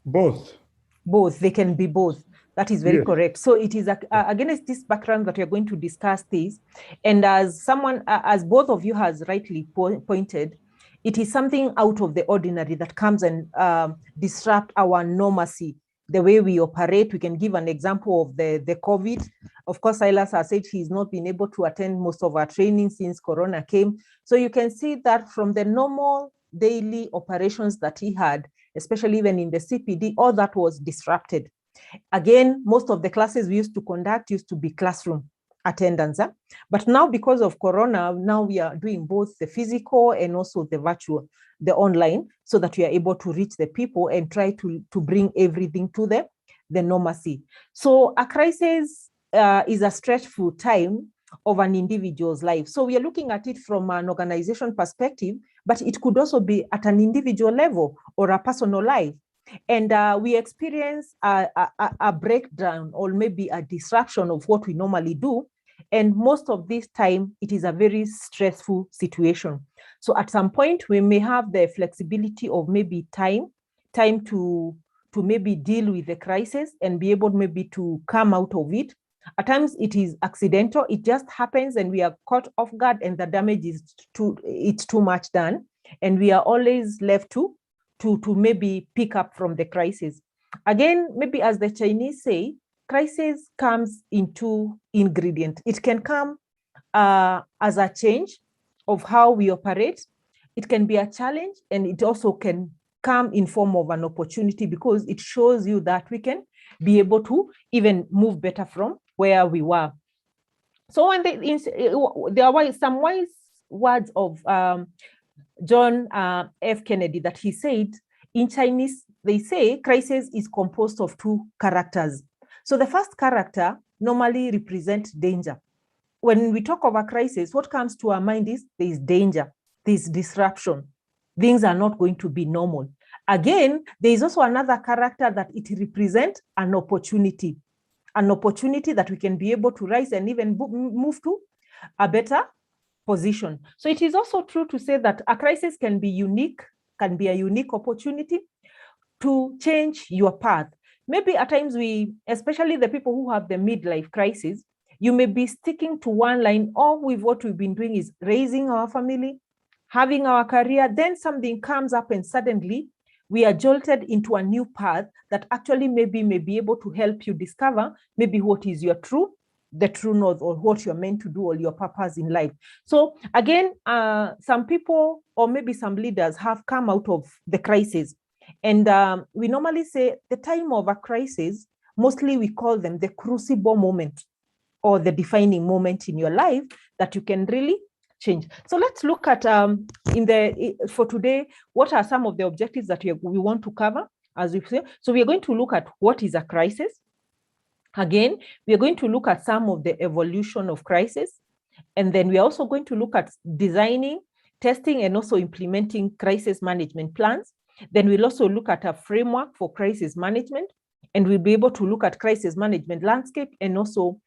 Both. Both, they can be both. That is very correct. So it is against this background that we are going to discuss this. And as someone, as both of you has rightly pointed, it is something out of the ordinary that comes and disrupt our normalcy, the way we operate. We can give an example of the COVID. Of course, Silas has said he's not been able to attend most of our training since Corona came. So you can see that from the normal daily operations that he had, especially even in the CPD, all that was disrupted. Again, most of the classes we used to conduct used to be classroom attendance. But now because of Corona, now we are doing both the physical and also the virtual, the online, so that we are able to reach the people and try to bring everything to the normalcy. So a crisis is a stressful time of an individual's life. So we are looking at it from an organization perspective, but it could also be at an individual level or a personal life. And we experience a breakdown or maybe a disruption of what we normally do. And most of this time, it is a very stressful situation. So at some point, we may have the flexibility of maybe time to maybe deal with the crisis and be able maybe to come out of it. At times it is accidental, it just happens and we are caught off guard and the damage is too much done. And we are always left to maybe pick up from the crisis. Again, maybe as the Chinese say, crisis comes in two ingredients. It can come as a change of how we operate. It can be a challenge, and it also can come in form of an opportunity because it shows you that we can be able to even move better from where we were. So when there were some wise words of John F. Kennedy that he said, in Chinese, they say crisis is composed of two characters. So the first character normally represents danger. When we talk of a crisis, what comes to our mind is there is danger, there is disruption. Things are not going to be normal. Again, there is also another character that it represents an opportunity that we can be able to rise and even move to a better position. So it is also true to say that a crisis can be unique, can be a unique opportunity to change your path. Maybe at times especially the people who have the midlife crisis, you may be sticking to one line, or with what we've been doing is raising our family, having our career, then something comes up and suddenly we are jolted into a new path that actually maybe may be able to help you discover maybe what is the true north or what you're meant to do or your purpose in life. So again, some people or maybe some leaders have come out of the crisis. And we normally say the time of a crisis, mostly we call them the crucible moment or the moment in your life that you can really change. So let's look at for today, what are some of the objectives that we want to cover, as we say. So we are going to look at what is a crisis. Again, we are going to look at some of the evolution of crisis. And then we are also going to look at designing, testing, and also implementing crisis management plans. Then we'll also look at a framework for crisis management, and we'll be able to look at crisis management landscape and also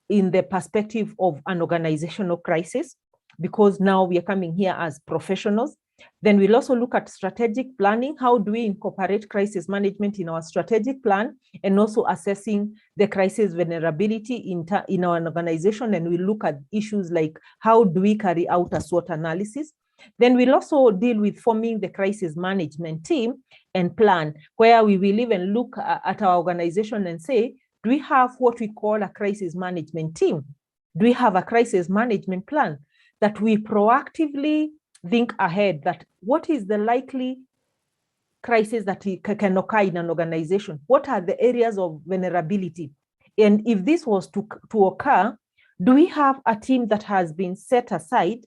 in the perspective of an organizational crisis, because now we are coming here as professionals. Then we'll also look at strategic planning. How do we incorporate crisis management in our strategic plan, and also assessing the crisis vulnerability in our organization. And we'll look at issues like how do we carry out a SWOT analysis. Then we'll also deal with forming the crisis management team and plan, where we will even look at our organization and say, do we have what we call a crisis management team? Do we have a crisis management plan that we proactively think ahead, that what is the likely crisis that can occur in an organization? What are the areas of vulnerability? And if this was to occur, do we have a team that has been set aside,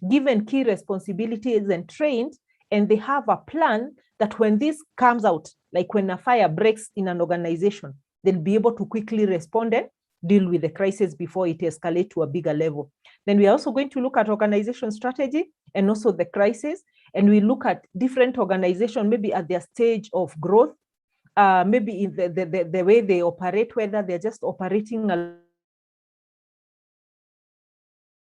given key responsibilities and trained, and they have a plan that when this comes out, like when a fire breaks in an organization, they'll be able to quickly respond and deal with the crisis before it escalates to a bigger level. Then we are also going to look at organization strategy and also the crisis, and we look at different organizations, maybe at their stage of growth, maybe in the way they operate, whether they're just operating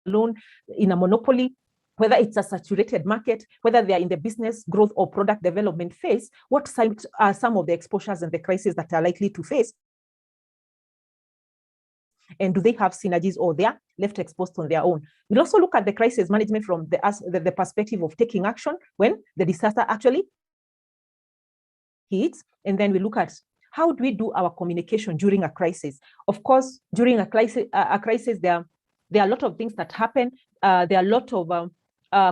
alone in a monopoly whether it's a saturated market, whether they are in the business growth or product development phase, what are some of the exposures and the crises that are likely to face? And do they have synergies, or they are left exposed on their own? We'll also look at the crisis management from the perspective of taking action when the disaster actually hits. And then we look at how do we do our communication during a crisis. Of course, during a crisis, there are a lot of things that happen. There are a lot of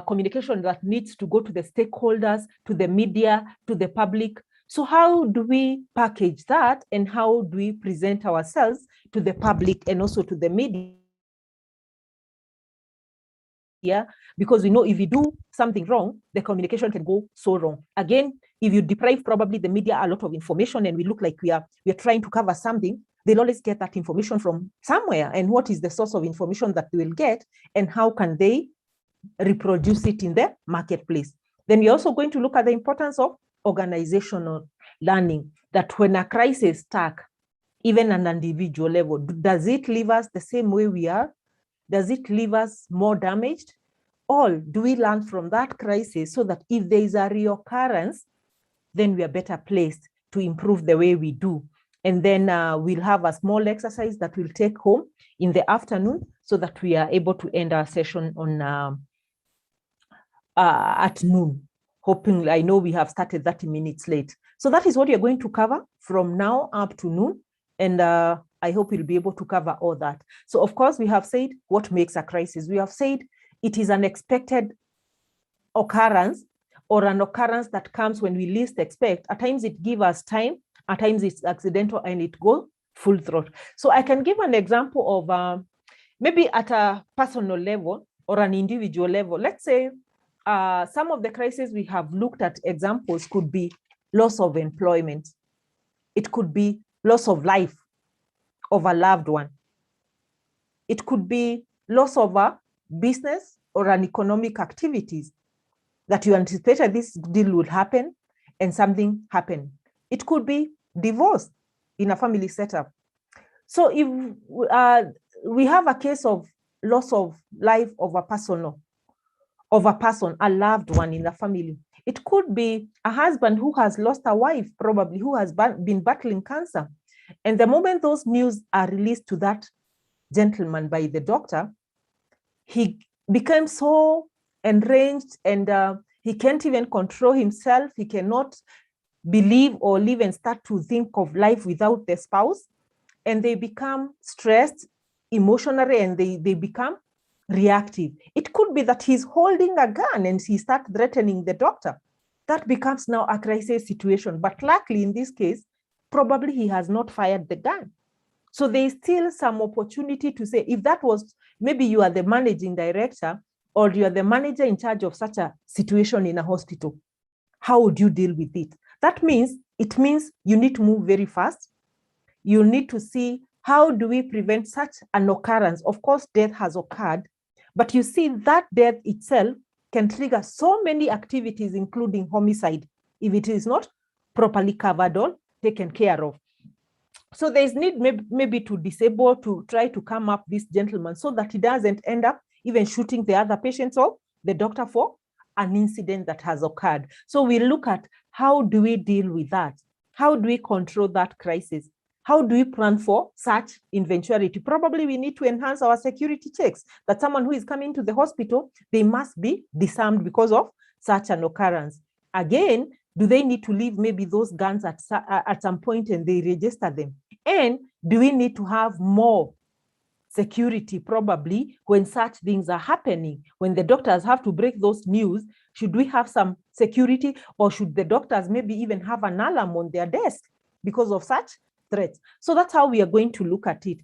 communication that needs to go to the stakeholders, to the media, to the public. So how do we package that, and how do we present ourselves to the public and also to the media? Because we know if you do something wrong, the communication can go so wrong. Again, if you deprive probably the media a lot of information, and we look like we are trying to cover something, they'll always get that information from somewhere. And what is the source of information that they will get, and how can they reproduce it in the marketplace? Then we're also going to look at the importance of organizational learning, that when a crisis starts, even at an individual level, does it leave us the same way we are? Does it leave us more damaged? Or do we learn from that crisis so that if there is a reoccurrence, then we are better placed to improve the way we do? And then we'll have a small exercise that we'll take home in the afternoon so that we are able to end our session on at noon. Hoping, I know we have started 30 minutes late. So that is what you're going to cover from now up to noon. And I hope we'll be able to cover all that. So of course, we have said what makes a crisis. We have said it is an expected occurrence, or an occurrence that comes when we least expect. At times it gives us time, at times it's accidental, and it goes full throttle. So I can give an example of maybe at a personal level or an individual level. Let's say some of the crises we have looked at examples could be loss of employment. It could be loss of life of a loved one. It could be loss of a business or an economic activities that you anticipated this deal would happen and something happened. It could be divorce in a family setup. So if we have a case of loss of life of a person, a loved one in the family. It could be a husband who has lost a wife, probably, who has been battling cancer. And the moment those news are released to that gentleman by the doctor, he becomes so enraged, and he can't even control himself. He cannot believe or live and start to think of life without the spouse. And they become stressed emotionally, and they become reactive. It could be that he's holding a gun and he starts threatening the doctor. That becomes now a crisis situation. But luckily in this case, probably he has not fired the gun. So there is still some opportunity to say, if that was, maybe you are the managing director or you are the manager in charge of such a situation in a hospital, how would you deal with it? That means, it means you need to move very fast. You need to see, how do we prevent such an occurrence? Of course, death has occurred, but you see that death itself can trigger so many activities, including homicide, if it is not properly covered or taken care of. So there is need maybe to disable, to try to come up this gentleman so that he doesn't end up even shooting the other patients or the doctor for an incident that has occurred. So we look at, how do we deal with that? How do we control that crisis? How do we plan for such eventuality? Probably we need to enhance our security checks, that someone who is coming to the hospital, they must be disarmed because of such an occurrence. Again, do they need to leave maybe those guns at some point and they register them? And do we need to have more security probably when such things are happening? When the doctors have to break those news, should we have some security, or should the doctors maybe even have an alarm on their desk because of such threats? So that's how we are going to look at it.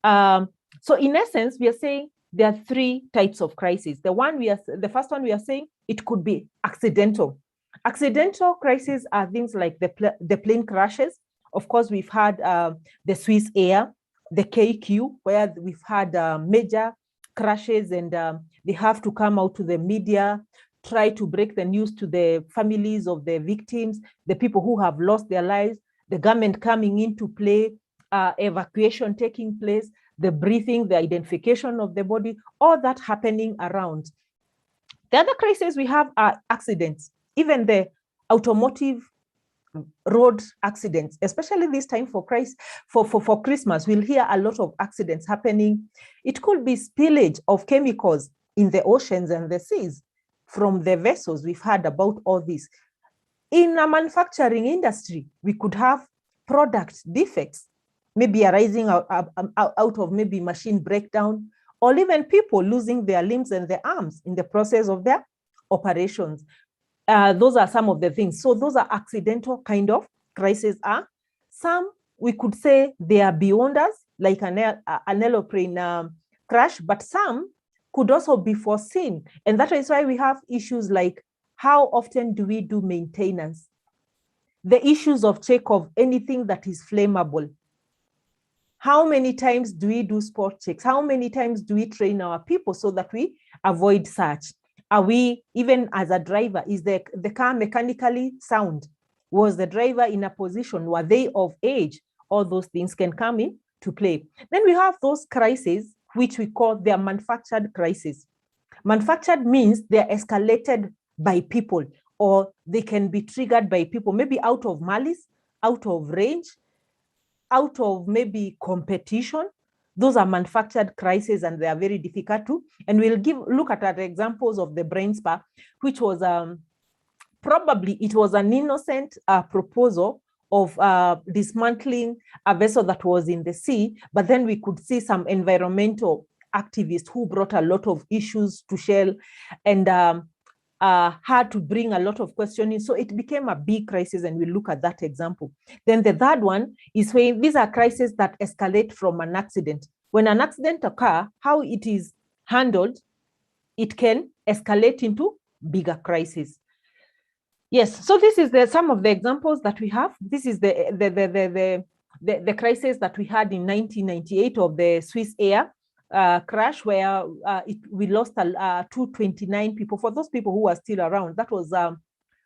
So in essence, we are saying there are three types of crises. The first one we are saying, it could be accidental. Accidental crises are things like the plane crashes. Of course, we've had the Swiss Air, the KQ, where we've had major crashes, and they have to come out to the media, try to break the news to the families of the victims, the people who have lost their lives, the government coming into play, evacuation taking place, the briefing, the identification of the body, all that happening around The other crises we have are accidents, even the automotive road accidents, especially this time for Christmas. We'll hear a lot of accidents happening. It could be spillage of chemicals in the oceans and the seas from the vessels. We've heard about all this. In a manufacturing industry, we could have product defects, maybe arising out of maybe machine breakdown, or even people losing their limbs and their arms in the process of their operations. Those are some of the things. So those are accidental kind of crises. Some we could say they are beyond us, like an aeroplane crash, but some could also be foreseen. And that is why we have issues like how often do we do maintenance? The issues of check of anything that is flammable. How many times do we do spot checks? How many times do we train our people so that we avoid such? Are we, even as a driver, is the car mechanically sound? Was the driver in a position? Were they of age? All those things can come in to play. Then we have those crises, which we call their manufactured crises. Manufactured means they're escalated by people, or they can be triggered by people, maybe out of malice, out of range, out of maybe competition. Those are manufactured crises, and they are very difficult to. And we'll look at examples of the brain spa, which was probably it was an innocent proposal of dismantling a vessel that was in the sea, but then we could see some environmental activists who brought a lot of issues to Shell and had to bring a lot of questioning. So it became a big crisis, and we'll look at that example. Then the third one is when these are crises that escalate from an accident. When an accident occurs, how it is handled, it can escalate into bigger crises. Yes, so this is some of the examples that we have. This is the crisis that we had in 1998 of the Swiss Air crash, where we lost 229 people. For those people who are still around, that was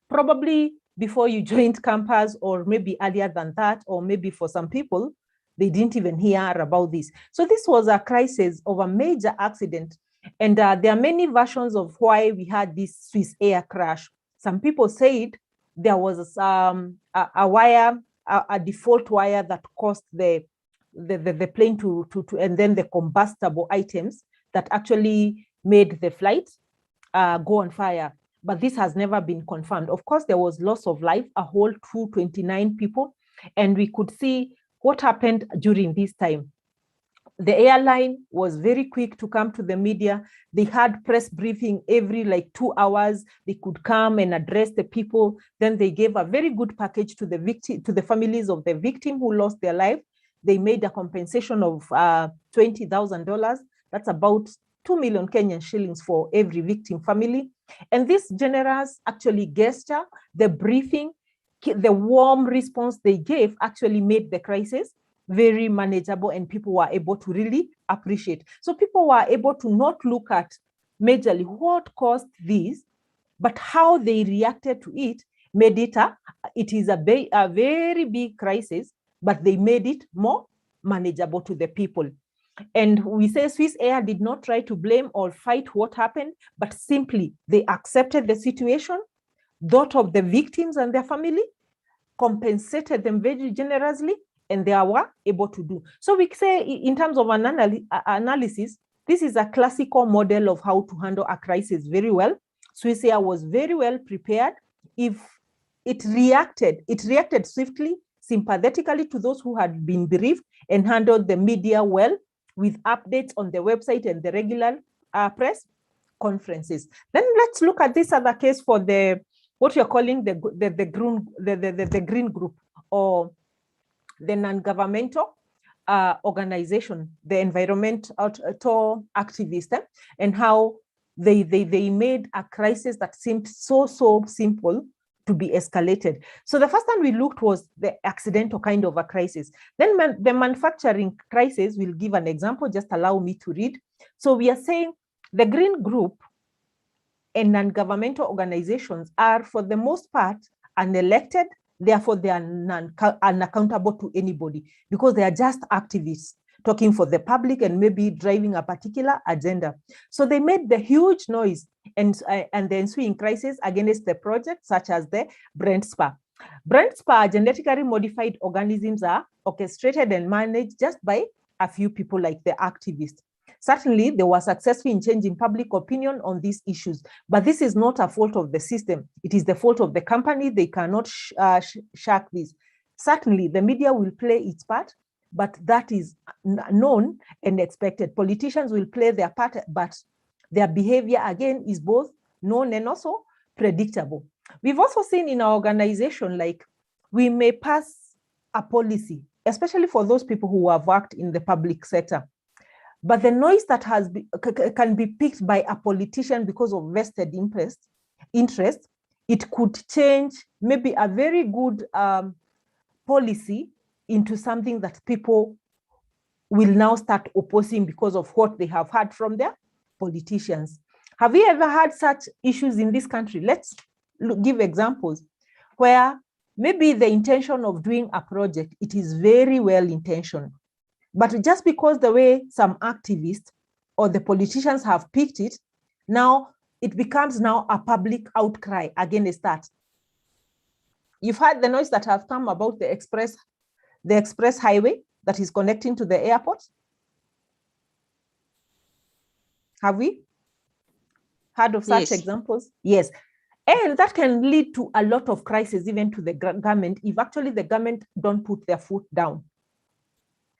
probably before you joined campus, or maybe earlier than that, or maybe for some people, they didn't even hear about this. So this was a crisis of a major accident. And there are many versions of why we had this Swiss Air crash. Some people said there was a wire, a default wire that caused the plane to and then the combustible items that actually made the flight go on fire. But this has never been confirmed. Of course, there was loss of life, a whole 229 people, and we could see what happened during this time. The airline was very quick to come to the media. They had press briefing every like 2 hours. They could come and address the people. Then they gave a very good package to the victim, to the families of the victim who lost their life. They made a compensation of $20,000. That's about 2 million Kenyan shillings for every victim family. And this generous actually gesture, the briefing, the warm response they gave actually made the crisis very manageable, and people were able to really appreciate. So people were able to not look at majorly what caused this, but how they reacted to it made it it is a very big crisis, but they made it more manageable to the people. And we say Swiss Air did not try to blame or fight what happened, but simply they accepted the situation, thought of the victims and their family, compensated them very generously, and they were able to do. So we say in terms of an analysis, this is a classical model of how to handle a crisis very well. Swiss Air was very well prepared. If it reacted swiftly, sympathetically to those who had been bereaved, and handled the media well with updates on the website and the regular press conferences. Then let's look at this other case for what you're calling the green group, or the non-governmental organization, the environmental activists, and how they made a crisis that seemed so simple to be escalated. So the first time we looked was the accidental kind of a crisis. Then the manufacturing crisis, we'll give an example, just allow me to read. So we are saying the green group and non-governmental organizations are, for the most part, unelected. Therefore, they are unaccountable to anybody because they are just activists. talking for the public, and maybe driving a particular agenda. So they made the huge noise and the ensuing crisis against the project, such as the Brent Spur. Brent Spur genetically modified organisms are orchestrated and managed just by a few people like the activists. Certainly, they were successful in changing public opinion on these issues, but this is not a fault of the system. It is the fault of the company. They cannot shirk this. Certainly, the media will play its part, but that is known and expected. Politicians will play their part, but their behavior, again, is both known and also predictable. We've also seen in our organization, like, we may pass a policy, especially for those people who have worked in the public sector. But the noise that can be picked by a politician because of vested interest, it could change maybe a very good policy into something that people will now start opposing because of what they have heard from their politicians. Have you ever had such issues in this country? Let's give examples where maybe the intention of doing a project, it is very well intentioned. But just because the way some activists or the politicians have picked it, now it becomes now a public outcry against that. You've heard the noise that have come about the express highway that is connecting to the airport. Have we heard of such examples? Yes. And that can lead to a lot of crises, even to the government, if actually the government don't put their foot down.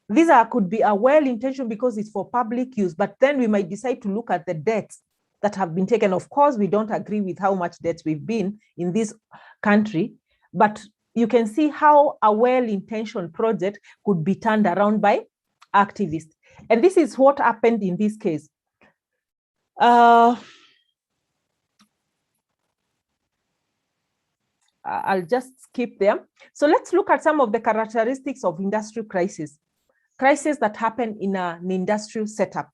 These could be a well-intentioned because it's for public use, but then we might decide to look at the debts that have been taken. Of course, we don't agree with how much debts we've been in this country, but you can see how a well-intentioned project could be turned around by activists. And this is what happened in this case. I'll just skip them. So let's look at some of the characteristics of industrial crises that happen in an industrial setup.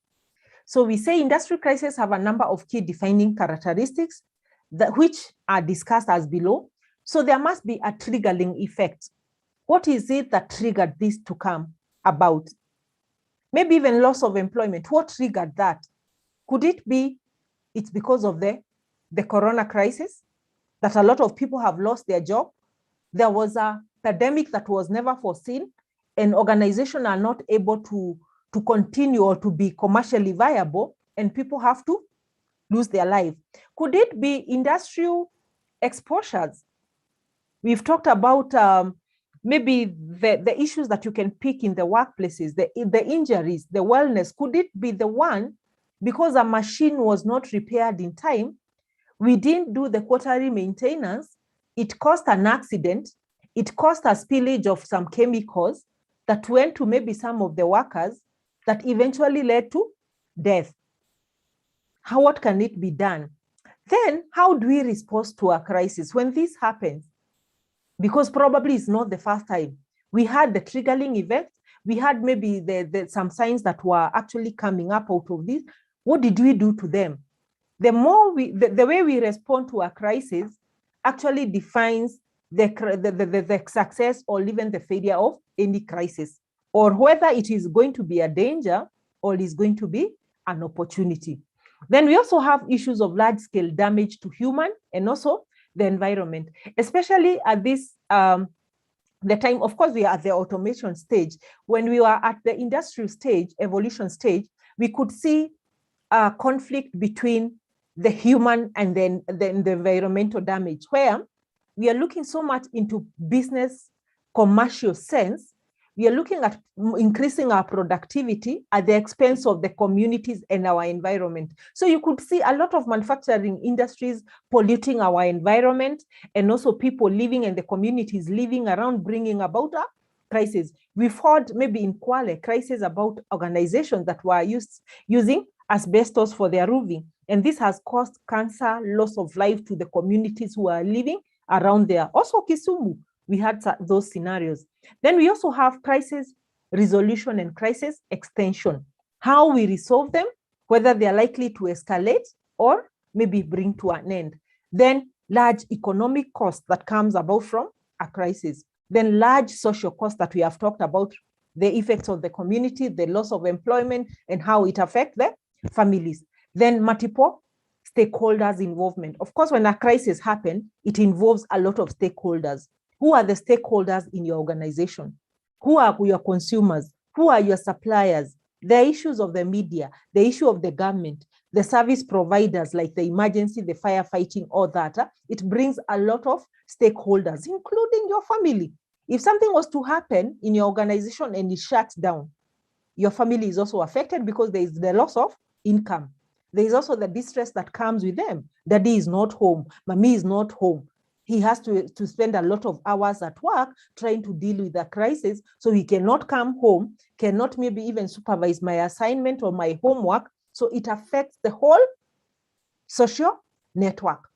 So we say industrial crises have a number of key defining characteristics which are discussed as below. So there must be a triggering effect. What is it that triggered this to come about? Maybe even loss of employment. What triggered that? Could it be it's because of the corona crisis, that a lot of people have lost their job? There was a pandemic that was never foreseen, and organizations are not able to continue or to be commercially viable, and people have to lose their life. Could it be industrial exposures? We've talked about maybe the issues that you can pick in the workplaces, the injuries, the wellness. Could it be the one because a machine was not repaired in time? We didn't do the quarterly maintenance. It caused an accident. It caused a spillage of some chemicals that went to maybe some of the workers that eventually led to death. What can it be done? Then how do we respond to a crisis when this happens? Because probably it's not the first time. We had the triggering event. We had maybe some signs that were actually coming up out of this. What did we do to them? The way we respond to a crisis actually defines the success or even the failure of any crisis, or whether it is going to be a danger or is going to be an opportunity. Then we also have issues of large-scale damage to human and also the environment, especially at this the time. Of course, we are at the automation stage. When we were at the industrial stage, evolution stage, we could see a conflict between the human and then the environmental damage, where we are looking so much into business commercial sense. We are looking at increasing our productivity at the expense of the communities and our environment. So you could see a lot of manufacturing industries polluting our environment, and also people living and the communities living around, bringing about a crisis. We've heard maybe in Kwale crisis about organizations that were using asbestos for their roofing. And this has caused cancer, loss of life to the communities who are living around there. Also Kisumu, we had those scenarios. Then we also have crisis resolution and crisis extension. How we resolve them, whether they are likely to escalate or maybe bring to an end. Then large economic cost that comes about from a crisis. Then large social cost that we have talked about the effects of the community, the loss of employment, and how it affects the families. Then multiple stakeholders involvement. Of course, when a crisis happens, it involves a lot of stakeholders. Who are the stakeholders in your organization? Who are your consumers? Who are your suppliers? The issues of the media, the issue of the government, the service providers like the emergency, the firefighting, all that. It brings a lot of stakeholders, including your family. If something was to happen in your organization and it shuts down, your family is also affected because there is the loss of income. There is also the distress that comes with them. Daddy is not home. Mommy is not home. He has to spend a lot of hours at work trying to deal with the crisis. So he cannot come home, cannot maybe even supervise my assignment or my homework. So it affects the whole social network.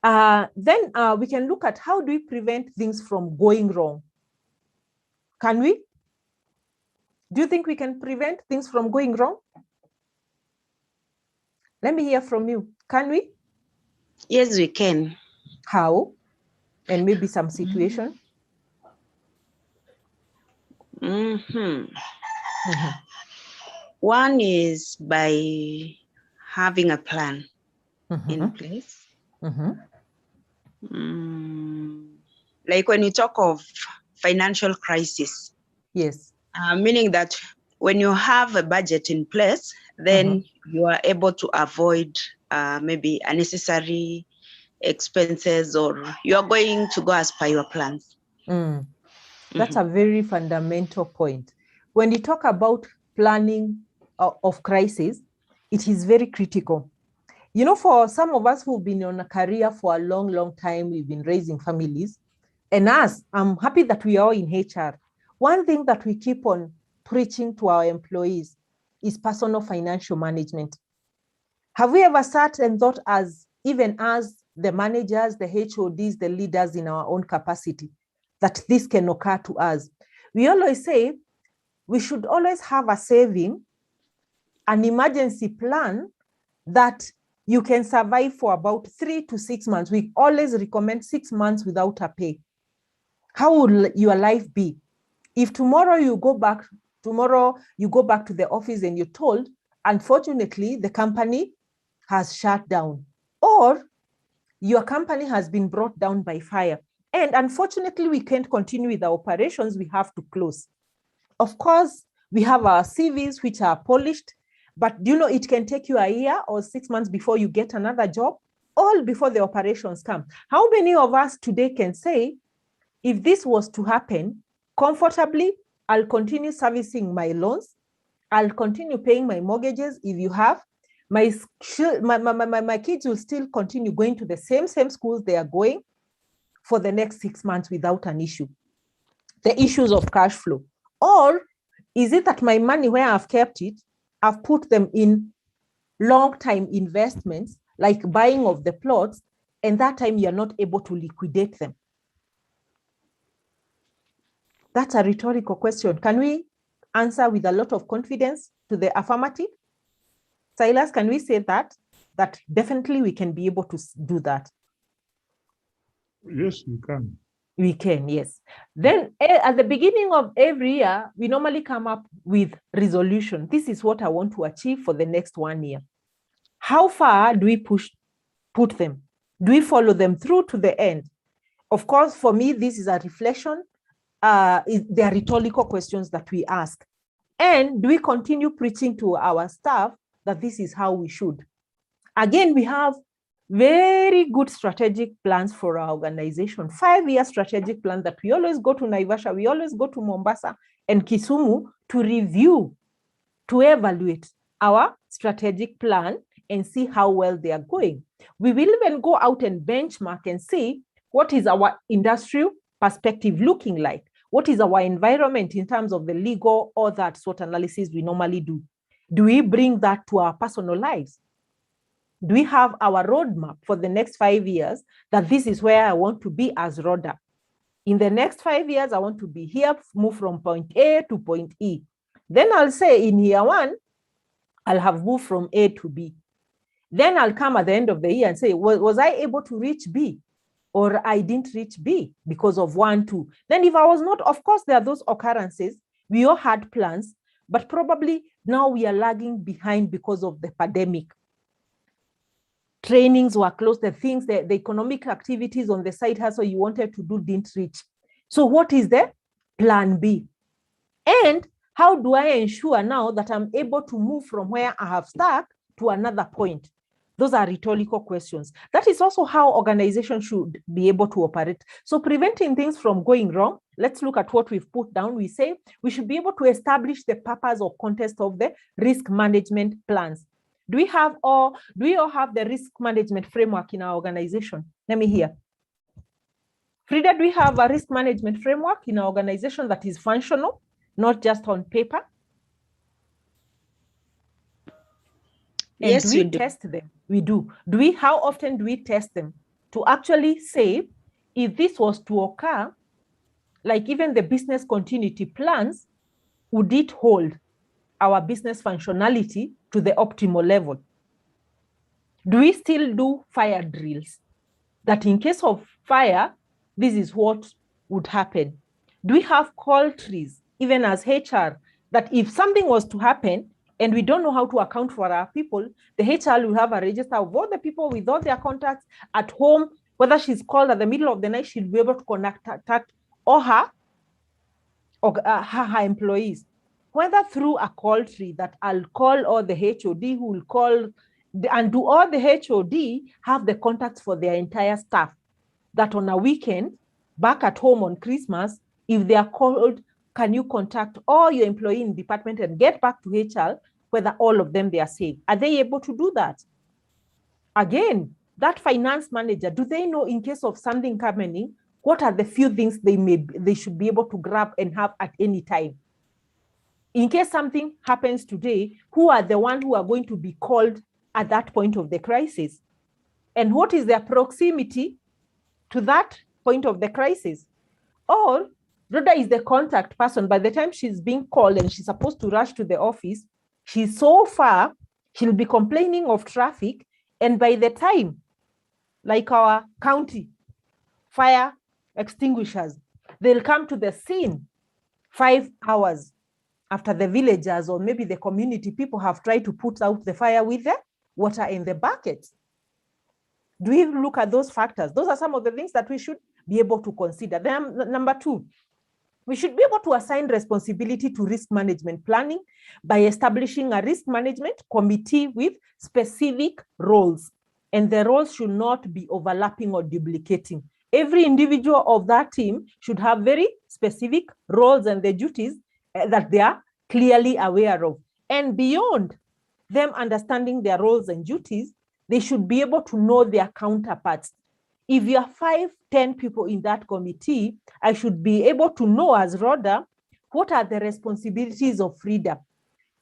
Then we can look at how do we prevent things from going wrong? Can we? Do you think we can prevent things from going wrong? Let me hear from you. Can we? Yes, we can. How? And maybe some situation? One is by having a plan in place. Like when you talk of financial crisis. Yes. Meaning that when you have a budget in place, then you are able to avoid maybe unnecessary expenses, or you are going to go as per your plans. That's a very fundamental point. When you talk about planning of crisis, it is very critical. You know, for some of us who've been on a career for a long, long time, we've been raising families, and us, I'm happy that we are in HR. One thing that we keep on preaching to our employees is personal financial management. Have we ever sat and thought, even as the managers, the HODs, the leaders in our own capacity, that this can occur to us? We always say we should always have a saving, an emergency plan that you can survive for about 3 to 6 months. We always recommend 6 months without a pay. How will your life be? If tomorrow you go back to the office and you're told, unfortunately, the company has shut down, or your company has been brought down by fire, and unfortunately, we can't continue with our operations, we have to close. Of course, we have our CVs which are polished, but do you know it can take you a year or 6 months before you get another job, all before the operations come. How many of us today can say, if this was to happen comfortably, I'll continue servicing my loans, I'll continue paying my mortgages if you have, my kids will still continue going to the same schools they are going for the next 6 months without an issue. The issues of cash flow. Or is it that my money, where I've kept it, I've put them in long-time investments, like buying of the plots, and that time you're not able to liquidate them? That's a rhetorical question. Can we answer with a lot of confidence to the affirmative? Silas, can we say that definitely we can be able to do that? Yes, we can. We can, yes. Then at the beginning of every year, we normally come up with resolution. This is what I want to achieve for the next 1 year. How far do we put them? Do we follow them through to the end? Of course, for me, this is a reflection. They are rhetorical questions that we ask. And do we continue preaching to our staff that this is how we should? Again, we have very good strategic plans for our organization, 5-year strategic plan that we always go to Naivasha, we always go to Mombasa and Kisumu to review, to evaluate our strategic plan and see how well they are going. We will even go out and benchmark and see what is our industrial perspective looking like. What is our environment in terms of the legal or that sort of analysis we normally do? Do we bring that to our personal lives? Do we have our roadmap for the next 5 years that this is where I want to be as Rhoda? In the next 5 years, I want to be here, move from point A to point E. Then I'll say in year 1, I'll have moved from A to B. Then I'll come at the end of the year and say, was I able to reach B? or I didn't reach B because of 1, 2. Then if I was not, of course, there are those occurrences. We all had plans, but probably now we are lagging behind because of the pandemic. Trainings were closed, the things, the economic activities on the side hustle you wanted to do didn't reach. So what is the plan B? And how do I ensure now that I'm able to move from where I have stuck to another point? Those are rhetorical questions. That is also how organizations should be able to operate. So preventing things from going wrong, let's look at what we've put down. We say we should be able to establish the purpose or context of the risk management plans. Do we all have the risk management framework in our organization? Let me hear. Frida, do we have a risk management framework in our organization that is functional, not just on paper? And yes, do we test them? We do. How often do we test them to actually say, if this was to occur, like even the business continuity plans, would it hold our business functionality to the optimal level? Do we still do fire drills? That in case of fire, this is what would happen. Do we have call trees, even as HR, that if something was to happen and we don't know how to account for our people, the HR will have a register of all the people with all their contacts at home, whether she's called at the middle of the night, she'll be able to contact or her employees, whether through a call tree that I'll call all the HOD who will call, and do all the HOD have the contacts for their entire staff, that on a weekend, back at home on Christmas, if they are called, can you contact all your employee in the department and get back to HR whether all of them they are safe? Are they able to do that? Again, that finance manager, do they know in case of something happening, what are the few things they should be able to grab and have at any time? In case something happens today, who are the ones who are going to be called at that point of the crisis? And what is their proximity to that point of the crisis? Or Rhoda is the contact person. By the time she's being called and she's supposed to rush to the office, she's so far, she'll be complaining of traffic. And by the time, like our county fire extinguishers, they'll come to the scene 5 hours after the villagers or maybe the community people have tried to put out the fire with the water in the buckets. Do we look at those factors? Those are some of the things that we should be able to consider. Then number 2, we should be able to assign responsibility to risk management planning by establishing a risk management committee with specific roles. And the roles should not be overlapping or duplicating. Every individual of that team should have very specific roles and the duties that they are clearly aware of. And beyond them understanding their roles and duties, they should be able to know their counterparts. If you are 5, 10 people in that committee, I should be able to know as Rhoda, what are the responsibilities of Frida?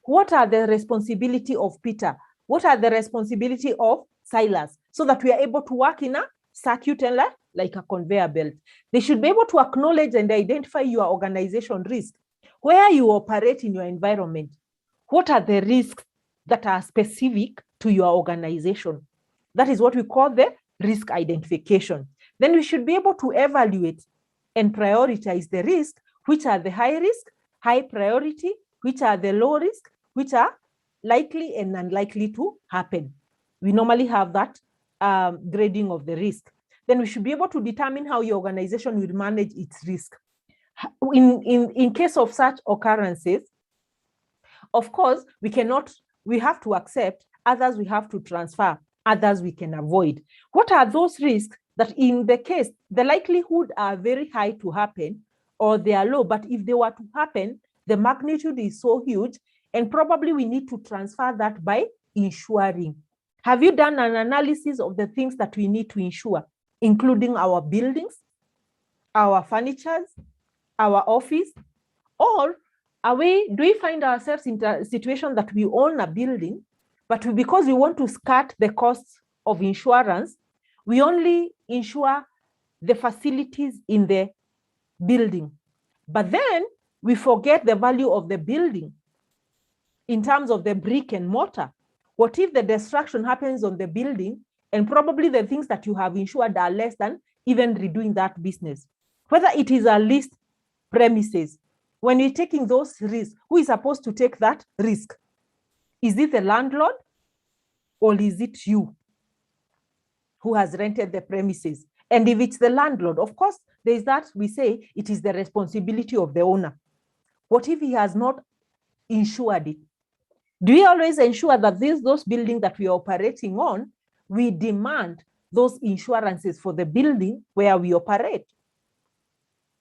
What are the responsibility of Peter? What are the responsibility of Silas? So that we are able to work in a circuit and like a conveyor belt. They should be able to acknowledge and identify your organization risk. Where you operate in your environment, what are the risks that are specific to your organization? That is what we call the risk identification. Then we should be able to evaluate and prioritize the risk, which are the high risk, high priority, which are the low risk, which are likely and unlikely to happen. We normally have that grading of the risk. Then we should be able to determine how your organization will manage its risk. In case of such occurrences, of course, we have to accept, others we have to transfer, others we can avoid. What are those risks that in the case, the likelihood are very high to happen or they are low, but if they were to happen, the magnitude is so huge and probably we need to transfer that by insuring. Have you done an analysis of the things that we need to insure, including our buildings, our furniture, our office, or do we find ourselves in a situation that we own a building, but because we want to cut the costs of insurance, we only insure the facilities in the building. But then we forget the value of the building in terms of the brick and mortar. What if the destruction happens on the building and probably the things that you have insured are less than even redoing that business. Whether it is a leased premises, when you're taking those risks, who is supposed to take that risk? Is it the landlord or is it you who has rented the premises? And if it's the landlord, of course, there's that we say it is the responsibility of the owner. What if he has not insured it? Do we always ensure that those buildings that we are operating on, we demand those insurances for the building where we operate?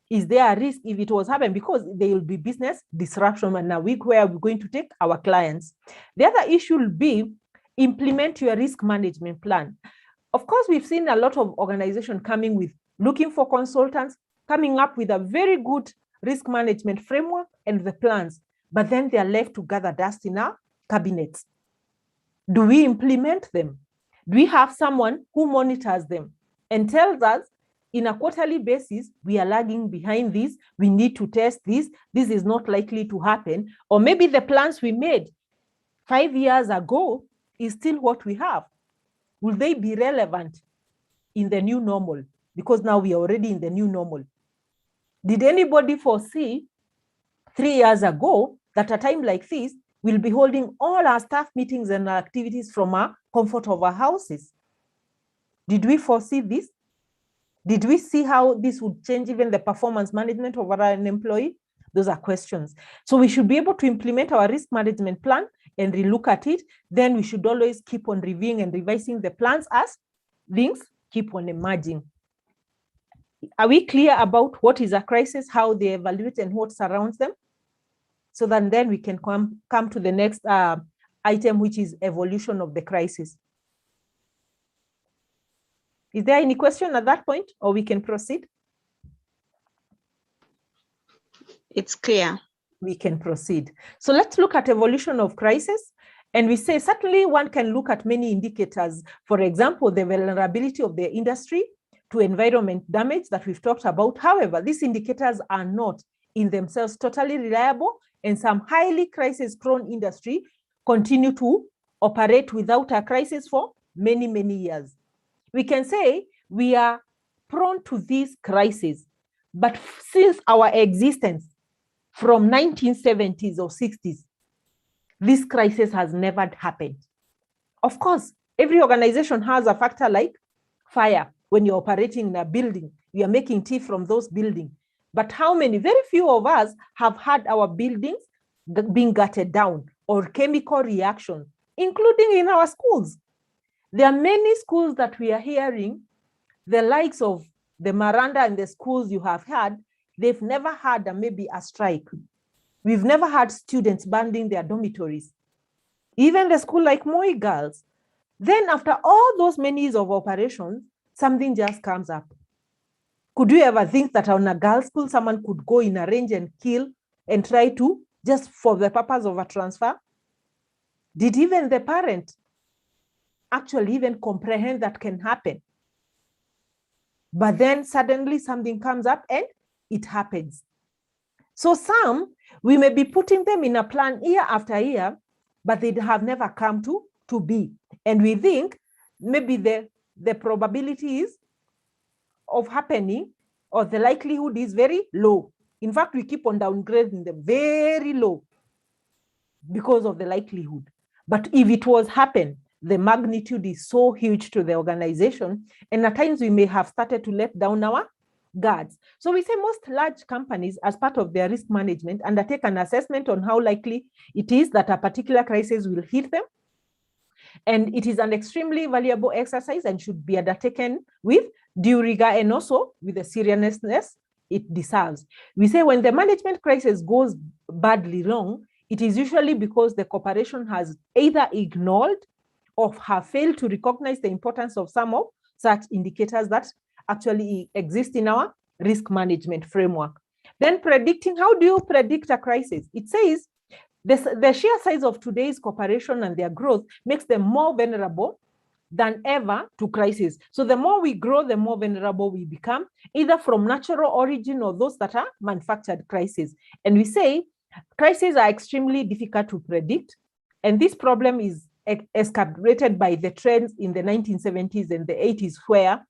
Is there a risk if it was happening? Because there will be business disruption in a week where we're going to take our clients. The other issue will be implement your risk management plan. Of course, we've seen a lot of organizations coming with looking for consultants, coming up with a very good risk management framework and the plans, but then they are left to gather dust in our cabinets. Do we implement them? Do we have someone who monitors them and tells us in a quarterly basis, we are lagging behind this, we need to test this is not likely to happen, or maybe the plans we made 5 years ago is still what we have. Will they be relevant in the new normal? Because now we are already in the new normal. Did anybody foresee 3 years ago that a time like this, we'll be holding all our staff meetings and our activities from our comfort of our houses? Did we foresee this? Did we see how this would change even the performance management of an employee? Those are questions. So we should be able to implement our risk management plan and relook at it. Then we should always keep on reviewing and revising the plans as things keep on emerging. Are we clear about what is a crisis, how they evaluate and what surrounds them? So that then we can come to the next item, which is evolution of the crisis. Is there any question at that point, or we can proceed? It's clear. We can proceed. So let's look at evolution of crisis. And we say certainly one can look at many indicators. For example, the vulnerability of the industry to environment damage that we've talked about. However, these indicators are not in themselves totally reliable, and some highly crisis-prone industry continue to operate without a crisis for many, many years. We can say we are prone to this crisis, but since our existence from 1970s or 60s, this crisis has never happened. Of course, every organization has a factor like fire. When you're operating in a building, you are making tea from those buildings. But how many? Very few of us have had our buildings being gutted down or chemical reactions, including in our schools. There are many schools that we are hearing, the likes of the Miranda and the schools you have had, they've never had maybe a strike. We've never had students banding their dormitories. Even the school like Moi Girls. Then after all those many years of operations, something just comes up. Could you ever think that on a girls' school, someone could go in a range and kill and try to, just for the purpose of a transfer? Did even the parent actually even comprehend that can happen? But then suddenly something comes up and it happens. So some, we may be putting them in a plan year after year, but they have never come to be. And we think maybe the probability is of happening, or the likelihood is very low. In fact, we keep on downgrading them very low because of the likelihood. But if it was happen, the magnitude is so huge to the organization, and at times we may have started to let down our guards. So we say most large companies, as part of their risk management, undertake an assessment on how likely it is that a particular crisis will hit them. And it is an extremely valuable exercise and should be undertaken with due rigor and also with the seriousness it deserves. We say when the management crisis goes badly wrong, it is usually because the corporation has either ignored or have failed to recognize the importance of some of such indicators that actually exist in our risk management framework. Then predicting, how do you predict a crisis? It says the sheer size of today's corporation and their growth makes them more vulnerable than ever to crisis. So the more we grow, the more vulnerable we become, either from natural origin or those that are manufactured crises. And we say crises are extremely difficult to predict. And this problem is exacerbated by the trends in the 1970s and the 80s, where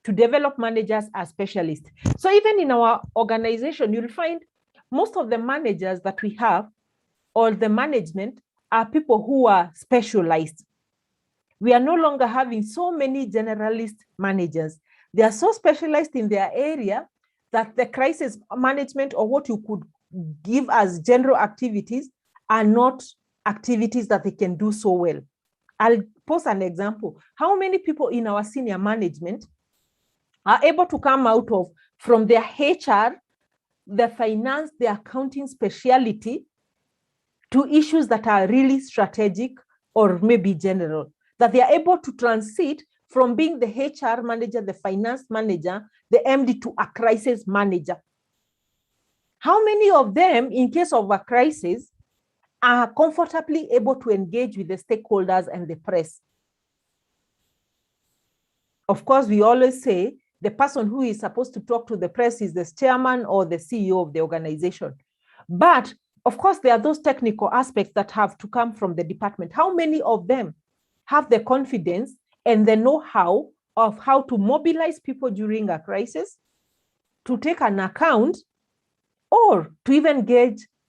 to develop managers as specialists. So even in our organization, you'll find most of the managers that we have, or the management, are people who are specialized. We are no longer having so many generalist managers. They are so specialized in their area that the crisis management, or what you could give as general activities, are not activities that they can do so well. I'll pose an example. How many people in our senior management are able to come out of, from their HR, the finance, the accounting speciality, to issues that are really strategic or maybe general, that they are able to transit from being the HR manager, the finance manager, the MD, to a crisis manager? How many of them, in case of a crisis, are comfortably able to engage with the stakeholders and the press? Of course, we always say the person who is supposed to talk to the press is the chairman or the CEO of the organization. But of course, there are those technical aspects that have to come from the department. How many of them have the confidence and the know-how of how to mobilize people during a crisis, to take an account, or to even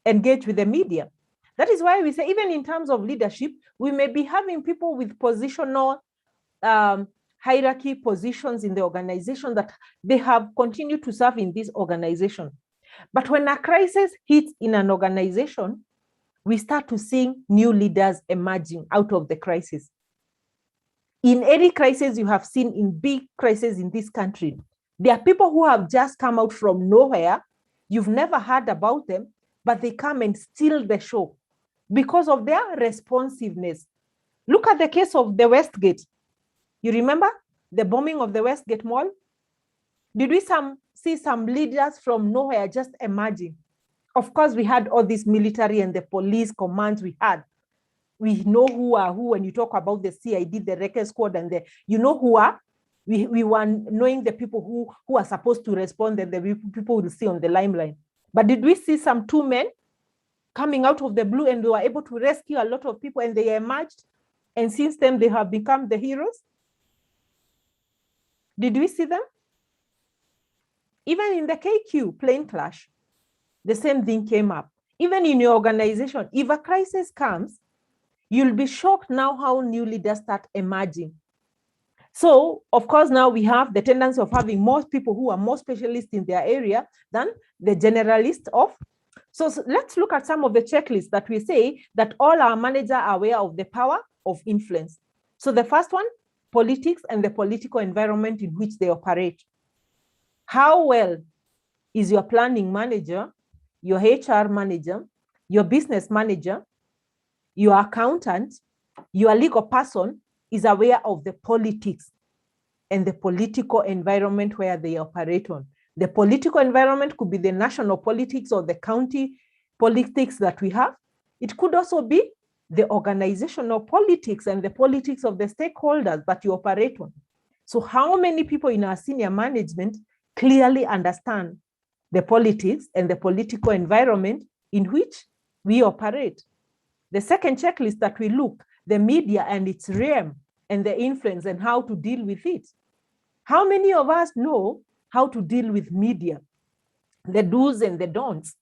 engage with the media? That is why we say, even in terms of leadership, we may be having people with positional hierarchy positions in the organization, that they have continued to serve in this organization. But when a crisis hits in an organization, we start to see new leaders emerging out of the crisis. In any crisis you have seen, in big crises in this country, there are people who have just come out from nowhere. You've never heard about them, but they come and steal the show because of their responsiveness. Look at the case of the Westgate. You remember the bombing of the Westgate Mall? Did we see some leaders from nowhere just emerging? Of course, we had all this military and the police commands we had. We know who are who. When you talk about the CID, the Record Squad, and you know who are. We were knowing the people who are supposed to respond, and the people will see on the limelight. But did we see some two men coming out of the blue, and they were able to rescue a lot of people, and they emerged? And since then, they have become the heroes. Did we see them? Even in the KQ plane clash, the same thing came up. Even in your organization, if a crisis comes, you'll be shocked now how new leaders start emerging. So, of course, now we have the tendency of having more people who are more specialists in their area than the generalists of. So let's look at some of the checklists that we say that all our managers are aware of the power of influence. So the first one, politics and the political environment in which they operate. How well is your planning manager, your HR manager, your business manager, your accountant, your legal person is aware of the politics and the political environment where they operate on. The political environment could be the national politics or the county politics that we have. It could also be the organizational politics and the politics of the stakeholders that you operate on. So how many people in our senior management clearly understand the politics and the political environment in which we operate? The second checklist that we look, the media and its realm and the influence and how to deal with it. How many of us know how to deal with media, the do's and the don'ts?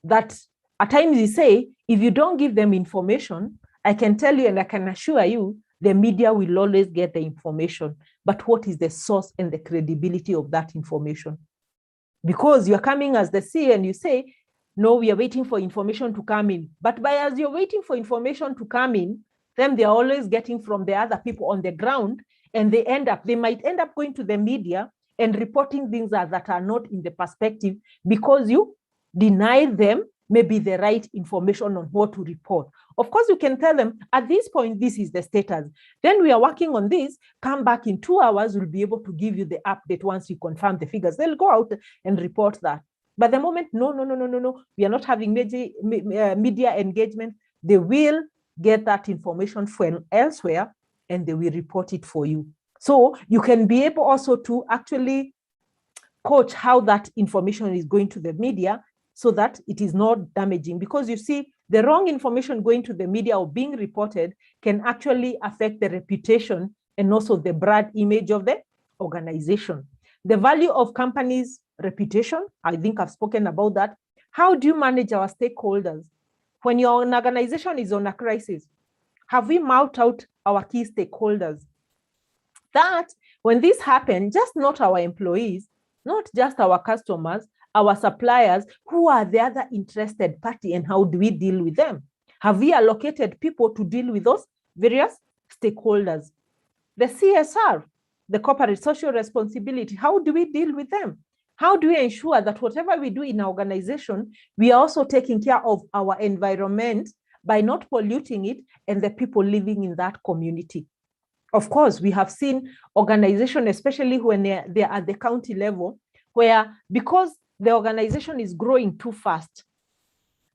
That at times we say, if you don't give them information, I can tell you and I can assure you, the media will always get the information. But what is the source and the credibility of that information? Because you're coming as the CEO and you say, no, we are waiting for information to come in. But as you're waiting for information to come in, then they're always getting from the other people on the ground, and they might end up going to the media and reporting things that are not in the perspective because you deny them maybe the right information on what to report. Of course, you can tell them at this point, this is the status. Then we are working on this, come back in 2 hours, we'll be able to give you the update once you confirm the figures. They'll go out and report that. But the moment, no, we are not having media engagement, they will get that information from elsewhere and they will report it for you. So you can be able also to actually coach how that information is going to the media so that it is not damaging. Because you see, the wrong information going to the media or being reported can actually affect the reputation and also the brand image of organization. The value of companies' reputation, I think I've spoken about that. How do you manage our stakeholders? When your organization is on a crisis, have we mapped out our key stakeholders? That when this happens, just not our employees, not just our customers, our suppliers, who are the other interested party, and how do we deal with them? Have we allocated people to deal with those various stakeholders? The CSR, the corporate social responsibility, how do we deal with them? How do we ensure that whatever we do in our organization, we are also taking care of our environment by not polluting it and the people living in that community? Of course, we have seen organizations, especially when they're at the county level, where because the organization is growing too fast,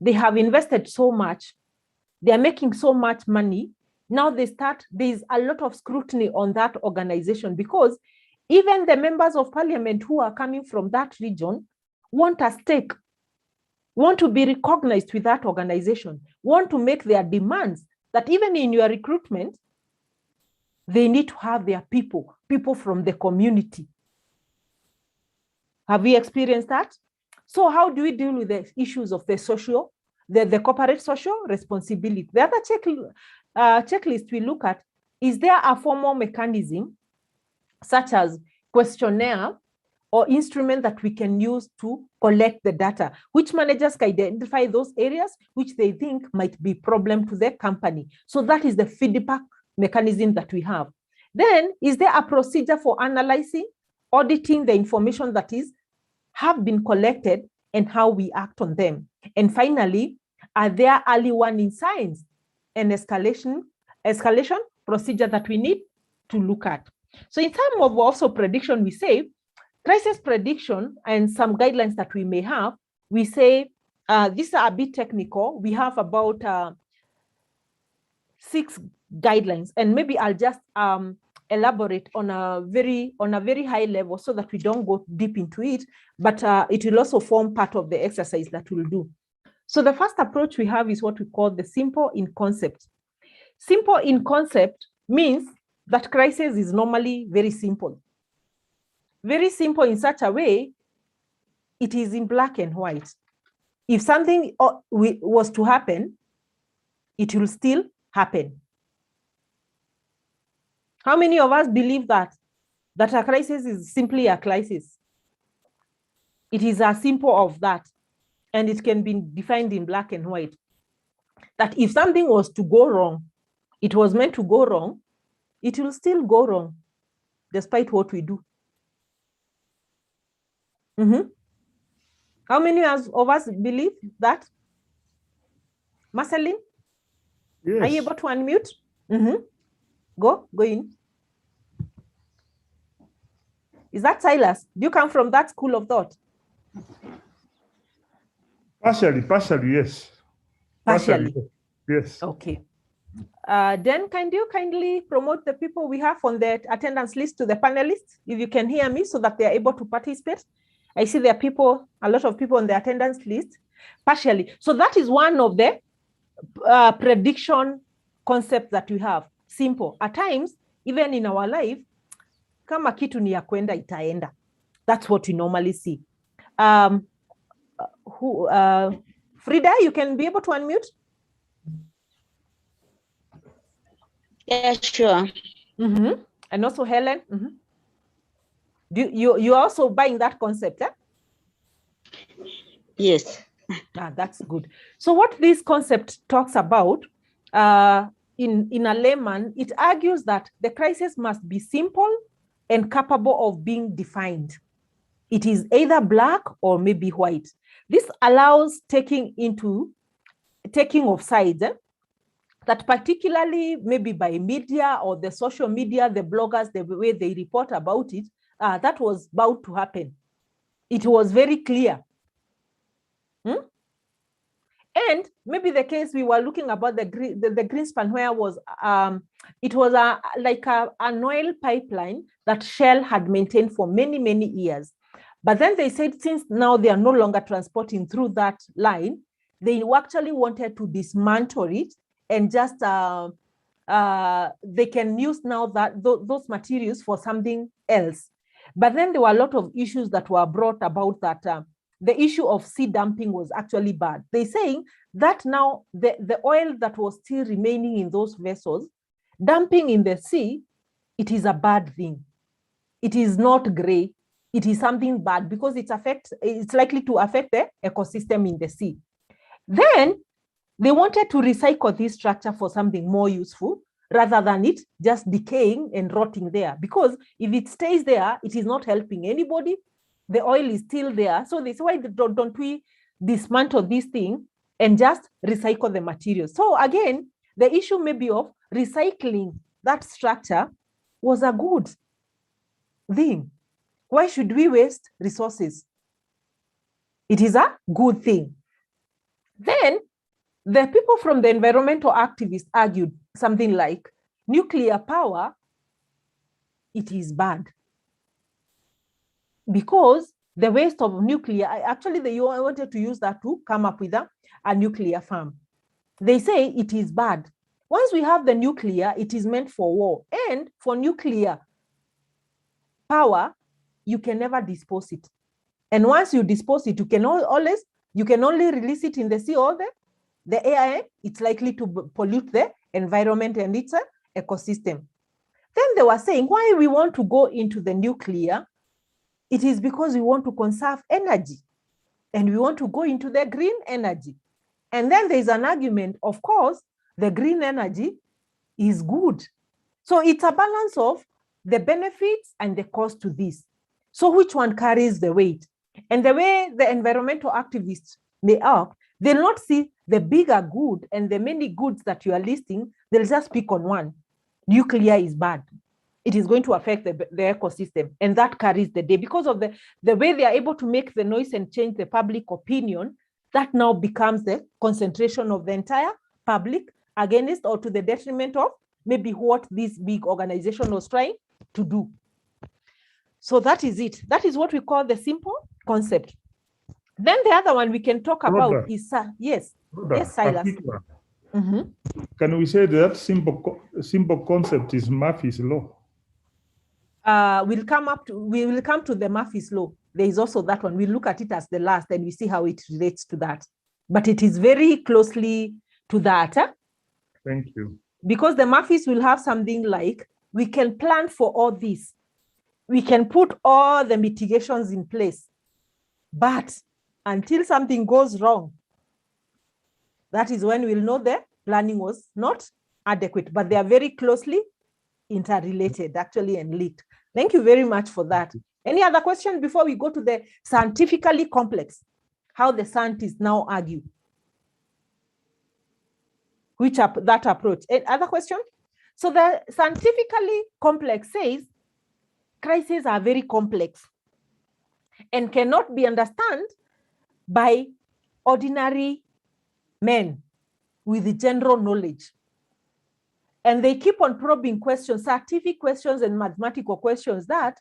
they have invested so much, they are making so much money. Now there's a lot of scrutiny on that organization, because even the members of parliament who are coming from that region want a stake, want to be recognized with that organization, want to make their demands that even in your recruitment, they need to have their people from the community. Have we experienced that? So how do we deal with the issues of the corporate social responsibility? The other checklist we look at, is there a formal mechanism such as questionnaire or instrument that we can use to collect the data, which managers can identify those areas which they think might be problem to their company? So that is the feedback mechanism that we have. Then, is there a procedure for analyzing, auditing the information that have been collected and how we act on them? And finally, are there early warning signs and escalation procedure that we need to look at? So in terms of also prediction, we say crisis prediction and some guidelines that we may have, we say these are a bit technical. We have about 6 guidelines, and maybe I'll just elaborate on a very high level so that we don't go deep into it, but it will also form part of the exercise that we'll do. So the first approach we have is what we call the simple in concept. Simple in concept means that crisis is normally very simple. Very simple in such a way, it is in black and white. If something was to happen, it will still happen. How many of us believe that a crisis is simply a crisis? It is as simple of that, and it can be defined in black and white. That if something was to go wrong, it was meant to go wrong, it will still go wrong, despite what we do. How many of us believe that? Marceline? Yes. Are you able to unmute? Go in. Is that Silas? Do you come from that school of thought? Partially, yes. Partially. Yes. Okay. Then can you kindly promote the people we have on the attendance list to the panelists, if you can hear me, so that they are able to participate? I see there are a lot of people on the attendance list. Partially. So that is one of the prediction concepts that we have. Simple. At times, even in our life, kama kitu ni ya kwenda itaenda. That's what we normally see. Frida, you can be able to unmute? Yeah, sure. And also Helen. You're also buying that concept, eh? Yes. That's good. So what this concept talks about, in a layman, it argues that the crisis must be simple and capable of being defined. It is either black or maybe white. This allows taking of sides, that particularly maybe by media or the social media, the bloggers, the way they report about it, that was bound to happen. It was very clear. And maybe the case we were looking about the Greenspan, where it was like an oil pipeline that Shell had maintained for many, many years. But then they said, since now they are no longer transporting through that line, they actually wanted to dismantle it and just they can use now those materials for something else. But then there were a lot of issues that were brought about that the issue of sea dumping was actually bad. They're saying that now the oil that was still remaining in those vessels, dumping in the sea, it is a bad thing. It is not great. It is something bad because it's likely to affect the ecosystem in the sea. Then they wanted to recycle this structure for something more useful rather than it just decaying and rotting there. Because if it stays there, it is not helping anybody. The oil is still there. So this is why don't we dismantle this thing and just recycle the materials. So again, the issue maybe of recycling that structure was a good thing. Why should we waste resources? It is a good thing. Then the people from the environmental activists argued something like nuclear power, it is bad. Because the waste of nuclear, actually they wanted to use that to come up with a nuclear farm. They say it is bad. Once we have the nuclear, it is meant for war. And for nuclear power, you can never dispose it. And once you dispose it, you can only release it in the sea or the air. It's likely to pollute the environment and its ecosystem. Then they were saying why we want to go into the nuclear. It is because we want to conserve energy and we want to go into the green energy. And then there's an argument, of course, the green energy is good. So it's a balance of the benefits and the cost to this. So which one carries the weight? And the way the environmental activists may act, they'll not see the bigger good and the many goods that you are listing, they'll just pick on one. Nuclear is bad. It is going to affect the ecosystem, and that carries the day because of the way they are able to make the noise and change the public opinion. That now becomes the concentration of the entire public against or to the detriment of maybe what this big organization was trying to do. So that is it. That is what we call the simple concept. Then the other one we can talk about is, yes, Silas. Can we say that simple concept is Murphy's law? We will come to the Murphy's law. There is also that one. We look at it as the last and we see how it relates to that. But it is very closely to that. Thank you. Because the Murphys will have something like, we can plan for all this. We can put all the mitigations in place. But until something goes wrong, that is when we'll know the planning was not adequate. But they are very closely interrelated, actually, and linked. Thank you very much for that. Any other question before we go to the scientifically complex? How the scientists now argue? That approach. Any other question? So the scientifically complex says crises are very complex and cannot be understood by ordinary men with the general knowledge. And they keep on probing questions, scientific questions and mathematical questions that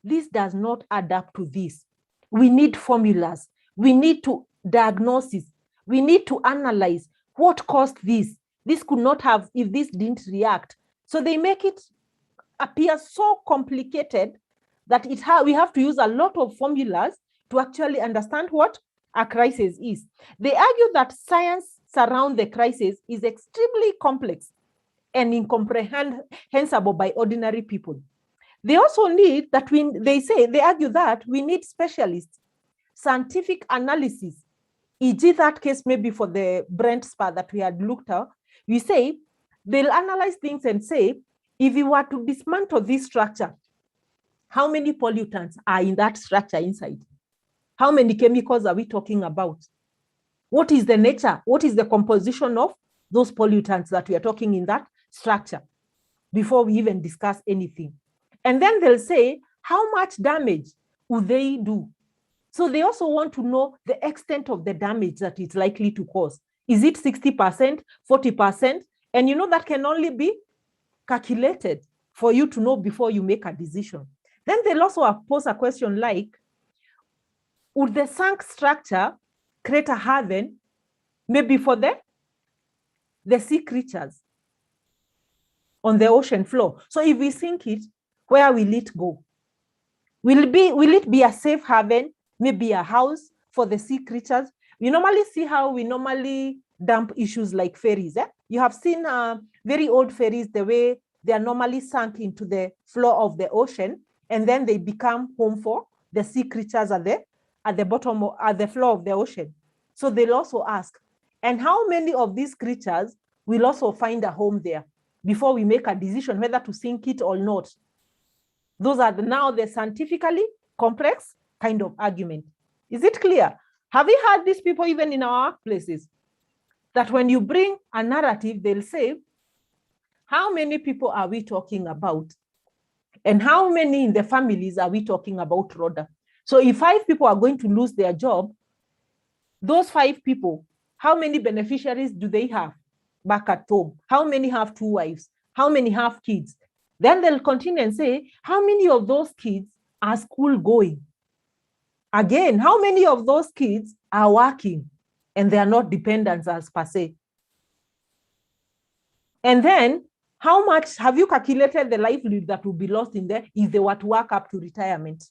this does not add up to this. We need formulas. We need to diagnosis. We need to analyze what caused this. This could not have if this didn't react. So they make it appear so complicated that we have to use a lot of formulas to actually understand what a crisis is. They argue that science surround the crisis is extremely complex and incomprehensible by ordinary people. They also need that they argue that we need specialists, scientific analysis, e.g. that case maybe for the Brent spar that we had looked at. We say they'll analyze things and say, if we were to dismantle this structure, how many pollutants are in that structure inside? How many chemicals are we talking about? What is the nature? What is the composition of those pollutants that we are talking in that structure before we even discuss anything? And then they'll say, how much damage would they do? So they also want to know the extent of the damage that it's likely to cause. Is it 60%, 40%? And you know that can only be calculated for you to know before you make a decision. Then they'll also pose a question like, would the sunk structure create a haven maybe for the sea creatures on the ocean floor? So if we sink it, where will it go? Will it be a safe haven, maybe a house for the sea creatures? You normally see how we normally dump issues like ferries. You have seen very old ferries, the way they are normally sunk into the floor of the ocean, and then they become home for the sea creatures at the bottom, at the floor of the ocean. So they'll also ask, and how many of these creatures will also find a home there before we make a decision whether to sink it or not? Those are now the scientifically complex kind of argument. Is it clear? Have you heard these people even in our workplaces? That when you bring a narrative, they'll say, how many people are we talking about? And how many in the families are we talking about, rather? So if 5 people are going to lose their job, those 5 people, how many beneficiaries do they have back at home? How many have 2 wives? How many have kids? Then they'll continue and say, how many of those kids are school going? Again, how many of those kids are working and they are not dependents as per se? And then, how much have you calculated the livelihood that will be lost in there if they were to work up to retirement?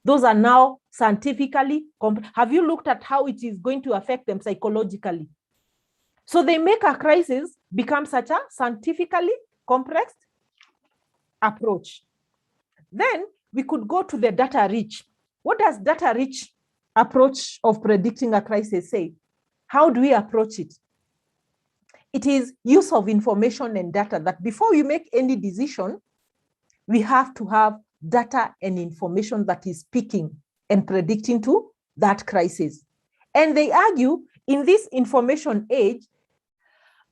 Those are now scientifically, have you looked at how it is going to affect them psychologically? So they make a crisis become such a scientifically complex approach. Then we could go to the data rich. What does data rich approach of predicting a crisis say? How do we approach it? It is use of information and data that before we make any decision, we have to have data and information that is speaking and predicting to that crisis. And they argue in this information age,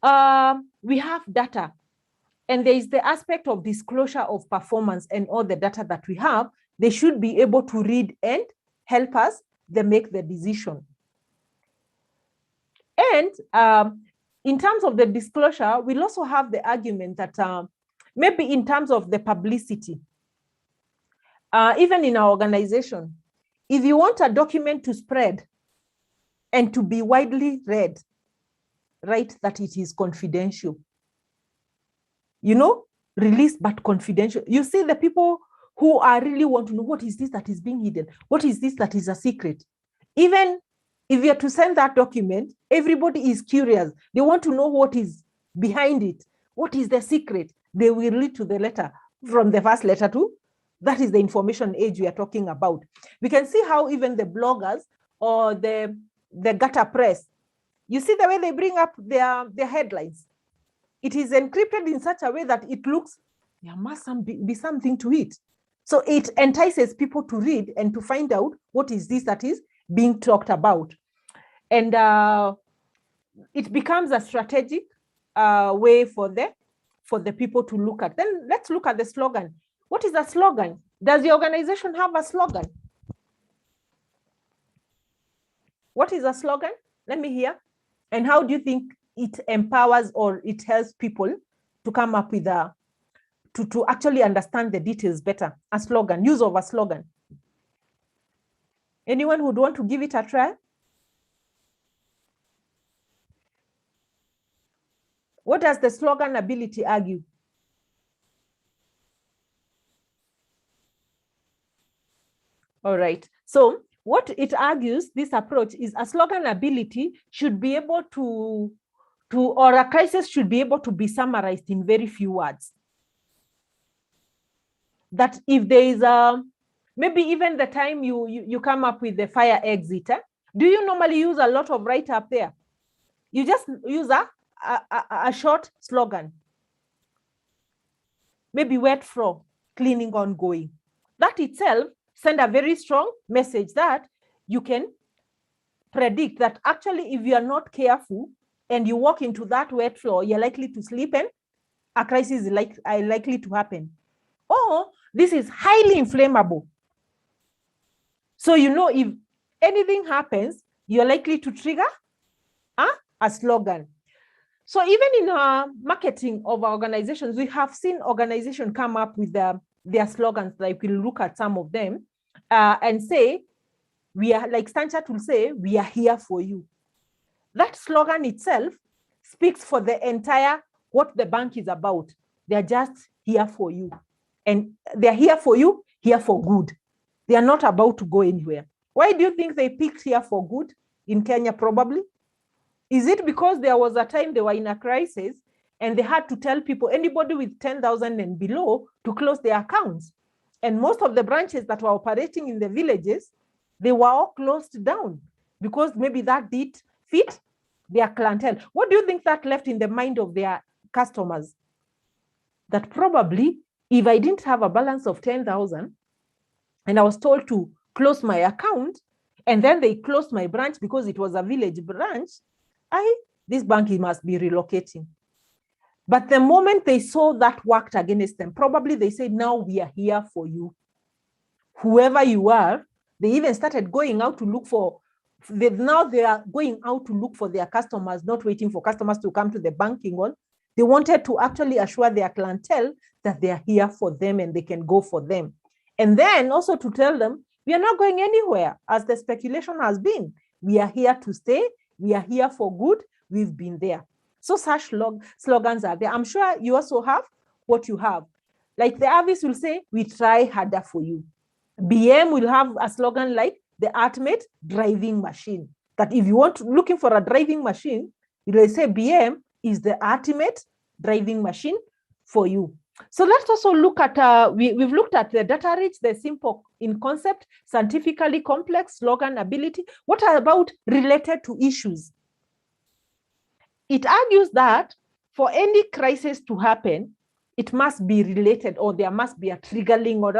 we have data, and there is the aspect of disclosure of performance and all the data that we have. They should be able to read and help us make the decision. And in terms of the disclosure, we'll also have the argument that maybe in terms of the publicity, even in our organization, if you want a document to spread and to be widely read, write that it is confidential. You know, released but confidential. You see the people who are really want to know, what is this that is being hidden? What is this that is a secret? Even if you are to send that document, everybody is curious. They want to know what is behind it. What is the secret? They will read to the letter, from the first letter to, that is the information age we are talking about. We can see how even the bloggers or the gutter press, you see the way they bring up their headlines. It is encrypted in such a way that it looks, there must be something to it. So it entices people to read and to find out what is this that is being talked about. And it becomes a strategic way for the people to look at. Then let's look at the slogan. What is a slogan? Does the organization have a slogan? What is a slogan? Let me hear. And how do you think it empowers or it helps people to come up with to actually understand the details better? A slogan, use of a slogan. Anyone who'd want to give it a try? What does the slogan ability argue? All right. So what it argues, this approach, is a slogan ability should be able to or a crisis should be able to be summarized in very few words. That if there is maybe even the time you come up with the fire exit, do you normally use a lot of write-up there? You just use a short slogan. Maybe wet floor, cleaning ongoing. That itself send a very strong message that you can predict that actually if you are not careful and you walk into that wet floor, you're likely to slip and a crisis is likely to happen. Or this is highly inflammable. So you know if anything happens, you're likely to trigger a slogan. So even in marketing of our organizations, we have seen organizations come up with their slogans. Like we'll look at some of them and say, we are, like Stanchart will say, we are here for you. That slogan itself speaks for the entire, what the bank is about. They're just here for you. And they're here for you, here for good. They are not about to go anywhere. Why do you think they picked here for good in Kenya, probably? Is it because there was a time they were in a crisis and they had to tell people, anybody with 10,000 and below, to close their accounts? And most of the branches that were operating in the villages, they were all closed down because maybe that did fit their clientele. What do you think that left in the mind of their customers? That probably, if I didn't have a balance of 10,000 and I was told to close my account, and then they closed my branch because it was a village branch, this bank must be relocating. But the moment they saw that worked against them, probably they said, now we are here for you. Whoever you are, they even started going out to look for, now they are going out to look for their customers, not waiting for customers to come to the banking one. They wanted to actually assure their clientele that they are here for them and they can go for them. And then also to tell them, we are not going anywhere, as the speculation has been. We are here to stay. We are here for good. We've been there. So such slogans are there. I'm sure you also have what you have. Like the Avis will say, we try harder for you. BM will have a slogan like the ultimate driving machine. That if you want looking for a driving machine, they say BM is the ultimate driving machine for you. So let's also look at, we've looked at the data rich, the simple in concept, scientifically complex, slogan ability. What about related to issues? It argues that for any crisis to happen, it must be related, or there must be a triggering or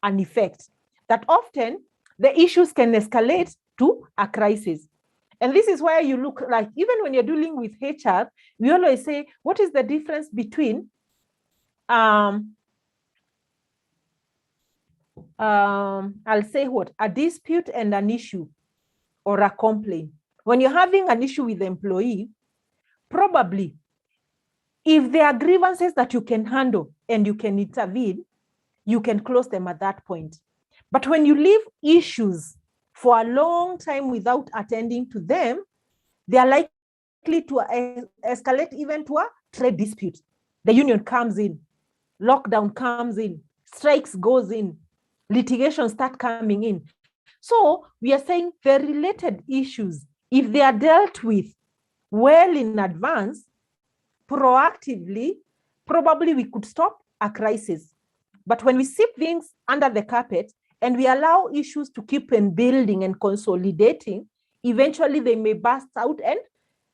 an effect. That often the issues can escalate to a crisis. And this is where you look like, even when you're dealing with HR, we always say, what is the difference between I'll say what? A dispute and an issue or a complaint. When you're having an issue with the employee, probably if there are grievances that you can handle and you can intervene, you can close them at that point. But when you leave issues for a long time without attending to them, they are likely to escalate even to a trade dispute. The union comes in, lockdown comes in, strikes goes in, litigation start coming in. So we are saying the related issues, if they are dealt with well in advance, proactively, probably we could stop a crisis. But when we sweep things under the carpet and we allow issues to keep on building and consolidating, eventually they may burst out and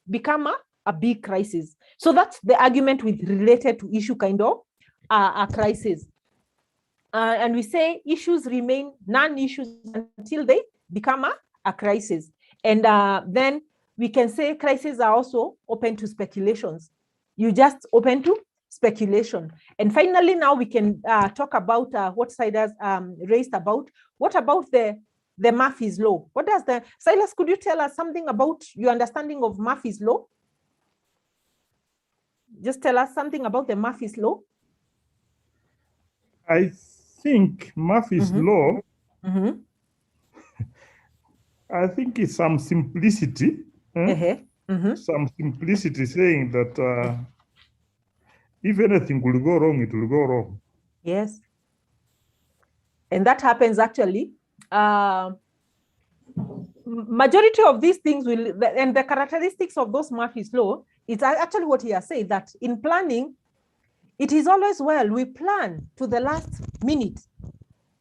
become a big crisis. So that's the argument with related to issue kind of a crisis. And we say issues remain non-issues until they become a crisis. And then we can say crises are also open to speculations. You just open to speculation. And finally, now we can talk about what Silas raised about. What about the Murphy's Law? What does Silas, could you tell us something about your understanding of Murphy's Law? Just tell us something about the Murphy's Law. I think Murphy's Law, I think it's some simplicity. Some simplicity saying that if anything will go wrong, it will go wrong. Yes. And that happens actually. Majority of these things will, and the characteristics of those Murphy's Law, it's actually what he has said, that in planning, it is always well, we plan to the last minute,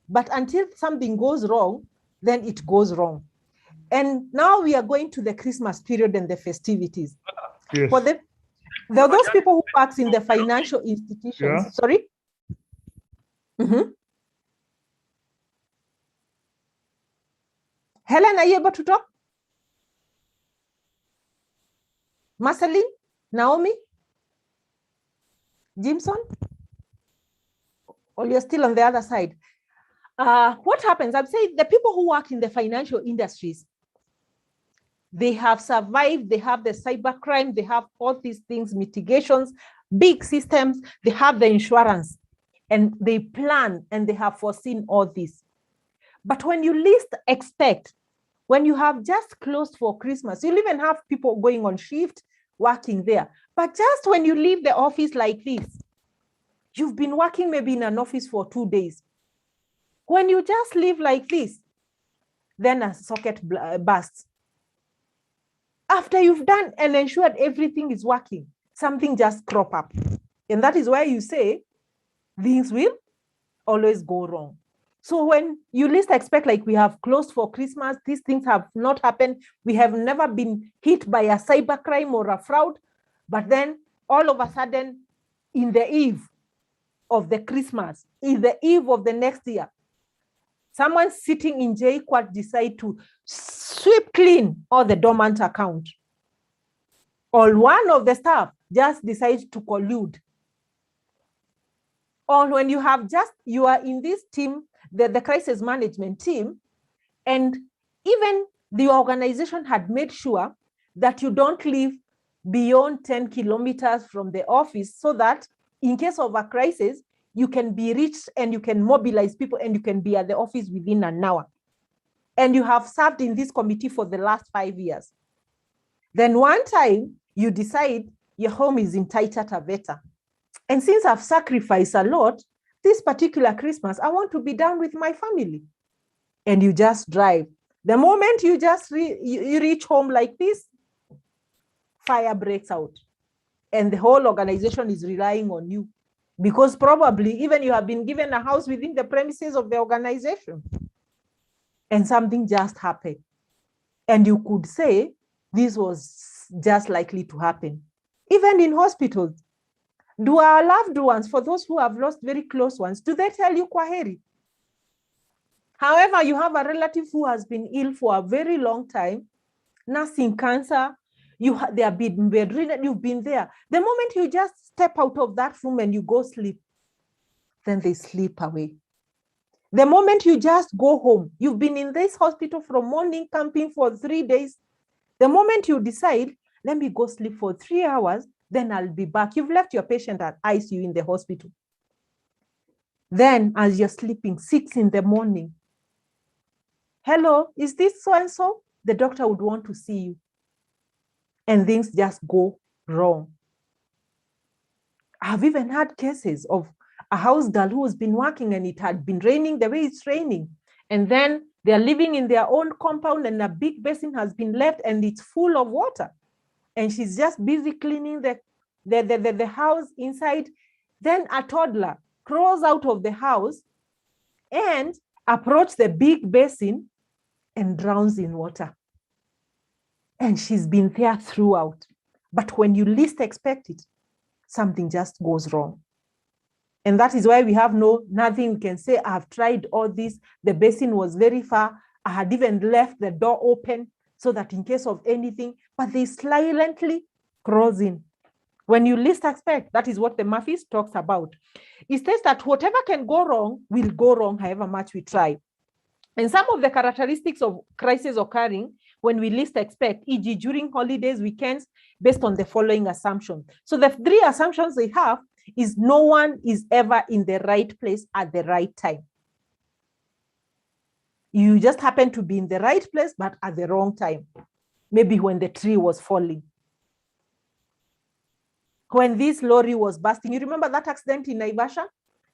but until something goes wrong, then it goes wrong. And now we are going to the Christmas period and the festivities. Yes. For there are those people who work in the financial institutions. Yeah. Sorry? Helen, are you able to talk? Marceline? Naomi? Jimson? Or you're still on the other side? What happens? I'm saying the people who work in the financial industries, they have survived, they have the cybercrime, they have all these things, mitigations, big systems, they have the insurance, and they plan and they have foreseen all this. But when you least expect, when you have just closed for Christmas, you'll even have people going on shift, working there. But just when you leave the office like this, you've been working maybe in an office for 2 days. When you just live like this, then a socket bursts. After you've done and ensured everything is working, something just crop up. And that is why you say things will always go wrong. So when you least expect, like we have closed for Christmas, these things have not happened. We have never been hit by a cybercrime or a fraud. But then all of a sudden, in the eve of the Christmas, in the eve of the next year, someone sitting in JQuat decide to sweep clean all the dormant account. Or one of the staff just decides to collude. Or when you are in this team, the crisis management team, and even the organization had made sure that you don't live beyond 10 kilometers from the office so that in case of a crisis, you can be reached and you can mobilize people and you can be at the office within an hour. And you have served in this committee for the last 5 years. Then one time you decide your home is in Taita Taveta. And since I've sacrificed a lot, this particular Christmas, I want to be down with my family. And you just drive. The moment you just you reach home like this, fire breaks out. And the whole organization is relying on you. Because probably even you have been given a house within the premises of the organization. And something just happened. And you could say this was just likely to happen. Even in hospitals, do our loved ones, for those who have lost very close ones, do they tell you kwaheri? However, you have a relative who has been ill for a very long time, nursing cancer, they have been bedridden, you've been there. The moment you just step out of that room and you go sleep, then they sleep away. The moment you just go home, you've been in this hospital from morning camping for 3 days. The moment you decide, let me go sleep for 3 hours, then I'll be back. You've left your patient at ICU in the hospital. Then as you're sleeping, 6 in the morning, hello, is this so-and-so? The doctor would want to see you. And things just go wrong. I've even had cases of a house girl who has been working and it had been raining the way it's raining. And then they're living in their own compound and a big basin has been left and it's full of water. And she's just busy cleaning the house inside. Then a toddler crawls out of the house and approaches the big basin and drowns in water. And she's been there throughout. But when you least expect it, something just goes wrong. And that is why we have nothing we can say, I've tried all this. The basin was very far. I had even left the door open so that in case of anything, but they silently cross in. When you least expect, that is what the mafias talks about. It says that whatever can go wrong will go wrong however much we try. And some of the characteristics of crises occurring when we least expect, e.g. during holidays, weekends, based on the following assumptions. So the 3 assumptions they have is no one is ever in the right place at the right time. You just happen to be in the right place, but at the wrong time. Maybe when the tree was falling. When this lorry was busting, you remember that accident in Naivasha?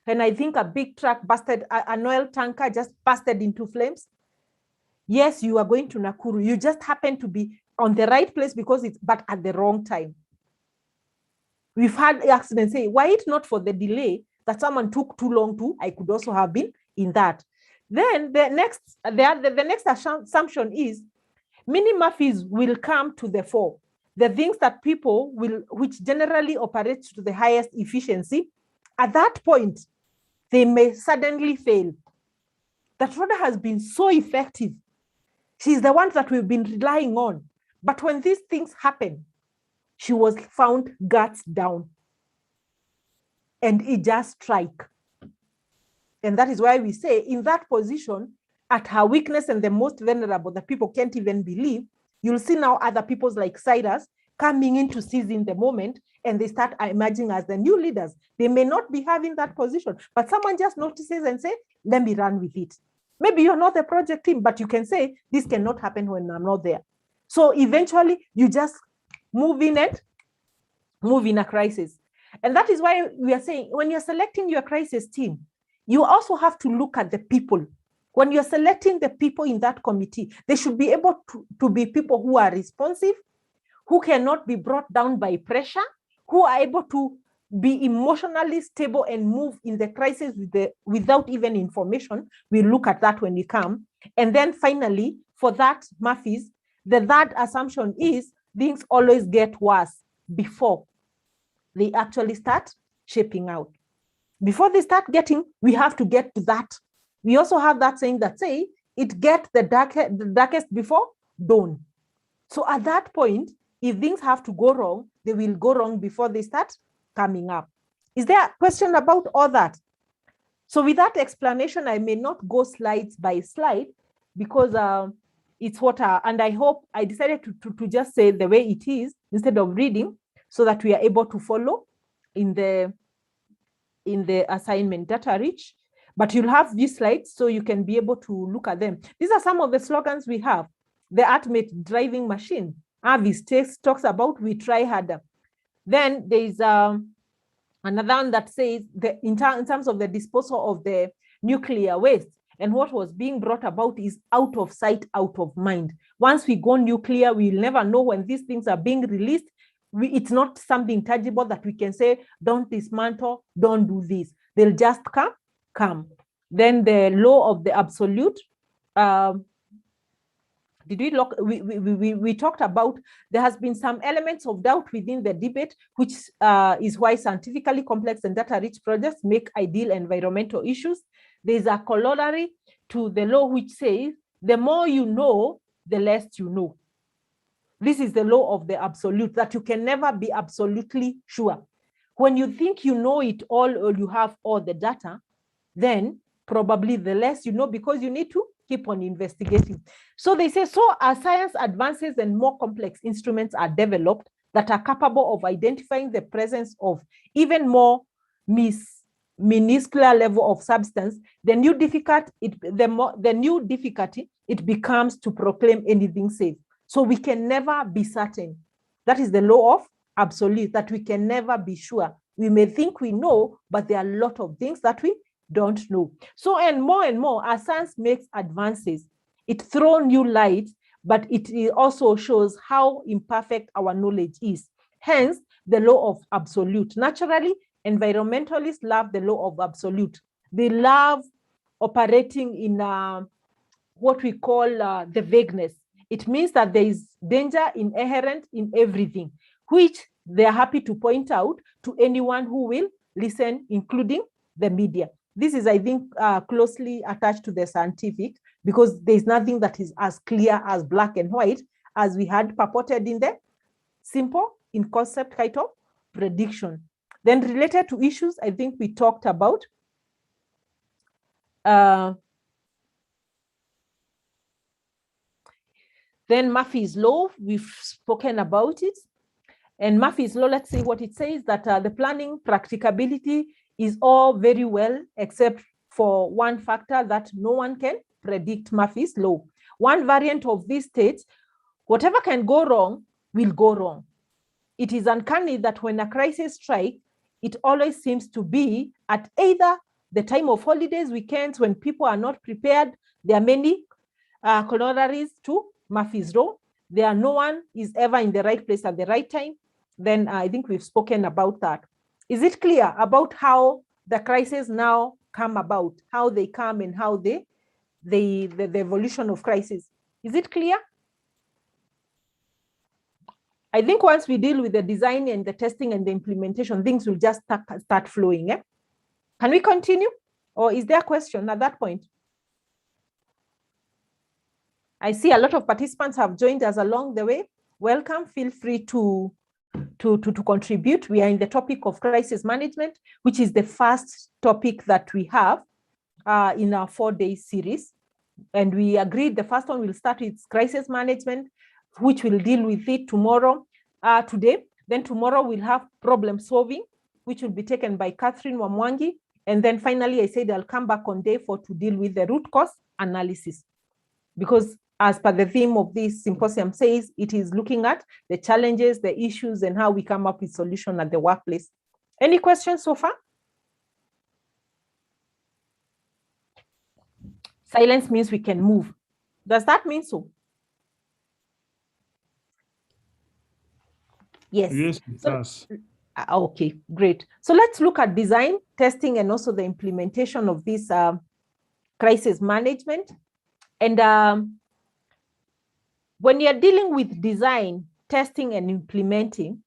And I think a big truck busted, an oil tanker just busted into flames. Yes, you are going to Nakuru. You just happen to be on the right place but at the wrong time. We've had accidents say, why it not for the delay that someone took too long to, I could also have been in that. Then the next assumption is many mafias will come to the fore. The things that people which generally operate to the highest efficiency, at that point, they may suddenly fail. That Rhoda has been so effective. She's the one that we've been relying on. But when these things happen, she was found guts down. And it just strike. And that is why we say in that position, at her weakness and the most vulnerable that people can't even believe, you'll see now other people's like Cyrus coming in to seize in the moment and they start emerging as the new leaders. They may not be having that position, but someone just notices and say, let me run with it. Maybe you're not the project team, but you can say, this cannot happen when I'm not there. So eventually you just move in a crisis. And that is why we are saying, when you're selecting your crisis team, you also have to look at the people. When you're selecting the people in that committee, they should be able to be people who are responsive, who cannot be brought down by pressure, who are able to be emotionally stable and move in the crisis without even information. We look at that when we come. And then finally, for that, mafias, the third assumption is things always get worse before they actually start shaping out. Before they start getting, we have to get to that. We also have that saying that say, it gets the darkest before dawn. So at that point, if things have to go wrong, they will go wrong before they start coming up. Is there a question about all that? So with that explanation, I may not go slides by slide because it's what, and I hope I decided to just say the way it is instead of reading so that we are able to follow in the assignment data rich. But you'll have these slides so you can be able to look at them. These are some of the slogans we have. The ultimate driving machine. This text talks about we try harder. Then there's another one that says in terms of the disposal of the nuclear waste, and what was being brought about is out of sight, out of mind. Once we go nuclear, we'll never know when these things are being released. It's not something tangible that we can say, don't dismantle, don't do this. They'll just come. Then the law of the absolute. We talked about there has been some elements of doubt within the debate, which is why scientifically complex and data-rich projects make ideal environmental issues. There's a corollary to the law which says, the more you know, the less you know. This is the law of the absolute, that you can never be absolutely sure. When you think you know it all or you have all the data, then probably the less you know because you need to keep on investigating. So they say, so as science advances and more complex instruments are developed that are capable of identifying the presence of even more minuscule level of substance, the new difficulty it becomes to proclaim anything safe. So we can never be certain. That is the law of absolute, that we can never be sure. We may think we know, but there are a lot of things that we don't know. So, and more, as science makes advances, it throws new light, but it also shows how imperfect our knowledge is. Hence, the law of absolute. Naturally, environmentalists love the law of absolute. They love operating in what we call the vagueness. It means that there is danger inherent in everything, which they are happy to point out to anyone who will listen, including the media. This is, I think, closely attached to the scientific, because there's nothing that is as clear as black and white as we had purported in the simple in concept kind of prediction. Then related to issues, I think we talked about then Murphy's law, we've spoken about it. And Murphy's law, let's see what it says, that the planning practicability is all very well, except for one factor that no one can predict, Murphy's law. One variant of this states, whatever can go wrong will go wrong. It is uncanny that when a crisis strikes, it always seems to be at either the time of holidays, weekends, when people are not prepared. There are many corollaries to Murphy's law. No one is ever in the right place at the right time. Then I think we've spoken about that. Is it clear about how the crises now come about, how they come and how the evolution of crisis? Is it clear? I think once we deal with the design and the testing and the implementation, things will just start flowing. Eh? Can we continue? Or is there a question at that point? I see a lot of participants have joined us along the way. Welcome. Feel free to contribute. We are in the topic of crisis management, which is the first topic that we have in our 4-day series. And we agreed the first one will start with crisis management, which will deal with it tomorrow, today. Then tomorrow we'll have problem solving, which will be taken by Catherine Wamwangi. And then finally, I said I'll come back on day 4 to deal with the root cause analysis. Because as per the theme of this symposium says, it is looking at the challenges, the issues, and how we come up with solutions at the workplace. Any questions so far? Silence means we can move. Does that mean so? Yes. Yes, it does. Okay, great. So let's look at design, testing, and also the implementation of this crisis management. And when you're dealing with design, testing, and implementing,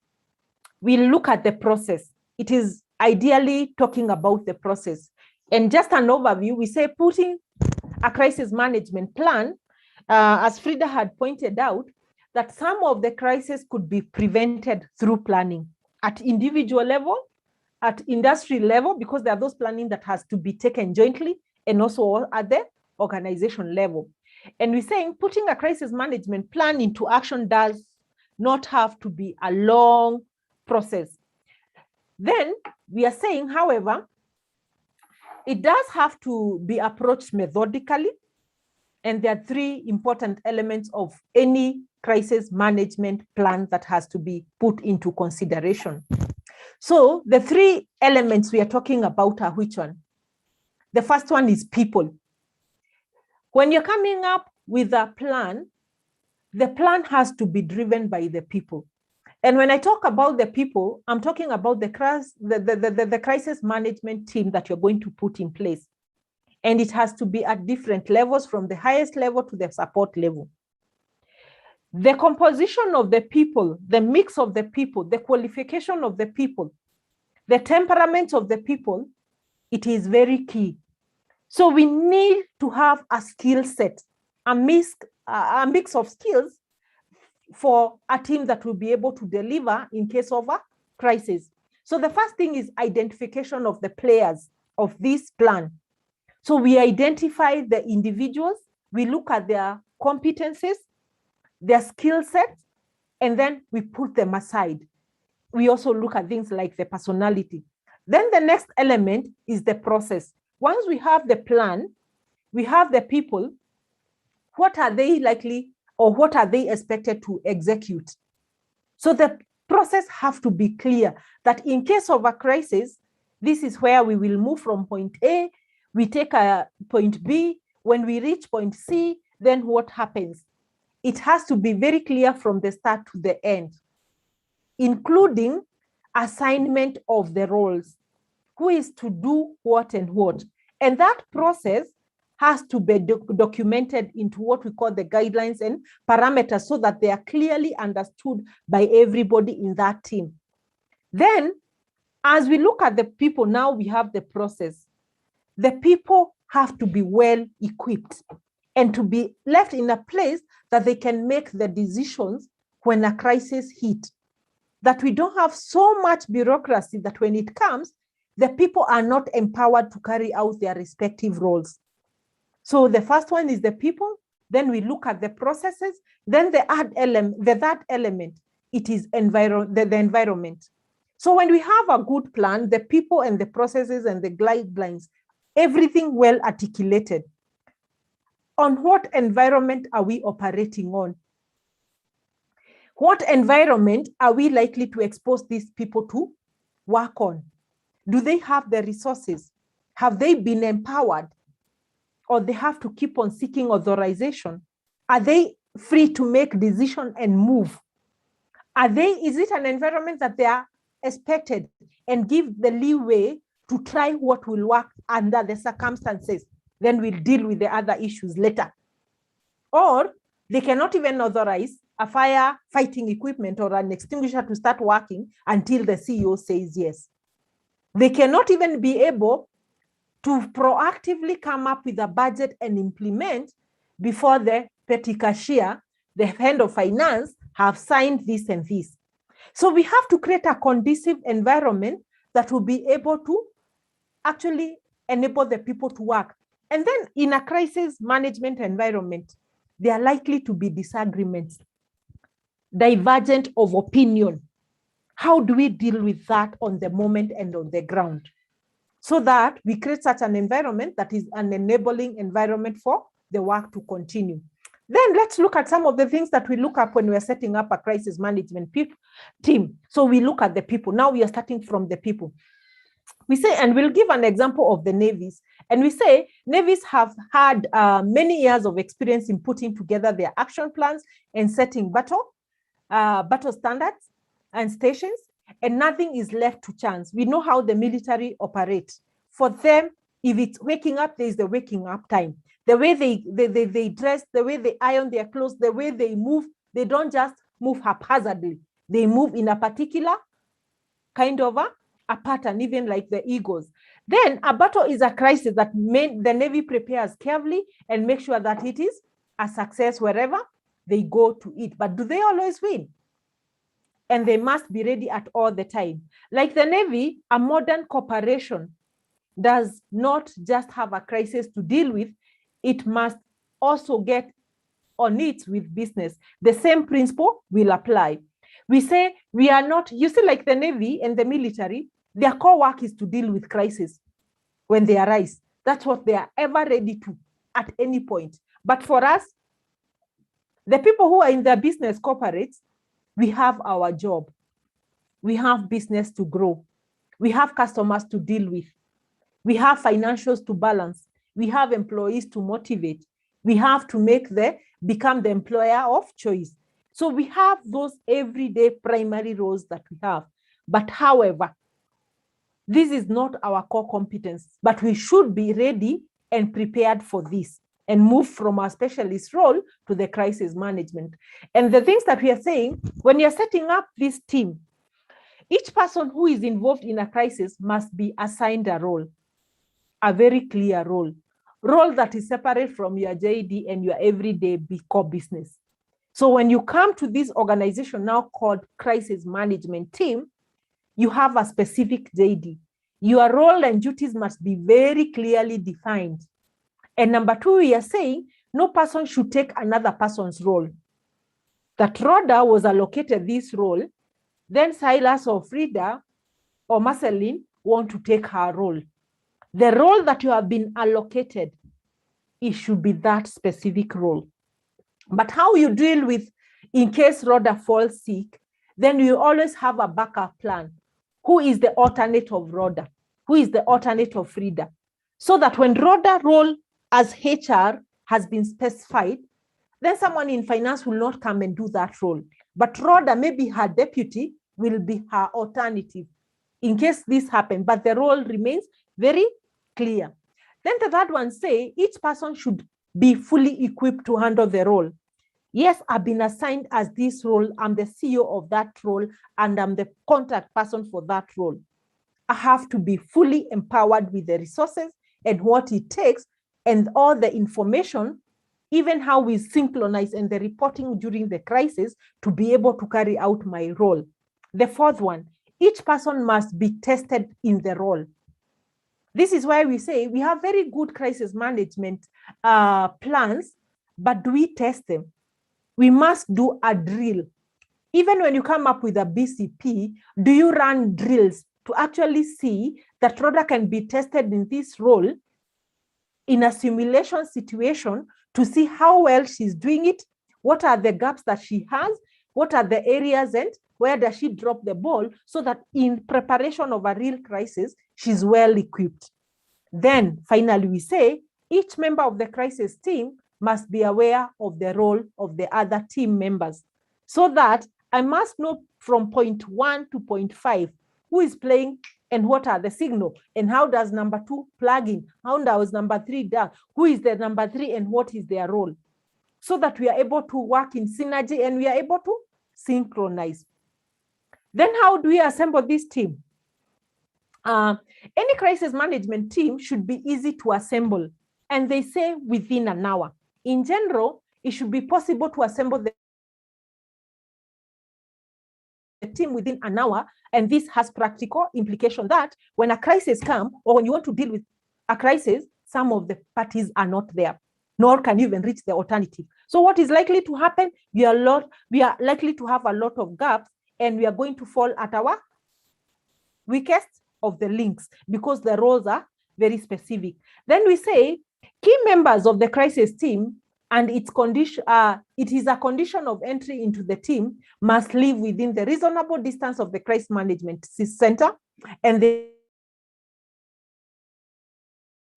we look at the process. It is ideally talking about the process. And just an overview, we say putting a crisis management plan, as Frida had pointed out, that some of the crises could be prevented through planning at individual level, at industry level, because there are those planning that has to be taken jointly, and also at the organization level. And we're saying putting a crisis management plan into action does not have to be a long process. Then we are saying, however, it does have to be approached methodically. And there are three important elements of any crisis management plan that has to be put into consideration. So the three elements we are talking about are which one? The first one is people. When you're coming up with a plan, the plan has to be driven by the people. And when I talk about the people, I'm talking about the crisis management team that you're going to put in place. And it has to be at different levels, from the highest level to the support level. The composition of the people, the mix of the people, the qualification of the people, the temperament of the people, it is very key. So we need to have a skill set, a mix of skills for a team that will be able to deliver in case of a crisis. So the first thing is identification of the players of this plan. So we identify the individuals, we look at their competencies, their skill sets, and then we put them aside. We also look at things like the personality. Then the next element is the process. Once we have the plan, we have the people, what are they likely or what are they expected to execute? So the process has to be clear that in case of a crisis, this is where we will move from point A, we take a point B, when we reach point C, then what happens? It has to be very clear from the start to the end, including assignment of the roles, who is to do what and what. And that process has to be documented into what we call the guidelines and parameters so that they are clearly understood by everybody in that team. Then, as we look at the people, now we have the process. The people have to be well equipped and to be left in a place that they can make the decisions when a crisis hits. That we don't have so much bureaucracy that when it comes, the people are not empowered to carry out their respective roles. So the first one is the people, then we look at the processes, then the third element, it is the environment. So when we have a good plan, the people and the processes and the guidelines, everything well articulated. On what environment are we operating on? What environment are we likely to expose these people to work on? Do they have the resources? Have they been empowered? Or they have to keep on seeking authorization? Are they free to make decisions and move? Is it an environment that they are expected and give the leeway to try what will work under the circumstances? Then we'll deal with the other issues later. Or they cannot even authorize a firefighting equipment or an extinguisher to start working until the CEO says yes. They cannot even be able to proactively come up with a budget and implement before the petty cashier, the head of finance, have signed this and this. So we have to create a conducive environment that will be able to actually enable the people to work. And then in a crisis management environment, there are likely to be disagreements, divergent of opinion. How do we deal with that on the moment and on the ground? So that we create such an environment that is an enabling environment for the work to continue. Then let's look at some of the things that we look at when we're setting up a crisis management team. So we look at the people. Now we are starting from the people. We say, and we'll give an example of the navies. And we say navies have had many years of experience in putting together their action plans and setting battle standards and stations, and nothing is left to chance. We know how the military operate. For them, if it's waking up, there's the waking up time. The way they dress, the way they iron their clothes, the way they move, they don't just move haphazardly. They move in a particular kind of a pattern, even like the eagles. Then a battle is a crisis that the Navy prepares carefully and make sure that it is a success wherever they go to it. But do they always win? And they must be ready at all the time. Like the Navy, a modern corporation does not just have a crisis to deal with, it must also get on it with business. The same principle will apply. We say we are not, you see, like the Navy and the military, their core work is to deal with crises when they arise. That's what they are ever ready to at any point. But for us, the people who are in the business corporates, we have our job. We have business to grow. We have customers to deal with. We have financials to balance. We have employees to motivate. We have to become the employer of choice. So we have those everyday primary roles that we have. But however, this is not our core competence, but we should be ready and prepared for this and move from our specialist role to the crisis management. And the things that we are saying, when you're setting up this team, each person who is involved in a crisis must be assigned a role, a very clear role that is separate from your JD and your everyday core business. So when you come to this organization now called crisis management team, you have a specific JD. Your role and duties must be very clearly defined. And number two, we are saying no person should take another person's role. That Rhoda was allocated this role, then Silas or Frida or Marceline want to take her role. The role that you have been allocated, it should be that specific role. But how you deal with, in case Rhoda falls sick, then you always have a backup plan. Who is the alternate of Rhoda? Who is the alternate of Frida? So that when Rhoda role as HR has been specified, then someone in finance will not come and do that role. But Rhoda, maybe her deputy, will be her alternative in case this happens, but the role remains very clear. Then the third one say, each person should be fully equipped to handle the role. Yes, I've been assigned as this role. I'm the CEO of that role, and I'm the contact person for that role. I have to be fully empowered with the resources and what it takes and all the information, even how we synchronize and the reporting during the crisis to be able to carry out my role. The fourth one, each person must be tested in the role. This is why we say we have very good crisis management plans, but do we test them? We must do a drill. Even when you come up with a BCP, do you run drills to actually see that Rhoda can be tested in this role in a simulation situation to see how well she's doing it, what are the gaps that she has, what are the areas and where does she drop the ball, so that in preparation of a real crisis, she's well equipped. Then finally we say, each member of the crisis team must be aware of the role of the other team members, so that I must know from point 1 to point 5 who is playing and what are the signal, and how does number 2 plug in, how does number 3 down, who is the number 3 and what is their role, so that we are able to work in synergy and we are able to synchronize. Then how do we assemble this team? Any crisis management team should be easy to assemble, and they say within an hour. In general, it should be possible to assemble the team within an hour, and this has practical implication that when a crisis comes, or when you want to deal with a crisis, some of the parties are not there, nor can you even reach the alternative. So what is likely to happen? We are likely to have a lot of gaps, and we are going to fall at our weakest of the links because the roles are very specific. Then we say key members of the crisis team, and its condition, it is a condition of entry into the team, must live within the reasonable distance of the crisis management center, and they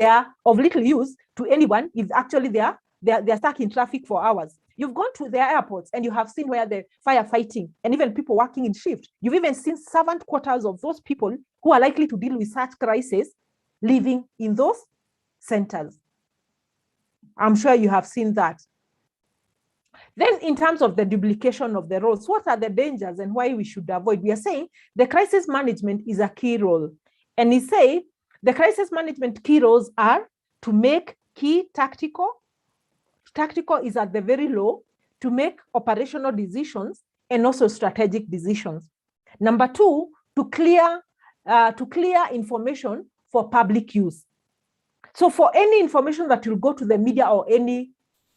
are of little use to anyone if actually they're stuck in traffic for hours. You've gone to their airports and you have seen where the firefighting and even people working in shift. You've even seen servant quarters of those people who are likely to deal with such crises living in those centers. I'm sure you have seen that. Then in terms of the duplication of the roles, what are the dangers and why we should avoid? We are saying the crisis management is a key role. And we say the crisis management key roles are to make key tactical is at the very low, to make operational decisions and also strategic decisions. Number two, to clear information for public use. So for any information that will go to the media or any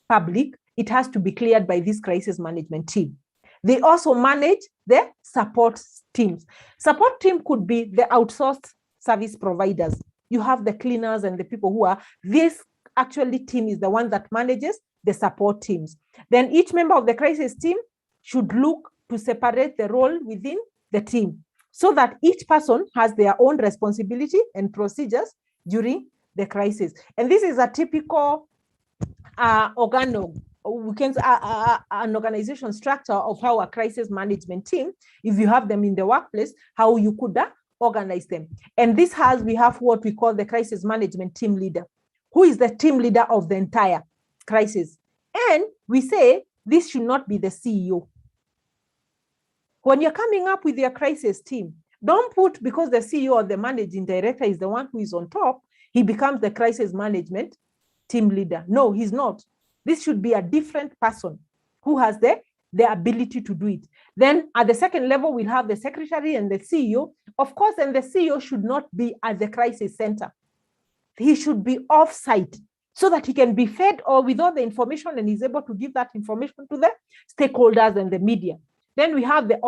public, it has to be cleared by this crisis management team. They also manage the support teams. Support team could be the outsourced service providers. You have the cleaners and the people who are, this actually team is the one that manages the support teams. Then each member of the crisis team should look to separate the role within the team so that each person has their own responsibility and procedures during the crisis. And this is a typical an organization structure of how a crisis management team, if you have them in the workplace, how you could organize them. And we have what we call the crisis management team leader, who is the team leader of the entire crisis. And we say this should not be the CEO. When you're coming up with your crisis team, don't put, because the CEO or the managing director is the one who is on top, he becomes the crisis management team leader. No, he's not. This should be a different person who has the ability to do it. Then at the second level, we'll have the secretary and the CEO. Of course, and the CEO should not be at the crisis center. He should be off-site so that he can be fed or with all the information and is able to give that information to the stakeholders and the media. Then we have the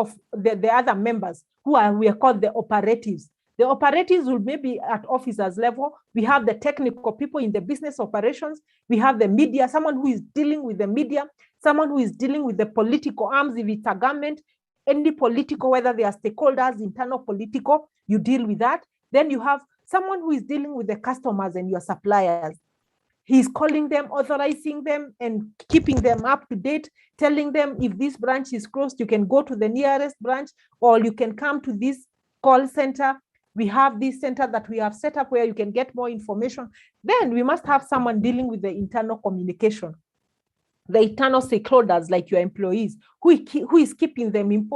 other members we are called the operatives. The operatives will maybe at officers level. We have the technical people in the business operations. We have the media, someone who is dealing with the media, someone who is dealing with the political arms, if it's a government, any political, whether they are stakeholders, internal political, you deal with that. Then you have someone who is dealing with the customers and your suppliers. He's calling them, authorizing them, and keeping them up to date, telling them if this branch is closed, you can go to the nearest branch, or you can come to this call center. We have this center that we have set up where you can get more information. Then we must have someone dealing with the internal communication, the internal stakeholders like your employees, who is keeping them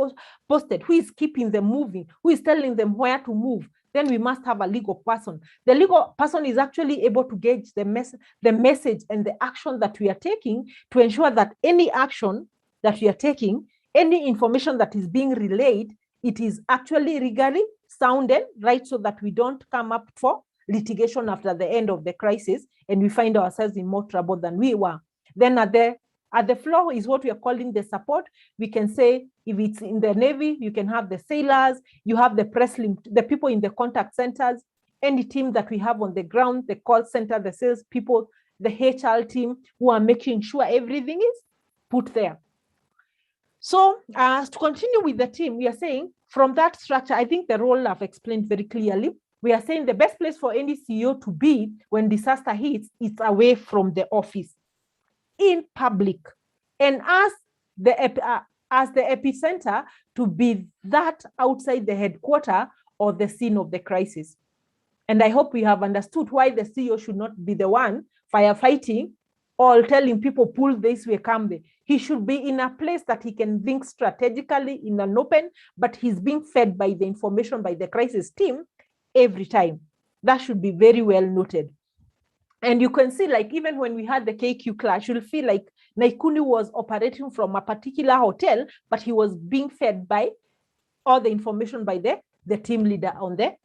posted, who is keeping them moving, who is telling them where to move. Then we must have a legal person. The legal person is actually able to gauge the message and the action that we are taking to ensure that any action that we are taking, any information that is being relayed, it is actually legally sound and right, so that we don't come up for litigation after the end of the crisis and we find ourselves in more trouble than we were. Then at the floor is what we are calling the support. We can say if it's in the Navy, you can have the sailors, you have the press link, the people in the contact centers, any team that we have on the ground, the call center, the sales people, the HR team who are making sure everything is put there. So to continue with the team, we are saying from that structure, I think the role I've explained very clearly. We are saying the best place for any CEO to be when disaster hits is away from the office, in public, and as the epicenter to be that outside the headquarters or the scene of the crisis. And I hope we have understood why the CEO should not be the one firefighting or telling people pull this way, come there. He should be in a place that he can think strategically in an open, but he's being fed by the information by the crisis team every time. That should be very well noted. And you can see, like, even when we had the KQ clash, you'll feel like Naikuni was operating from a particular hotel, but he was being fed by all the information by the team leader on the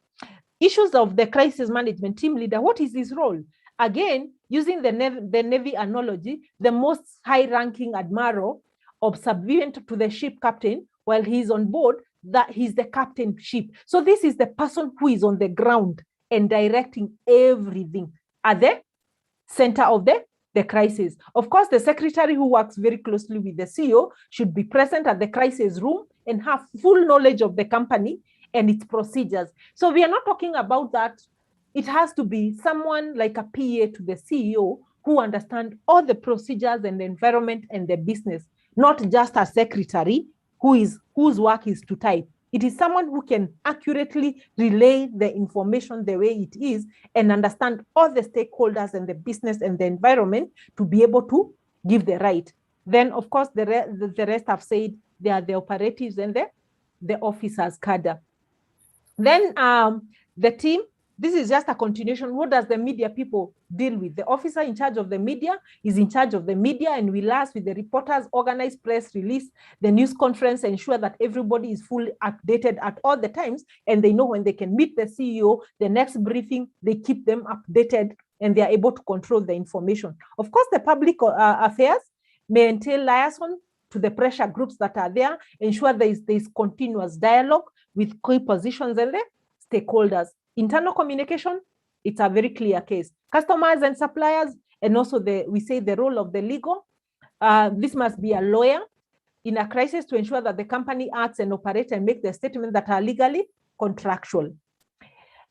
issues of the crisis management team leader. What is his role? Again, using the Navy analogy, the most high-ranking admiral or subservient to the ship captain while he's on board, that he's the captain ship. So this is the person who is on the ground and directing everything at the center of the crisis. Of course, the secretary who works very closely with the CEO should be present at the crisis room and have full knowledge of the company and its procedures. So we are not talking about that it has to be someone like a PA to the CEO who understands all the procedures and the environment and the business, not just a secretary whose work is to type. It is someone who can accurately relay the information the way it is and understand all the stakeholders and the business and the environment to be able to give the right. Then, of course, the rest have said they are the operatives and the officers cadre. Then the team, this is just a continuation. What does the media people deal with? The officer in charge of the media is in charge of the media and will liaise with the reporters, organize press release, the news conference, ensure that everybody is fully updated at all the times and they know when they can meet the CEO, the next briefing, they keep them updated and they are able to control the information. Of course, the public affairs may entail liaison to the pressure groups that are there, ensure there is continuous dialogue with key positions and the stakeholders. Internal communication, it's a very clear case. Customers and suppliers, and also we say the role of the legal. This must be a lawyer in a crisis to ensure that the company acts and operates and make the statements that are legally contractual.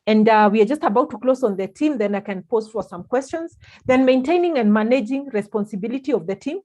And we are just about to close on the team, then I can pose for some questions. Then maintaining and managing responsibility of the team.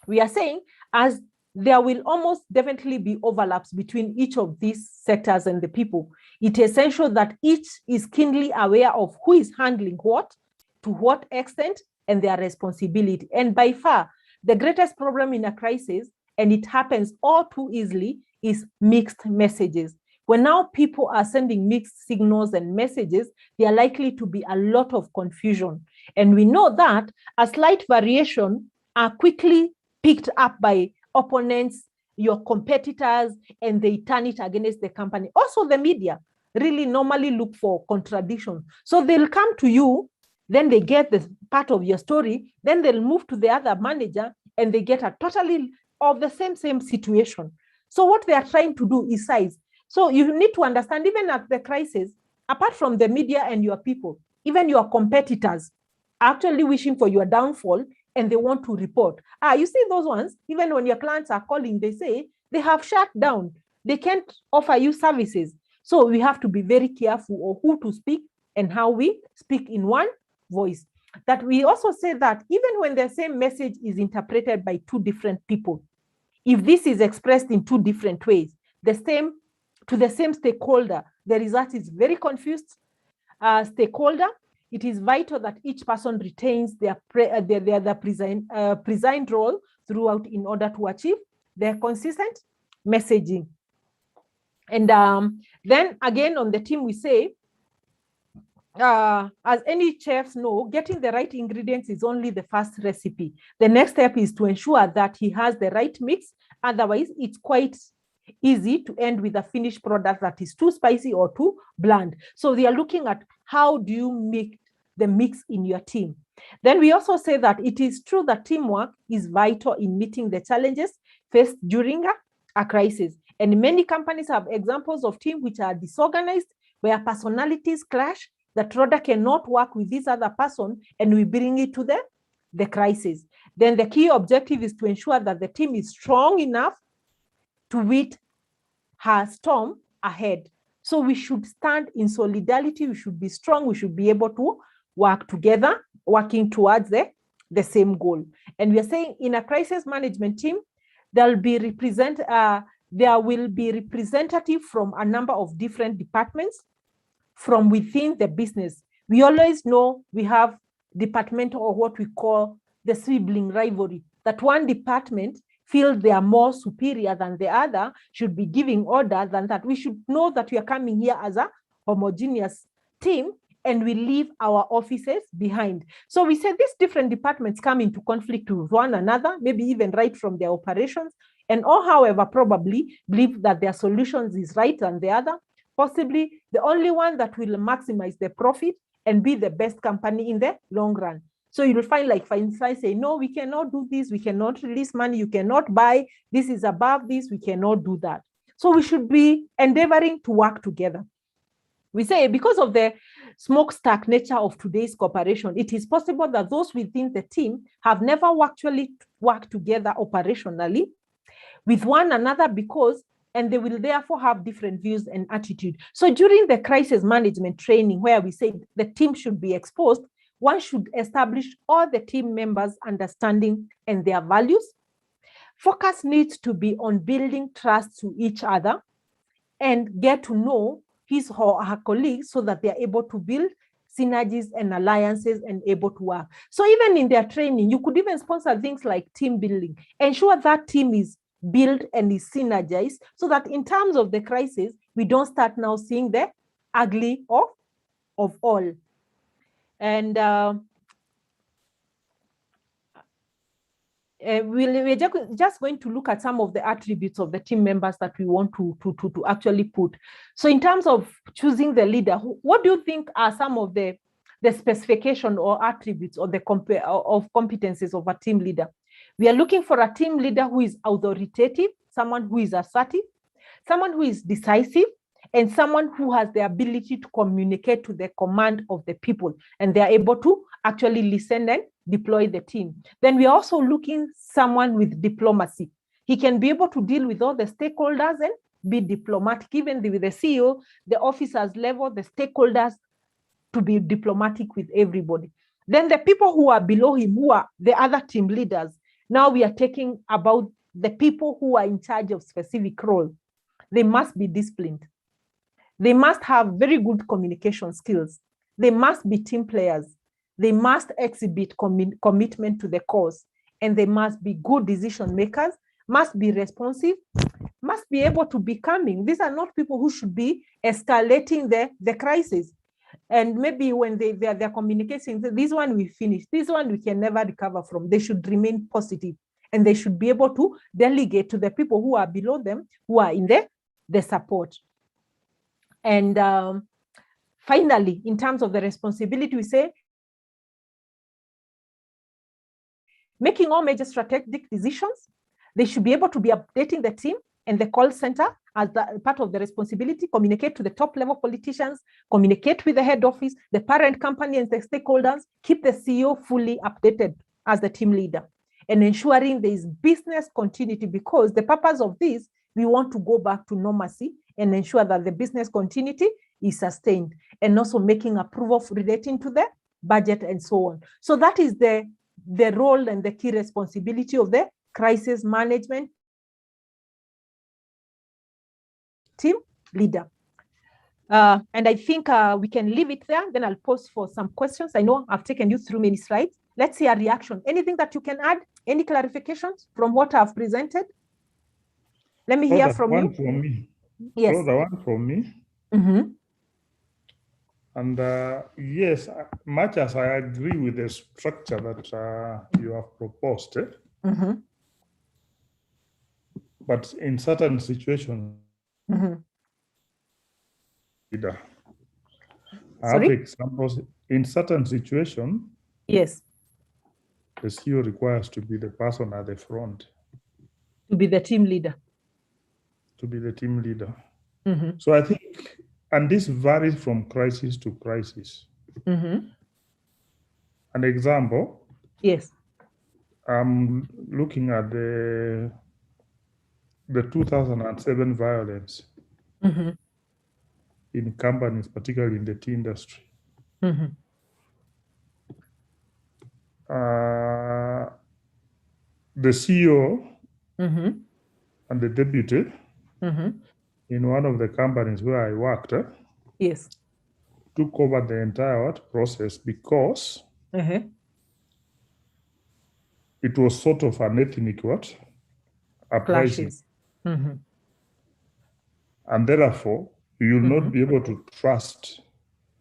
We are saying as there will almost definitely be overlaps between each of these sectors and the people. It is essential that each is keenly aware of who is handling what, to what extent, and their responsibility. And by far, the greatest problem in a crisis, and it happens all too easily, is mixed messages. When now people are sending mixed signals and messages, there are likely to be a lot of confusion. And we know that a slight variation are quickly picked up by opponents, your competitors, and they turn it against the company. Also, the media really normally look for contradiction. So they'll come to you, then they get the part of your story, then they'll move to the other manager, and they get a totally of the same situation. So what they are trying to do is size. So you need to understand, even at the crisis, apart from the media and your people, even your competitors are actually wishing for your downfall, and they want to report. You see those ones, even when your clients are calling, they say they have shut down. They can't offer you services. So we have to be very careful of who to speak and how we speak in one voice. That we also say that even when the same message is interpreted by two different people, if this is expressed in two different ways, to the same stakeholder, the result is very confused stakeholder. It is vital that each person retains their present role throughout in order to achieve their consistent messaging. And then again on the team, we say, as any chefs know, getting the right ingredients is only the first recipe. The next step is to ensure that he has the right mix. Otherwise, it's quite easy to end with a finished product that is too spicy or too bland. So they are looking at how do you make the mix in your team. Then we also say that it is true that teamwork is vital in meeting the challenges faced during a crisis. And many companies have examples of teams which are disorganized, where personalities clash, that rather cannot work with this other person, and we bring it to the crisis. Then the key objective is to ensure that the team is strong enough to meet her storm ahead. So we should stand in solidarity, we should be strong, we should be able to work together, working towards the same goal. And we are saying in a crisis management team, there will be representative from a number of different departments from within the business. We always know we have departmental, or what we call the sibling rivalry, that one department feels they are more superior than the other, should be giving order than that. We should know that we are coming here as a homogeneous team, and we leave our offices behind. So we say these different departments come into conflict with one another, maybe even right from their operations, and or however probably believe that their solutions is right than the other, possibly the only one that will maximize the profit and be the best company in the long run. So you'll find, like, for instance, say, no, we cannot do this, we cannot release money, you cannot buy, this is above this, we cannot do that. So we should be endeavoring to work together. We say because of the smokestack nature of today's cooperation, it is possible that those within the team have never actually worked together operationally with one another, because and they will therefore have different views and attitude. So during the crisis management training, where we said the team should be exposed, one should establish all the team members' understanding and their values. Focus needs to be on building trust to each other and get to know his or her colleagues so that they're able to build synergies and alliances and able to work. So even in their training, you could even sponsor things like team building. Ensure that team is built and is synergized so that in terms of the crisis, we don't start now seeing the ugly of all. And we're just going to look at some of the attributes of the team members that we want to actually put. So in terms of choosing the leader, what do you think are some of the specification or attributes or of competencies of a team leader? We are looking for a team leader who is authoritative, someone who is assertive, someone who is decisive, and someone who has the ability to communicate to the command of the people, and they are able to actually listen and deploy the team. Then we are also looking someone with diplomacy. He can be able to deal with all the stakeholders and be diplomatic, even with the CEO, the officers level, the stakeholders, to be diplomatic with everybody. Then the people who are below him, who are the other team leaders, now we are talking about the people who are in charge of specific role. They must be disciplined. They must have very good communication skills. They must be team players. They must exhibit commitment to the cause, and they must be good decision makers, must be responsive, must be able to be calming. These are not people who should be escalating the crisis. And maybe when they're communicating, this one we finished, this one we can never recover from. They should remain positive, and they should be able to delegate to the people who are below them, who are in the support. And finally, in terms of the responsibility, we say, making all major strategic decisions, they should be able to be updating the team and the call center as part of the responsibility, communicate to the top level politicians, communicate with the head office, the parent company and the stakeholders, keep the CEO fully updated as the team leader, and ensuring there is business continuity, because the purpose of this, we want to go back to normalcy and ensure that the business continuity is sustained, and also making approval relating to the budget and so on. So that is the role and the key responsibility of the crisis management team leader. And I think we can leave it there. Then I'll pause for some questions. I know I've taken you through many slides. Let's see a reaction. Anything that you can add? Any clarifications from what I've presented? Let me hear from you. From me. Yes. So the one from me. Mm-hmm. And yes, much as I agree with the structure that you have proposed, mm-hmm. but in certain situations, mm-hmm. I have examples. In certain situations, yes, the CEO requires to be the person at the front. To be the team leader. To be the team leader. Mm-hmm. So I think, and this varies from crisis to crisis. Mm-hmm. An example. Yes. I'm looking at the 2007 violence mm-hmm. in companies, particularly in the tea industry. Mm-hmm. The CEO mm-hmm. and the deputy mm-hmm. in one of the companies where I worked, yes, took over the entire process because it was sort of an ethnic uprising. Mm-hmm. And therefore, you will not be able to trust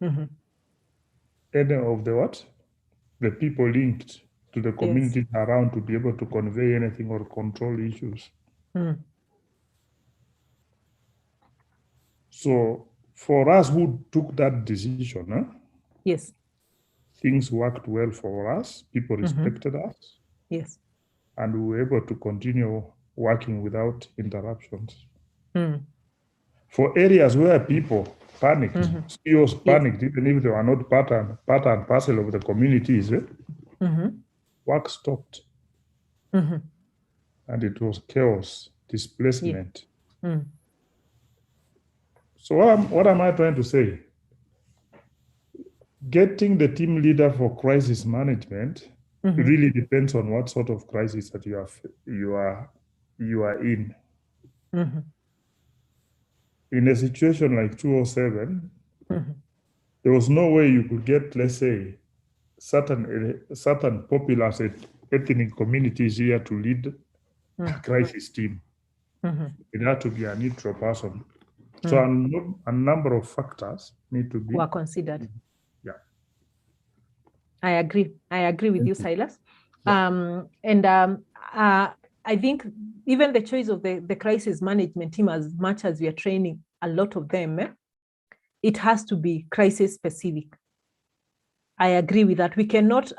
any of the people linked to the communities around to be able to convey anything or control issues. Mm. So for us who took that decision, yes, things worked well for us. People respected us. Yes. And we were able to continue working without interruptions. Mm. For areas where people panicked, CEOs panicked, even if they were not part and parcel of the communities, work stopped. And it was chaos, displacement. So what am I trying to say? Getting the team leader for crisis management really depends on what sort of crisis that you are in. In a situation like 207, there was no way you could get, let's say, certain popular ethnic communities here to lead a crisis team. It had to be a neutral person. So a number of factors need to be considered. Yeah. I agree with you, Silas. Yeah. I think even the choice of the crisis management team, as much as we are training a lot of them, it has to be crisis specific. I agree with that. We cannot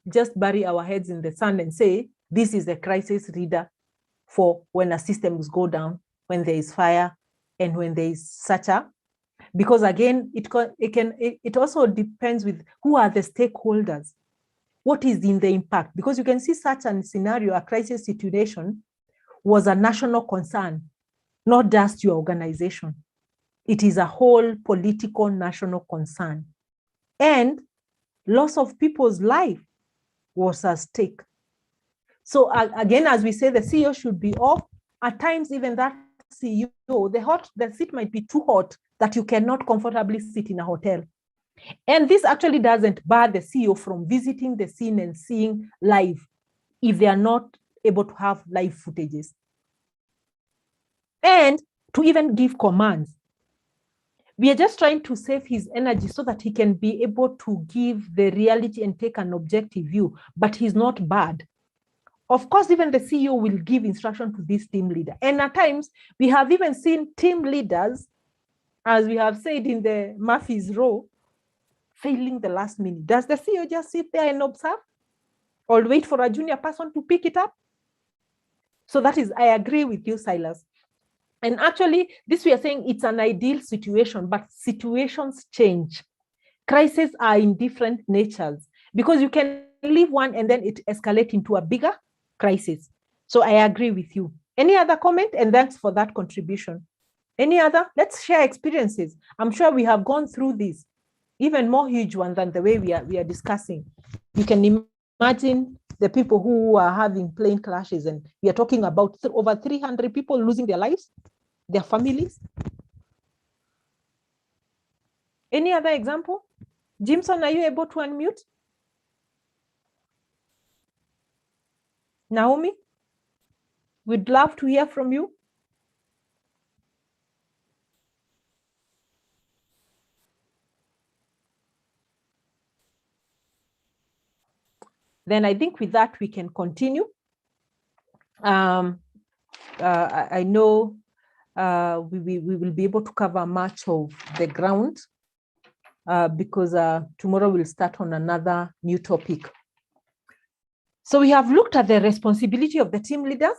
just bury our heads in the sand and say, this is a crisis leader for when our systems go down, when there is fire, and when there is such a, because again, it also depends with who are the stakeholders. What is in the impact? Because you can see such a scenario, a crisis situation was a national concern, not just your organization. It is a whole political national concern. And loss of people's life was at stake. So again, as we say, the CEO should be off. At times, even that CEO, the seat might be too hot that you cannot comfortably sit in a hotel. And this actually doesn't bar the CEO from visiting the scene and seeing live if they are not able to have live footages. And to even give commands. We are just trying to save his energy so that he can be able to give the reality and take an objective view, but he's not bad. Of course, even the CEO will give instruction to this team leader. And at times, we have even seen team leaders, as we have said in the Murphy's Law, failing the last minute. Does the CEO just sit there and observe or wait for a junior person to pick it up? So that is, I agree with you, Silas. And actually, this we are saying it's an ideal situation, but situations change. Crises are in different natures because you can leave one and then it escalates into a bigger crisis. So I agree with you. Any other comment? And thanks for that contribution. Any other? Let's share experiences. I'm sure we have gone through this, even more huge one than the way we are discussing. You can imagine the people who are having plane crashes, and we are talking about over 300 people losing their lives, their families. Any other example? Jimson, are you able to unmute? Naomi, we'd love to hear from you. Then I think with that, we can continue. I know we will be able to cover much of the ground because tomorrow we'll start on another new topic. So we have looked at the responsibility of the team leaders,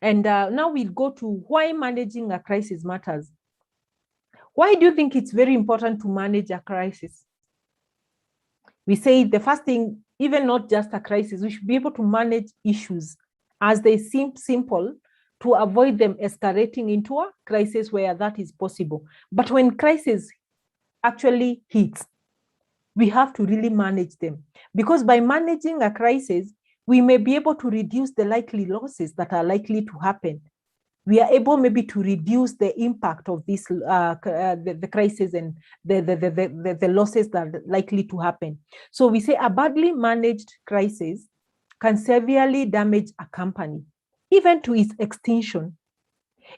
and now we'll go to why managing a crisis matters. Why do you think it's very important to manage a crisis? We say the first thing, even not just a crisis, we should be able to manage issues as they seem simple to avoid them escalating into a crisis where that is possible. But when crisis actually hits, we have to really manage them, because by managing a crisis, we may be able to reduce the likely losses that are likely to happen. We are able maybe to reduce the impact of this, the crisis and the losses that are likely to happen. So we say a badly managed crisis can severely damage a company, even to its extinction,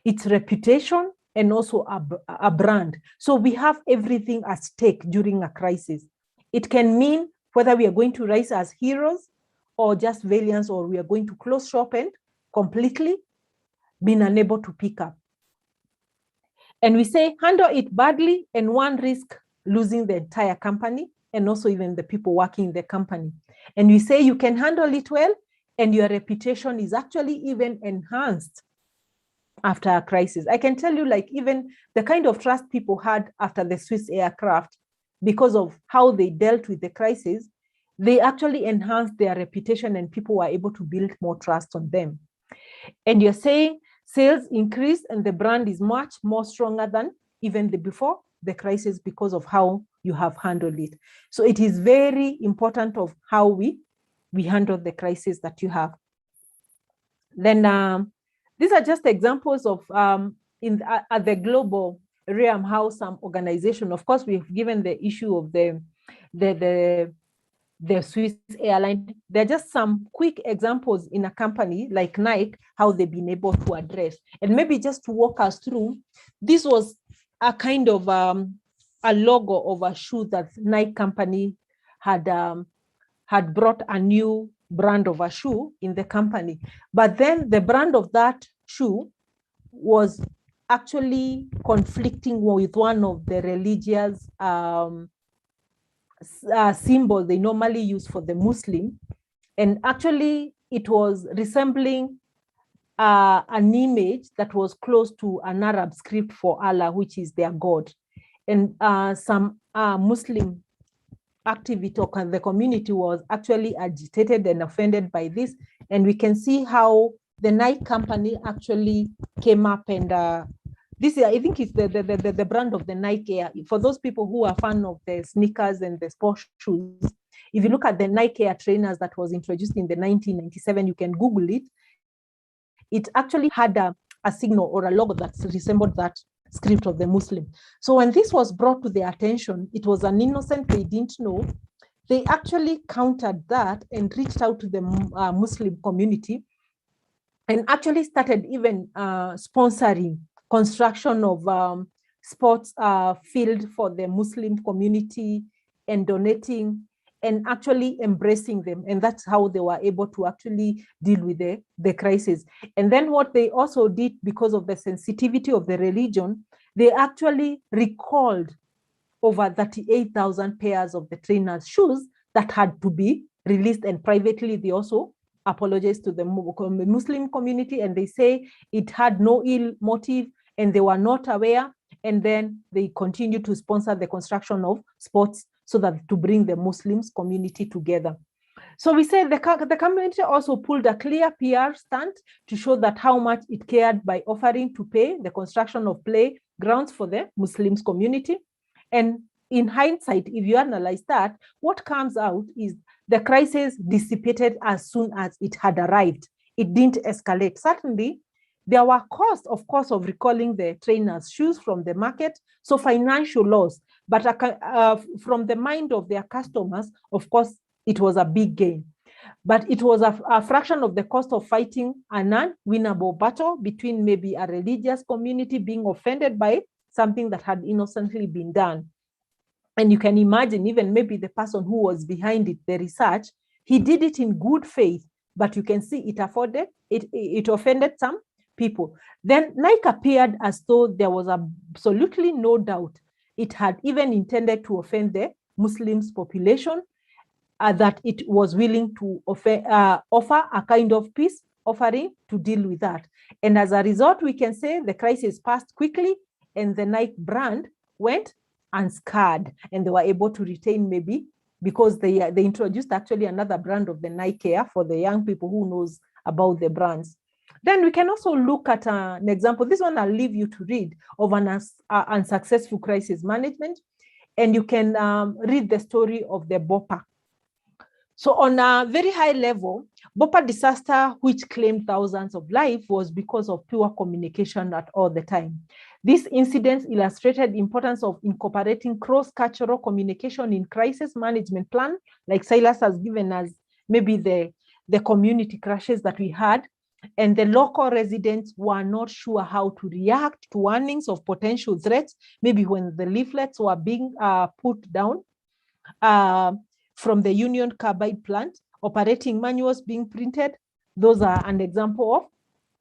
its reputation, and also a brand. So we have everything at stake during a crisis. It can mean whether we are going to rise as heroes or just villains, or we are going to close shop and completely being unable to pick up. And we say handle it badly, and one risk losing the entire company and also even the people working in the company. And we say you can handle it well, and your reputation is actually even enhanced after a crisis. I can tell you, like, even the kind of trust people had after the Swiss aircraft, because of how they dealt with the crisis, they actually enhanced their reputation and people were able to build more trust on them. And you're saying sales increased and the brand is much more stronger than even before the crisis because of how you have handled it. So it is very important of how we handle the crisis that you have. Then these are just examples of at the global realm, how some organization, of course, we've given the issue of the Swiss airline. There are just some quick examples in a company like Nike, how they've been able to address. And maybe just to walk us through, this was a kind of a logo of a shoe that Nike company had brought a new brand of a shoe in the company. But then the brand of that shoe was actually conflicting with one of the religious symbol they normally use for the Muslim. And actually it was resembling an image that was close to an Arab script for Allah, which is their God. And some Muslim activity or the community was actually agitated and offended by this. And we can see how the Nike company actually came up, and this is, I think, it's the brand of the Nike Air. For those people who are fan of the sneakers and the sports shoes, if you look at the Nike Air trainers that was introduced in the 1997, you can Google it. It actually had a signal or a logo that resembled that script of the Muslim. So when this was brought to their attention, it was an innocent, they didn't know. They actually countered that and reached out to the Muslim community and actually started even sponsoring construction of sports field for the Muslim community and donating and actually embracing them. And that's how they were able to actually deal with the crisis. And then what they also did, because of the sensitivity of the religion, they actually recalled over 38,000 pairs of the trainers' shoes that had to be released. And privately, they also apologized to the Muslim community, and they say it had no ill motive and they were not aware. And then they continue to sponsor the construction of sports so that to bring the Muslims community together. So we say the community also pulled a clear PR stunt to show that how much it cared by offering to pay the construction of playgrounds for the Muslims community. And in hindsight, if you analyze that, what comes out is the crisis dissipated as soon as it had arrived. It didn't escalate. Certainly, there were costs, of course, of recalling the trainers' shoes from the market, so financial loss. But from the mind of their customers, of course, it was a big gain. But it was a fraction of the cost of fighting an unwinnable battle between maybe a religious community being offended by something that had innocently been done. And you can imagine even maybe the person who was behind it, the research, he did it in good faith, but you can see it offended some people. Then Nike appeared as though there was absolutely no doubt it had even intended to offend the Muslims population, that it was willing to offer a kind of peace offering to deal with that. And as a result, we can say the crisis passed quickly and the Nike brand went unscarred, and they were able to retain, maybe because they introduced actually another brand of the Nike Air for the young people who knows about the brands. Then we can also look at an example. This one I'll leave you to read, of an unsuccessful crisis management. And you can read the story of the Bopa. So on a very high level, Bopa disaster, which claimed thousands of lives, was because of poor communication at all the time. This incident illustrated the importance of incorporating cross-cultural communication in crisis management plan, like Silas has given us maybe the community crashes that we had, and the local residents were not sure how to react to warnings of potential threats, maybe when the leaflets were being put down from the Union Carbide plant, operating manuals being printed. Those are an example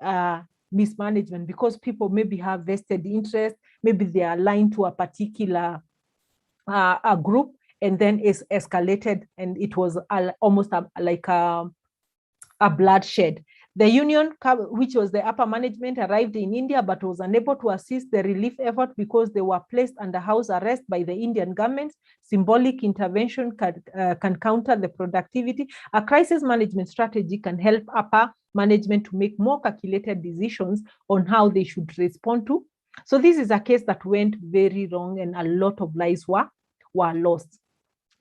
of mismanagement, because people maybe have vested interest, maybe they are aligned to a particular a group, and then it's escalated, and it was almost like a bloodshed. The Union, which was the upper management, arrived in India but was unable to assist the relief effort because they were placed under house arrest by the Indian government. Symbolic intervention can counter the productivity. A crisis management strategy can help upper management to make more calculated decisions on how they should respond to So this is a case that went very wrong and a lot of lives were lost.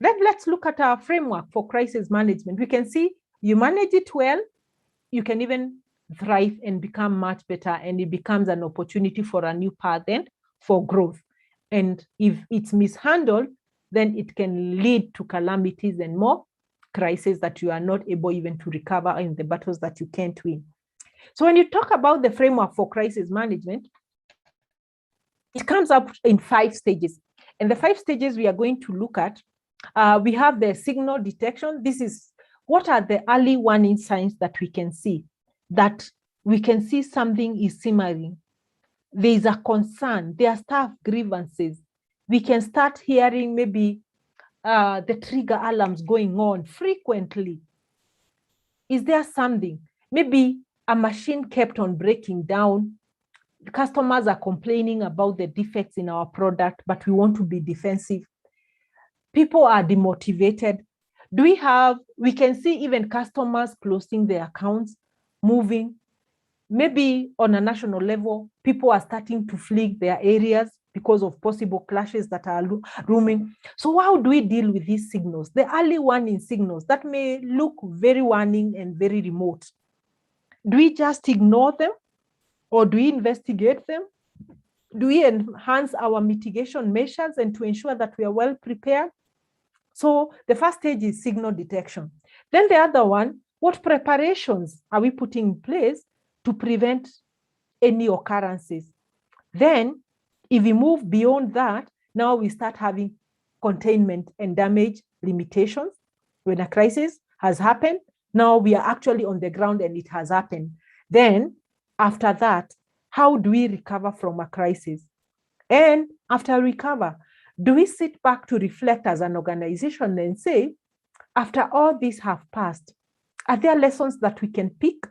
Then let's look at our framework for crisis management. We can see you manage it well, you can even thrive and become much better, and it becomes an opportunity for a new path and for growth. And if it's mishandled, then it can lead to calamities and more crises that you are not able even to recover in the battles that you can't win. So when you talk about the framework for crisis management, it comes up in 5 stages. And the 5 stages we are going to look at, we have the signal detection. This is what are the early warning signs that we can see something is simmering. There is a concern, there are staff grievances. We can start hearing maybe the trigger alarms going on frequently. Is there something? Maybe a machine kept on breaking down. Customers are complaining about the defects in our product, but we want to be defensive. People are demotivated. We can see even customers closing their accounts, moving. Maybe on a national level, people are starting to flee their areas because of possible clashes that are looming. So how do we deal with these signals? The early warning signals that may look very warning and very remote. Do we just ignore them? Or do we investigate them? Do we enhance our mitigation measures and to ensure that we are well prepared? So the first stage is signal detection. Then the other one, what preparations are we putting in place to prevent any occurrences? Then if we move beyond that, now we start having containment and damage limitations. When a crisis has happened, now we are actually on the ground and it has happened. Then after that, how do we recover from a crisis? And after recover, do we sit back to reflect as an organization and say, after all this have passed, are there lessons that we can pick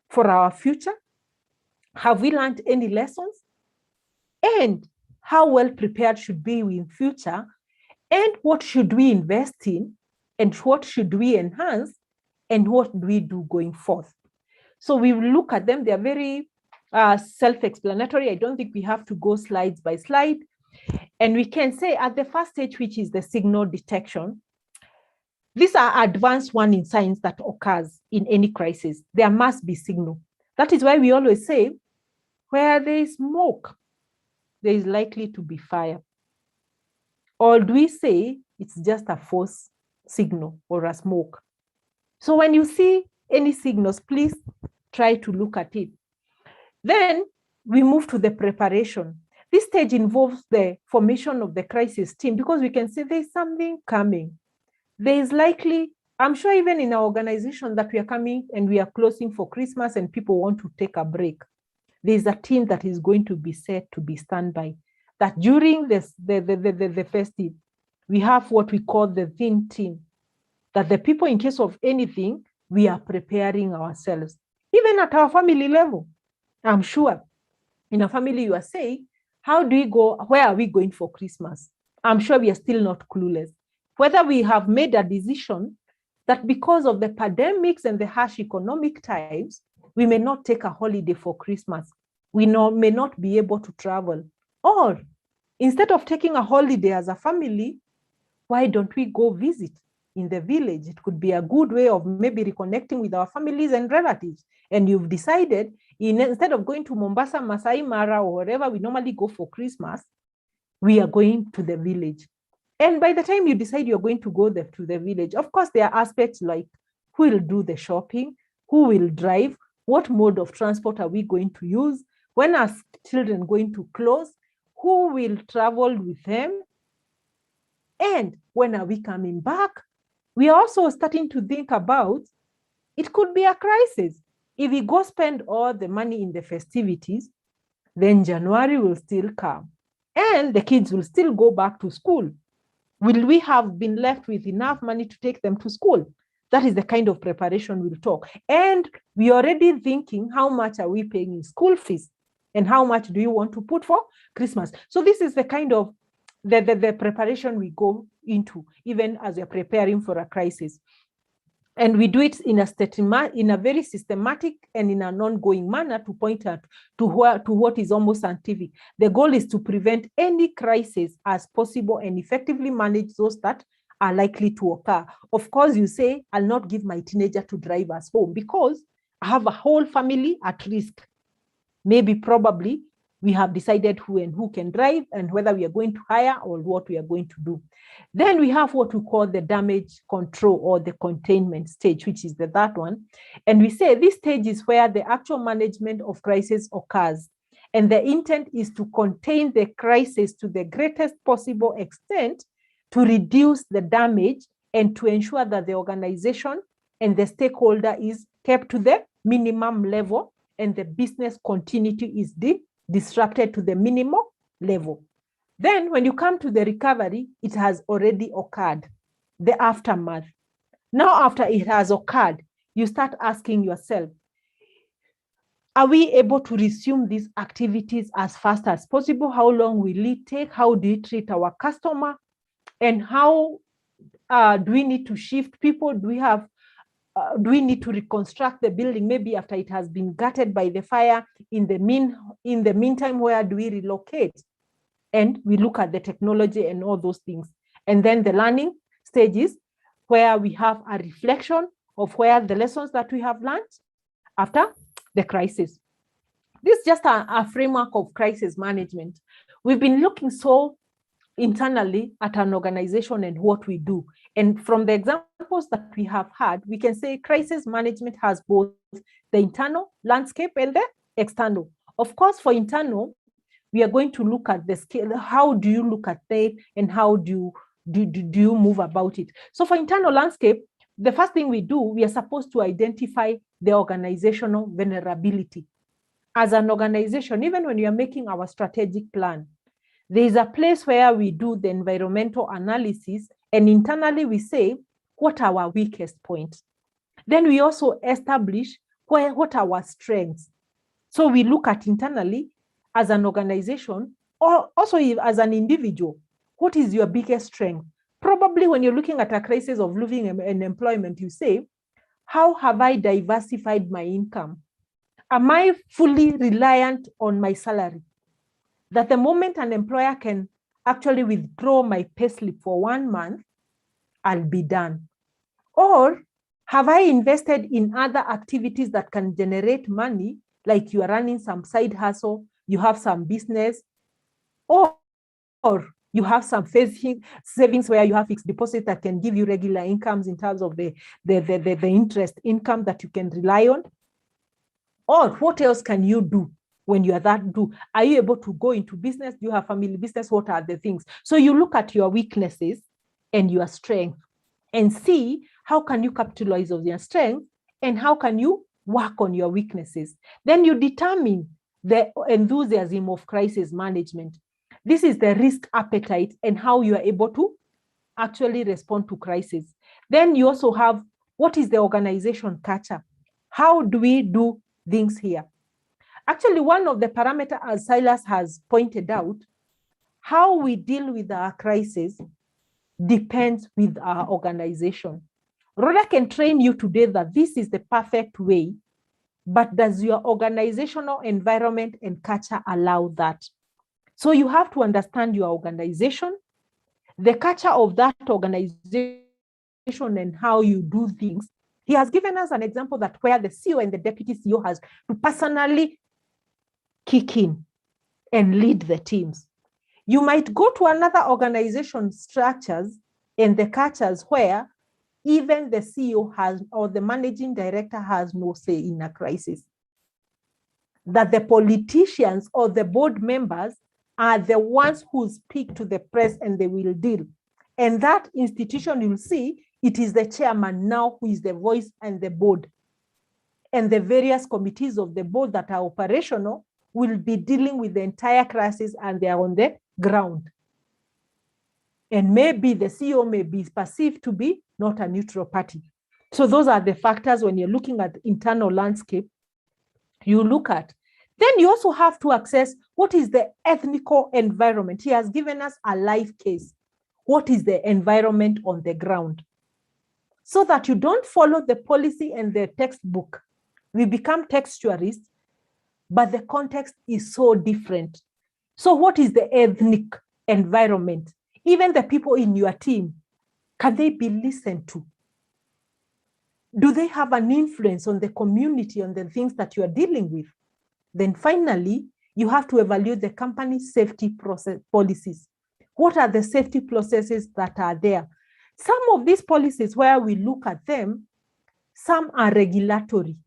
for our future? Have we learned any lessons? And how well prepared should we be in future? And what should we invest in? And what should we enhance? And what do we do going forth? So we will look at them. They are very self-explanatory. I don't think we have to go slides by slide. And we can say at the first stage, which is the signal detection, these are advanced warning signs that occurs in any crisis. There must be signal. That is why we always say, where there is smoke, there is likely to be fire. Or do we say it's just a false signal or a smoke? So when you see any signals, please try to look at it. Then we move to the preparation. This stage involves the formation of the crisis team because we can say there's something coming. There is likely, I'm sure even in our organization that we are coming and we are closing for Christmas and people want to take a break. There's a team that is going to be set to be standby. That during the festive, we have what we call the thin team. That the people, in case of anything, we are preparing ourselves. Even at our family level, I'm sure in a family you are saying, how do we go, where are we going for Christmas? I'm sure we are still not clueless. Whether we have made a decision that because of the pandemics and the harsh economic times, we may not take a holiday for Christmas. We may not be able to travel. Or instead of taking a holiday as a family, why don't we go visit in the village? It could be a good way of maybe reconnecting with our families and relatives. And you've decided, instead of going to Mombasa, Masai Mara, or wherever we normally go for Christmas, we are going to the village. And by the time you decide you're going to go to the village, of course, there are aspects like who will do the shopping, who will drive, what mode of transport are we going to use, when are children going to close, who will travel with them, and when are we coming back? We are also starting to think about, it could be a crisis. If we go spend all the money in the festivities, then January will still come and the kids will still go back to school. Will we have been left with enough money to take them to school? That is the kind of preparation we'll talk. And we are already thinking, how much are we paying in school fees? And how much do you want to put for Christmas? So this is the kind of the preparation we go into, even as we're preparing for a crisis. And we do it in a very systematic and in an ongoing manner to point out to what is almost scientific. The goal is to prevent any crisis as possible and effectively manage those that are likely to occur. Of course, you say, I'll not give my teenager to drive us home because I have a whole family at risk. Maybe, probably, we have decided who and who can drive and whether we are going to hire or what we are going to do. Then we have what we call the damage control or the containment stage, which is the third one. And we say this stage is where the actual management of crisis occurs. And the intent is to contain the crisis to the greatest possible extent to reduce the damage and to ensure that the organization and the stakeholder is kept to the minimum level and the business continuity is disrupted to the minimal level. Then when you come to the recovery, it has already occurred, the aftermath. Now, after it has occurred, you start asking yourself, are we able to resume these activities as fast as possible? How long will it take? How do we treat our customer? And how do we need to shift people? Do we need to reconstruct the building maybe after it has been gutted by the fire? In the meantime, where do we relocate? And we look at the technology and all those things. And then the learning stages where we have a reflection of where the lessons that we have learned after the crisis. This is just a framework of crisis management. We've been looking so internally at an organization and what we do. And from the examples that we have had, we can say crisis management has both the internal landscape and the external. Of course, for internal, we are going to look at the scale. How do you look at that and how do you move about it? So for internal landscape, the first thing we do, we are supposed to identify the organizational vulnerability. As an organization, even when you are making our strategic plan, there is a place where we do the environmental analysis, and internally we say, what are our weakest points? Then we also establish what are our strengths. So we look at internally as an organization, or also as an individual, what is your biggest strength? Probably when you're looking at a crisis of losing an employment, you say, how have I diversified my income? Am I fully reliant on my salary? That the moment an employer can actually withdraw my payslip for 1 month, I'll be done. Or have I invested in other activities that can generate money, like you are running some side hustle, you have some business, or you have some savings where you have fixed deposits that can give you regular incomes in terms of the interest income that you can rely on? Or what else can you do? When you are are you able to go into business? Do you have family business? What are the things? So you look at your weaknesses and your strength and see how can you capitalize on your strength and how can you work on your weaknesses. Then you determine the enthusiasm of crisis management. This is the risk appetite and how you are able to actually respond to crisis. Then you also have what is the organization culture? How do we do things here? Actually, one of the parameters, as Silas has pointed out, how we deal with our crisis depends with our organization. Rhoda can train you today that this is the perfect way, but does your organizational environment and culture allow that? So you have to understand your organization, the culture of that organization and how you do things. He has given us an example that where the CEO and the deputy CEO has to personally kick in and lead the teams. You might go to another organization structures and the cultures where even the CEO has or the managing director has no say in a crisis. That the politicians or the board members are the ones who speak to the press and they will deal. And that institution, you'll see, it is the chairman now who is the voice and the board. And the various committees of the board that are operational will be dealing with the entire crisis and they are on the ground. And maybe the CEO may be perceived to be not a neutral party. So those are the factors when you're looking at the internal landscape, you look at. Then you also have to assess what is the ethnical environment. He has given us a live case. What is the environment on the ground? so that you don't follow the policy and the textbook. We become textualists, but the context is so different. So what is the ethnic environment? Even the people in your team, can they be listened to? Do they have an influence on the community, on the things that you are dealing with? Then finally, you have to evaluate the company's safety policies. What are the safety processes that are there? Some of these policies, where we look at them, some are regulatory,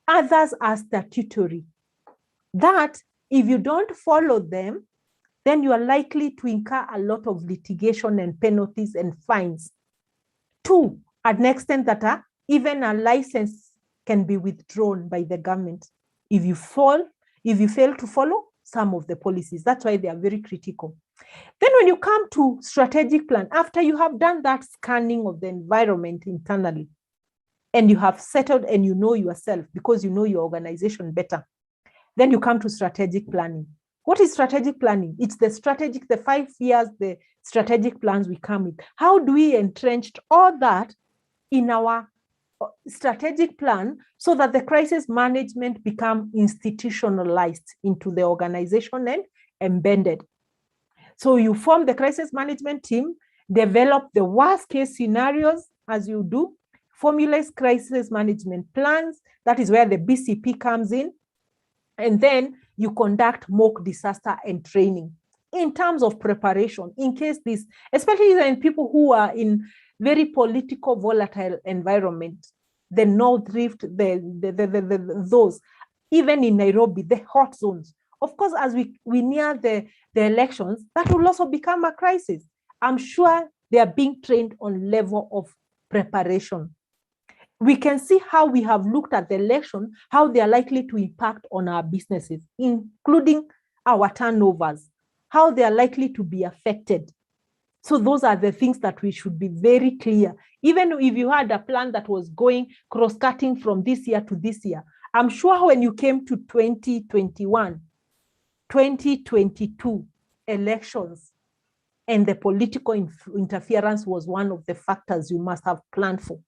others are statutory. That if you don't follow them, then you are likely to incur a lot of litigation and penalties and fines. To an extent that even a license can be withdrawn by the government if you fail to follow some of the policies. That's why they are very critical. Then when you come to strategic plan, after you have done that scanning of the environment internally, and you have settled and you know yourself because you know your organization better, then you come to strategic planning. What is strategic planning? It's the 5 years, the strategic plans we come with. How do we entrench all that in our strategic plan so that the crisis management become institutionalized into the organization and embedded? So you form the crisis management team, develop the worst case scenarios as you do, formulate crisis management plans. That is where the BCP comes in. And then you conduct mock disaster and training in terms of preparation in case this, especially in people who are in very political volatile environment, the North Rift, those, even in Nairobi, the hot zones. Of course, as we near the elections, that will also become a crisis. I'm sure they are being trained on level of preparation. We can see how we have looked at the election, how they are likely to impact on our businesses, including our turnovers, how they are likely to be affected. So those are the things that we should be very clear. Even if you had a plan that was going cross-cutting from this year to this year, I'm sure when you came to 2021, 2022 elections, and the political interference was one of the factors you must have planned for.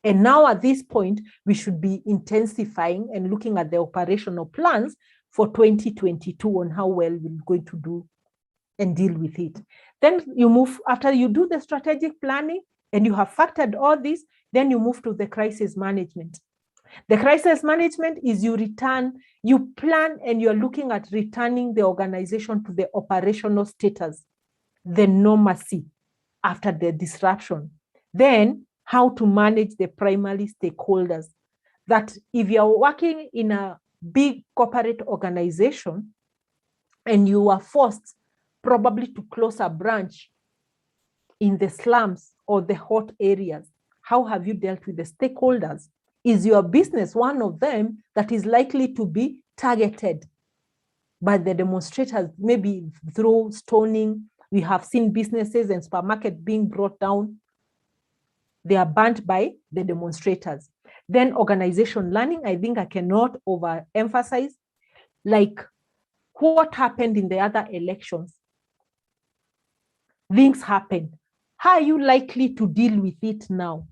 And now at this point, we should be intensifying and looking at the operational plans for 2022 on how well we're going to do and deal with it. Then you move, after you do the strategic planning and you have factored all this, then you move to the crisis management. The crisis management is you plan and you're looking at returning the organization to the operational status, the normalcy after the disruption. Then how to manage the primary stakeholders. That if you're working in a big corporate organization and you are forced probably to close a branch in the slums or the hot areas, how have you dealt with the stakeholders? Is your business one of them that is likely to be targeted by the demonstrators, maybe through stoning? We have seen businesses and supermarkets being brought down. They are burnt by the demonstrators. Then organization learning, I think I cannot overemphasize, like what happened in the other elections. Things happen. How are you likely to deal with it now?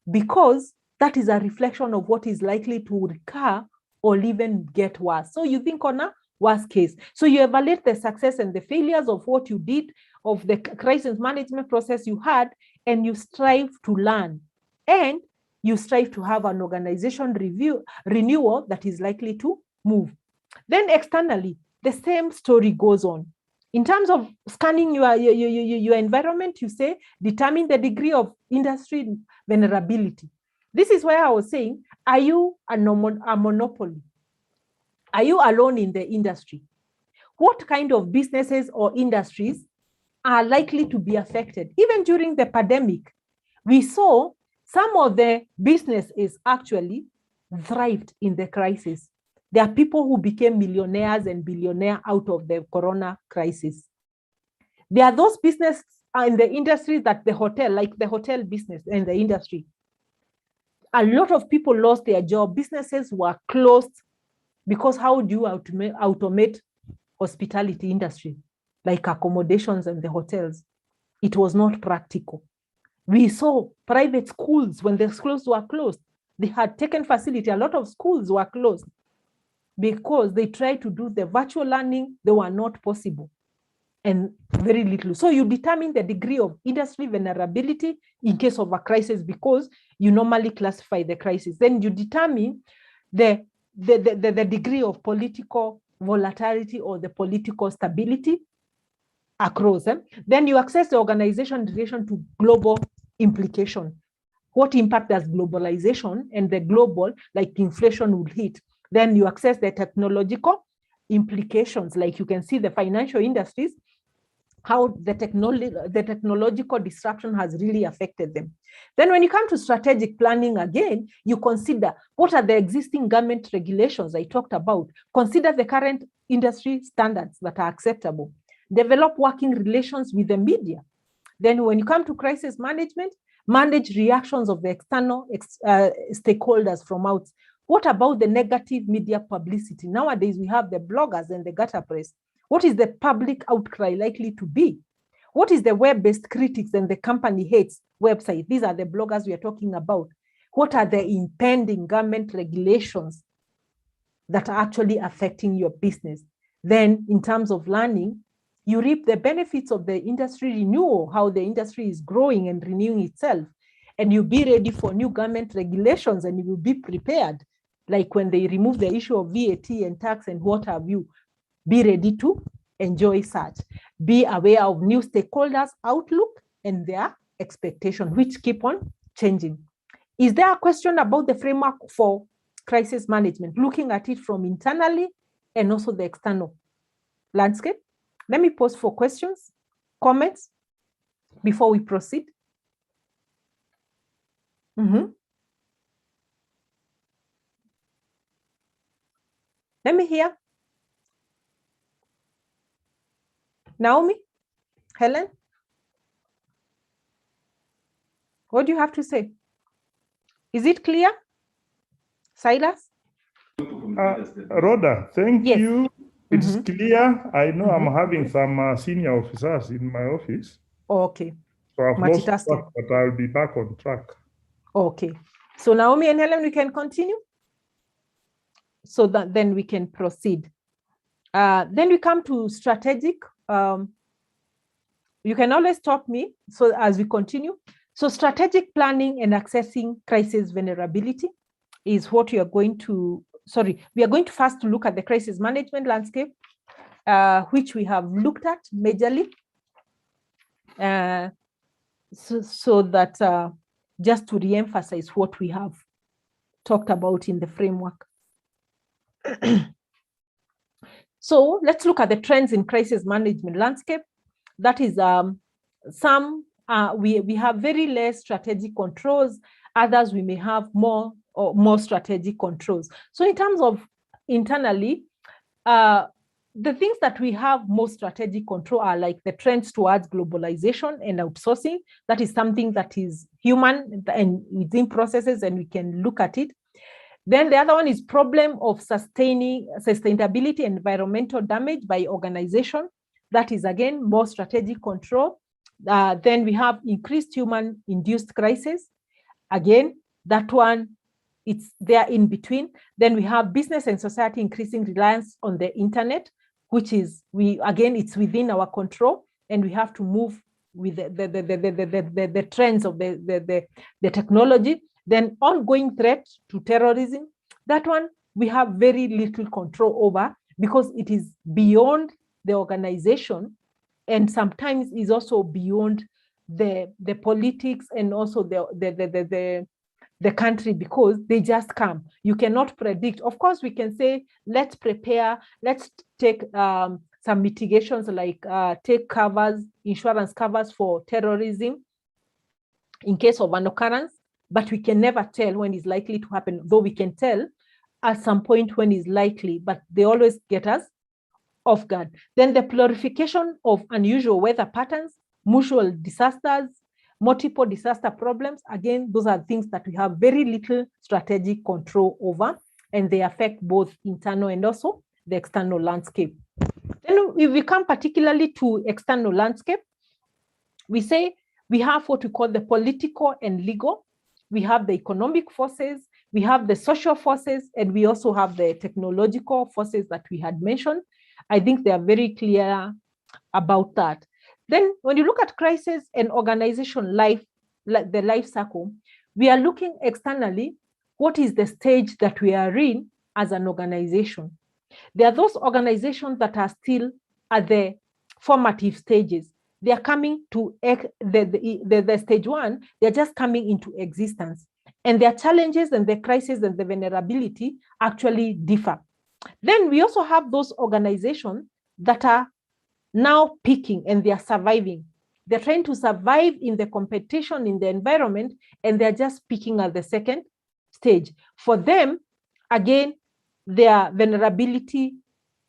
Because that is a reflection of what is likely to recur or even get worse. So you think on a worst case. So you evaluate the success and the failures of what you did, of the crisis management process you had, and you strive to learn. And you strive to have an organization renewal that is likely to move. Then externally, the same story goes on. In terms of scanning your environment, you say, determine the degree of industry vulnerability. This is where I was saying, are you a monopoly? Are you alone in the industry? What kind of businesses or industries are likely to be affected? Even during the pandemic, we saw some of the businesses actually thrived in the crisis. There are people who became millionaires and billionaires out of the corona crisis. There are those businesses in the industry that the hotel, like the hotel business and the industry, a lot of people lost their job. Businesses were closed because how do you automate hospitality industry, like accommodations and the hotels? It was not practical. We saw private schools, when the schools were closed, they had taken facility. A lot of schools were closed because they tried to do the virtual learning. They were not possible, and very little. So you determine the degree of industry vulnerability in case of a crisis, because you normally classify the crisis. Then you determine the degree of political volatility or the political stability across them. Then you assess the organization in relation to global implication. What impact does globalization and the global, like inflation, will hit? Then you assess the technological implications, like you can see the financial industries, how the technological disruption has really affected them. Then when you come to strategic planning, again, you consider what are the existing government regulations I talked about. Consider the current industry standards that are acceptable. Develop working relations with the media. Then when you come to crisis management, manage reactions of the external stakeholders from out. What about the negative media publicity? Nowadays, we have the bloggers and the gutter press. What is the public outcry likely to be? What is the web-based critics and the company hates website? These are the bloggers we are talking about. What are the impending government regulations that are actually affecting your business? Then in terms of learning, you reap the benefits of the industry renewal, how the industry is growing and renewing itself. And you be ready for new government regulations, and you will be prepared. Like when they remove the issue of VAT and tax and what have you, be ready to enjoy such. Be aware of new stakeholders' outlook and their expectation, which keep on changing. Is there a question about the framework for crisis management, looking at it from internally and also the external landscape? Let me pause for questions, comments before we proceed. Let me hear. Naomi, Helen, what do you have to say? Is it clear? Silas? Rhoda, thank you. It's clear. I know I'm having some senior officers in my office. Okay. So I've lost track, but I'll be back on track. Okay. So Naomi and Helen, we can continue? So that then we can proceed. Then we come to strategic. You can always stop me so as we continue. So strategic planning and accessing crisis vulnerability is what we are going to, we are going to first look at the crisis management landscape, which we have looked at majorly. So that just to re-emphasize what we have talked about in the framework. So let's look at the trends in crisis management landscape. That is, we have very less strategic controls. Others we may have more strategic controls. So in terms of internally, the things that we have more strategic control are like the trends towards globalization and outsourcing. That is something that is human and within processes, and we can look at it. Then the other one is problem of sustainability and environmental damage by organization. That is, again, more strategic control. Then we have increased human-induced crisis. Again, that one, it's there in between. Then we have business and society increasing reliance on the internet, which is, it's within our control, and we have to move with the trends of the technology. Then ongoing threat to terrorism, that one we have very little control over because it is beyond the organization, and sometimes is also beyond the politics and also the country, because they just come. You cannot predict. Of course, we can say, let's prepare, let's take some mitigations, like take insurance covers for terrorism in case of an occurrence, but we can never tell when it's likely to happen, though we can tell at some point when it's likely, but they always get us off guard. Then the proliferation of unusual weather patterns, mutual disasters, multiple disaster problems. Again, those are things that we have very little strategic control over, and they affect both internal and also the external landscape. Then if we come particularly to external landscape, we say We have what we call the political and legal. We have the economic forces, we have the social forces, and we also have the technological forces that we had mentioned. I think they are very clear about that. Then when you look at crisis and organization life, like the life cycle, we are looking externally, what is the stage that we are in as an organization? There are those organizations that are still at the formative stages. They are coming to the stage one, they're just coming into existence. And their challenges and the crisis and the vulnerability actually differ. Then we also have those organizations that are now peaking and they are surviving. They're trying to survive in the competition in the environment, and they're just peaking at the second stage. For them, again, their vulnerability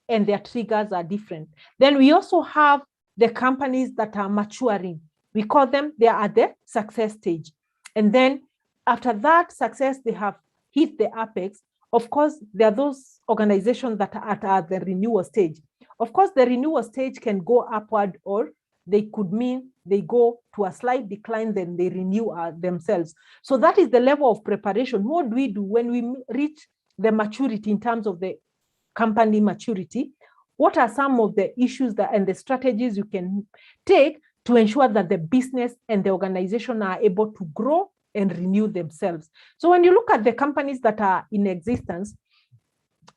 and their triggers are different. Then we also have the companies that are maturing. We call them, they are at the success stage. And then after that success, they have hit the apex. Of course, there are those organizations that are at the renewal stage. Of course, the renewal stage can go upward, or they could mean they go to a slight decline, then they renew themselves. So that is the level of preparation. What do we do when we reach the maturity in terms of the company maturity? What are some of the issues and the strategies you can take to ensure that the business and the organization are able to grow and renew themselves? So when you look at the companies that are in existence,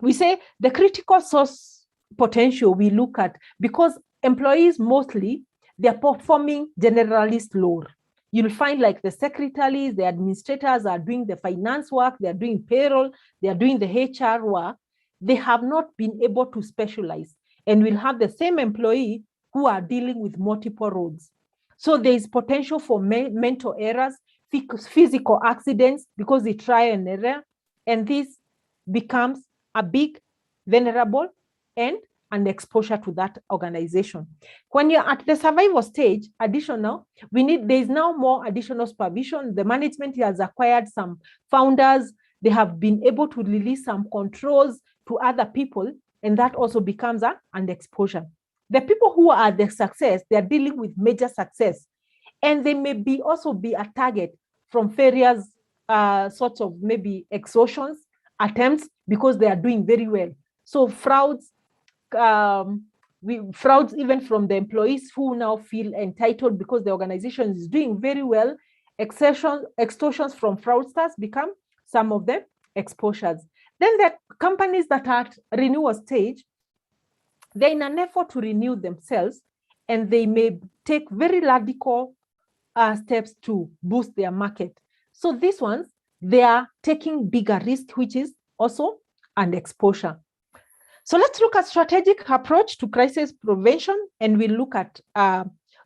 we say the critical source potential we look at, because employees mostly, they're performing generalist role. You'll find like the secretaries, the administrators are doing the finance work, they're doing payroll, they're doing the HR work. They have not been able to specialize, and we'll have the same employee who are dealing with multiple roles. So there is potential for mental errors, physical accidents, because they try and error, and this becomes a big vulnerable and an exposure to that organization. When you're at the survival stage, there is now more additional supervision. The management has acquired some founders. They have been able to release some controls to other people, and that also becomes an exposure. The people who are the success, they are dealing with major success, and they may also be a target from various sorts of maybe extortions, attempts, because they are doing very well. So frauds, frauds even from the employees who now feel entitled because the organization is doing very well. Extortions from fraudsters become some of the exposures. Then the companies that are at renewal stage, they're in an effort to renew themselves, and they may take very radical steps to boost their market. So these ones, they are taking bigger risk, which is also an exposure. So let's look at strategic approach to crisis prevention, and we look at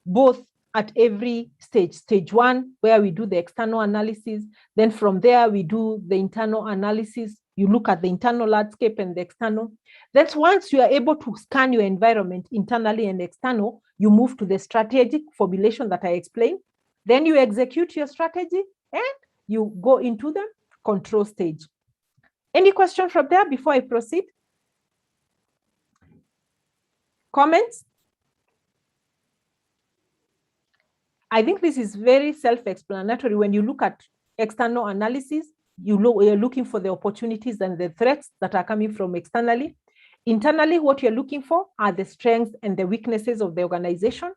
both at every stage. Stage one, where we do the external analysis. Then from there, we do the internal analysis. You look at the internal landscape and the external. Then once you are able to scan your environment internally and external, you move to the strategic formulation that I explained. Then you execute your strategy and you go into the control stage. Any question from there before I proceed? Comments? I think this is very self-explanatory. When you look at external analysis, you're looking for the opportunities and the threats that are coming from externally. Internally, what you're looking for are the strengths and the weaknesses of the organization.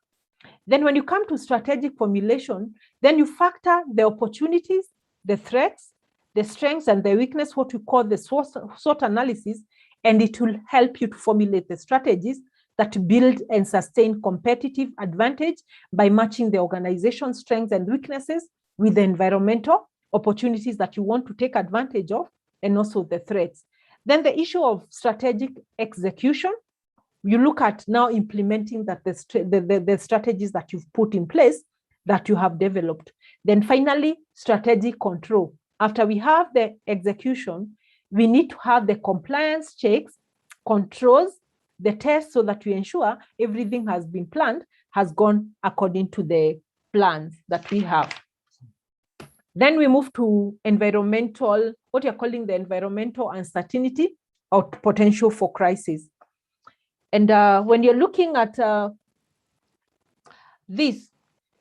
Then when you come to strategic formulation, then you factor the opportunities, the threats, the strengths and the weakness, what we call the SWOT analysis, and it will help you to formulate the strategies that build and sustain competitive advantage by matching the organization's strengths and weaknesses with the environmental opportunities that you want to take advantage of, and also the threats. Then the issue of strategic execution, you look at now implementing that the strategies that you've put in place, that you have developed. Then finally, strategic control. After we have the execution, we need to have the compliance checks, controls, the tests, so that we ensure everything has been planned, has gone according to the plans that we have. Then we move to environmental, what you're calling the environmental uncertainty or potential for crisis. And when you're looking at this,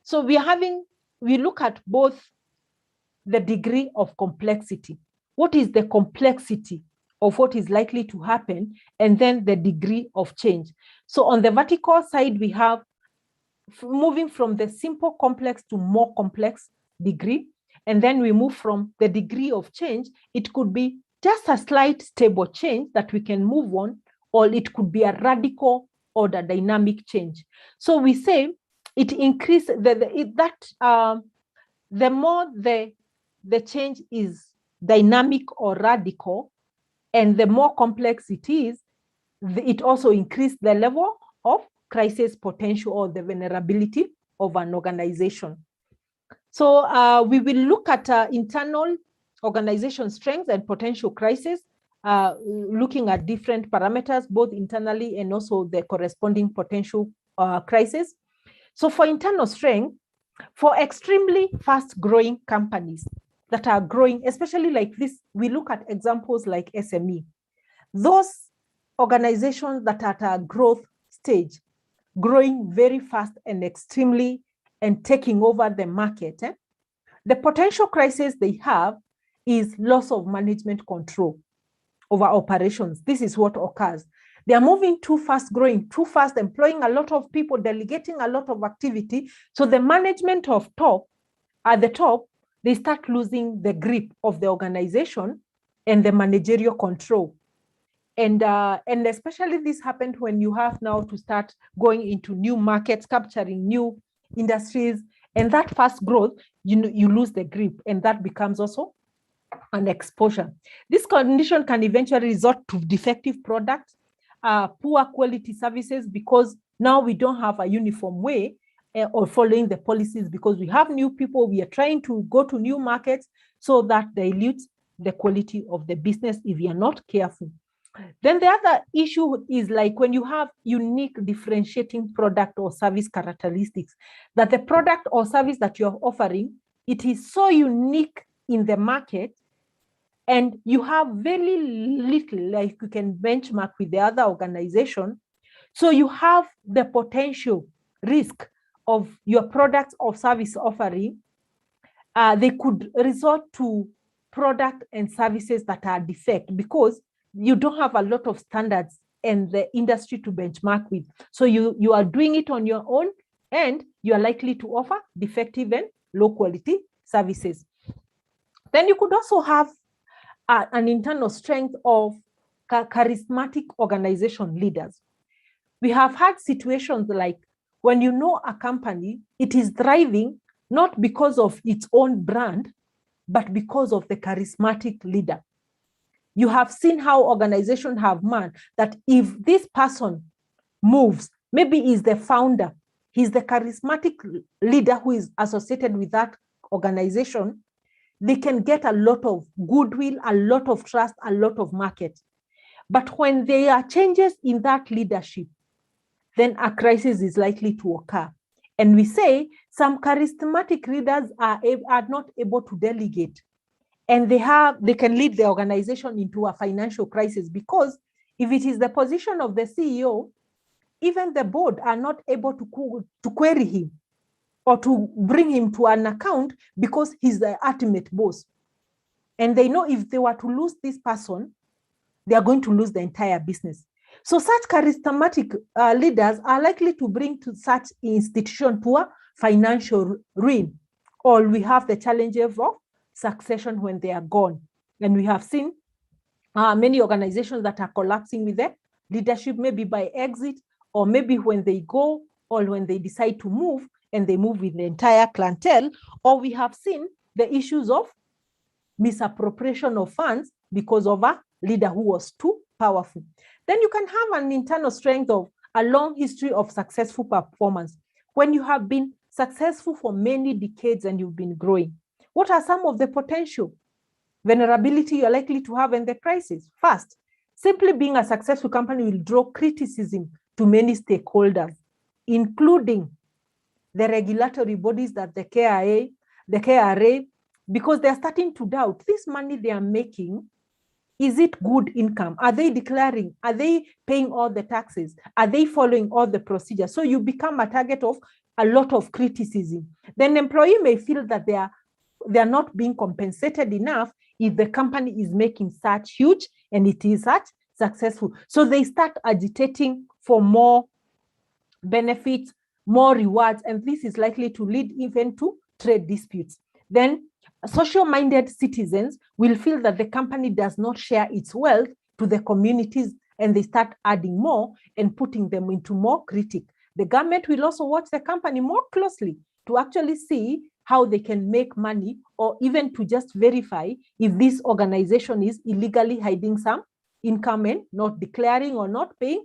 So we look at both the degree of complexity. What is the complexity of what is likely to happen, and then the degree of change. So on the vertical side, we have moving from the simple complex to more complex degree. And then we move from the degree of change. It could be just a slight stable change that we can move on, or it could be a radical or the dynamic change. So we say it increases the more the change is dynamic or radical, and the more complex it is, it also increases the level of crisis potential or the vulnerability of an organization. So we will look at internal organization strengths and potential crisis, looking at different parameters, both internally and also the corresponding potential crisis. So for internal strength, for extremely fast-growing companies that are growing, especially like this, we look at examples like SME. Those organizations that are at a growth stage, growing very fast and extremely and taking over the market, the potential crisis they have is loss of management control over operations. This is what occurs. They are moving too fast, growing too fast, employing a lot of people, delegating a lot of activity. So the management at the top, they start losing the grip of the organization and the managerial control. And especially this happened when you have now to start going into new markets, capturing new industries, and that fast growth, you lose the grip, and that becomes also an exposure. This condition can eventually result to defective products, poor quality services, because now we don't have a uniform way of following the policies, because we have new people, we are trying to go to new markets, so that dilutes the quality of the business if you are not careful. Then the other issue is like when you have unique differentiating product or service characteristics, that the product or service that you're offering, it is so unique in the market, and you have very little, like you can benchmark with the other organization. So you have the potential risk of your products or service offering. They could resort to product and services that are defect, because you don't have a lot of standards in the industry to benchmark with. So you are doing it on your own, and you are likely to offer defective and low quality services. Then you could also have an internal strength of charismatic organization leaders. We have had situations like when you know a company, it is thriving not because of its own brand, but because of the charismatic leader. You have seen how organizations have man that if this person moves, maybe he's the founder, he's the charismatic leader who is associated with that organization, they can get a lot of goodwill, a lot of trust, a lot of market. But when there are changes in that leadership, then a crisis is likely to occur. And we say some charismatic leaders are not able to delegate, and they can lead the organization into a financial crisis, because if it is the position of the CEO, even the board are not able to query him or to bring him to an account, because he's the ultimate boss. And they know if they were to lose this person, they are going to lose the entire business. So such charismatic leaders are likely to bring to such institution to a financial ruin. Or we have the challenges of succession when they are gone. And we have seen many organizations that are collapsing with their leadership, maybe by exit, or maybe when they go, or when they decide to move, and they move with the entire clientele. Or we have seen the issues of misappropriation of funds because of a leader who was too powerful. Then you can have an internal strength of a long history of successful performance. When you have been successful for many decades and you've been growing, what are some of the potential vulnerability you're likely to have in the crisis? First, simply being a successful company will draw criticism to many stakeholders, including the regulatory bodies, that the KRA, because they're starting to doubt this money they are making. Is it good income? Are they declaring? Are they paying all the taxes? Are they following all the procedures? So you become a target of a lot of criticism. Then the employee may feel that they are not being compensated enough if the company is making such huge and it is such successful. So they start agitating for more benefits, more rewards, and this is likely to lead even to trade disputes. Then social-minded citizens will feel that the company does not share its wealth to the communities, and they start adding more and putting them into more critique. The government will also watch the company more closely to actually see how they can make money, or even to just verify if this organization is illegally hiding some income and not declaring or not paying.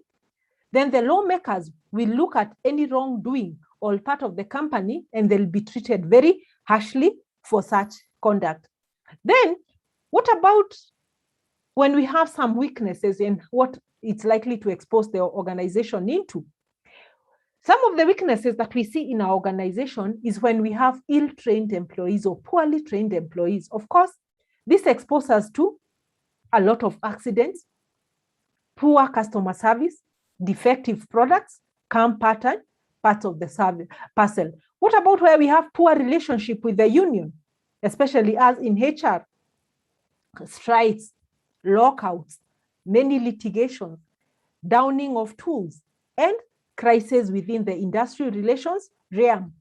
Then the lawmakers will look at any wrongdoing or part of the company, and they'll be treated very harshly for such conduct. Then what about when we have some weaknesses and what it's likely to expose the organization into? Some of the weaknesses that we see in our organization is when we have ill-trained employees or poorly trained employees. Of course, this exposes us to a lot of accidents, poor customer service, defective products, calm pattern, part of the service parcel. What about where we have poor relationship with the union, especially as in HR, strikes, lockouts, many litigations, downing of tools, and crises within the industrial relations realm?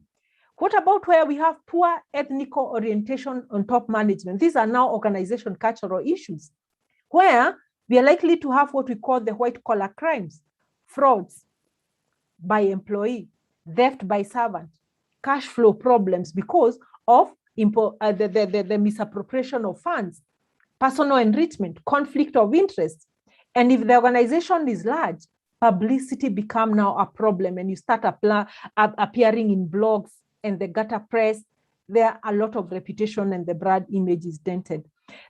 What about where we have poor ethnical orientation on top management? These are now organization cultural issues, where we are likely to have what we call the white collar crimes, frauds by employee, theft by servant, cash flow problems because of the misappropriation of funds, personal enrichment, conflict of interest. And if the organization is large, publicity become now a problem, and you start appearing in blogs and the gutter press. There are a lot of reputation and the brand image is dented.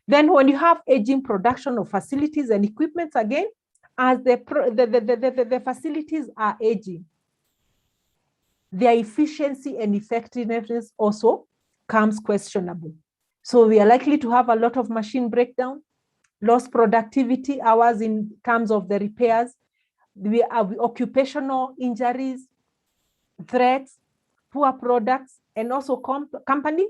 Then when you have aging production of facilities and equipment, again, as the facilities are aging, their efficiency and effectiveness also comes questionable. So we are likely to have a lot of machine breakdown, lost productivity hours in terms of the repairs, we have occupational injuries, threats, poor products, and also company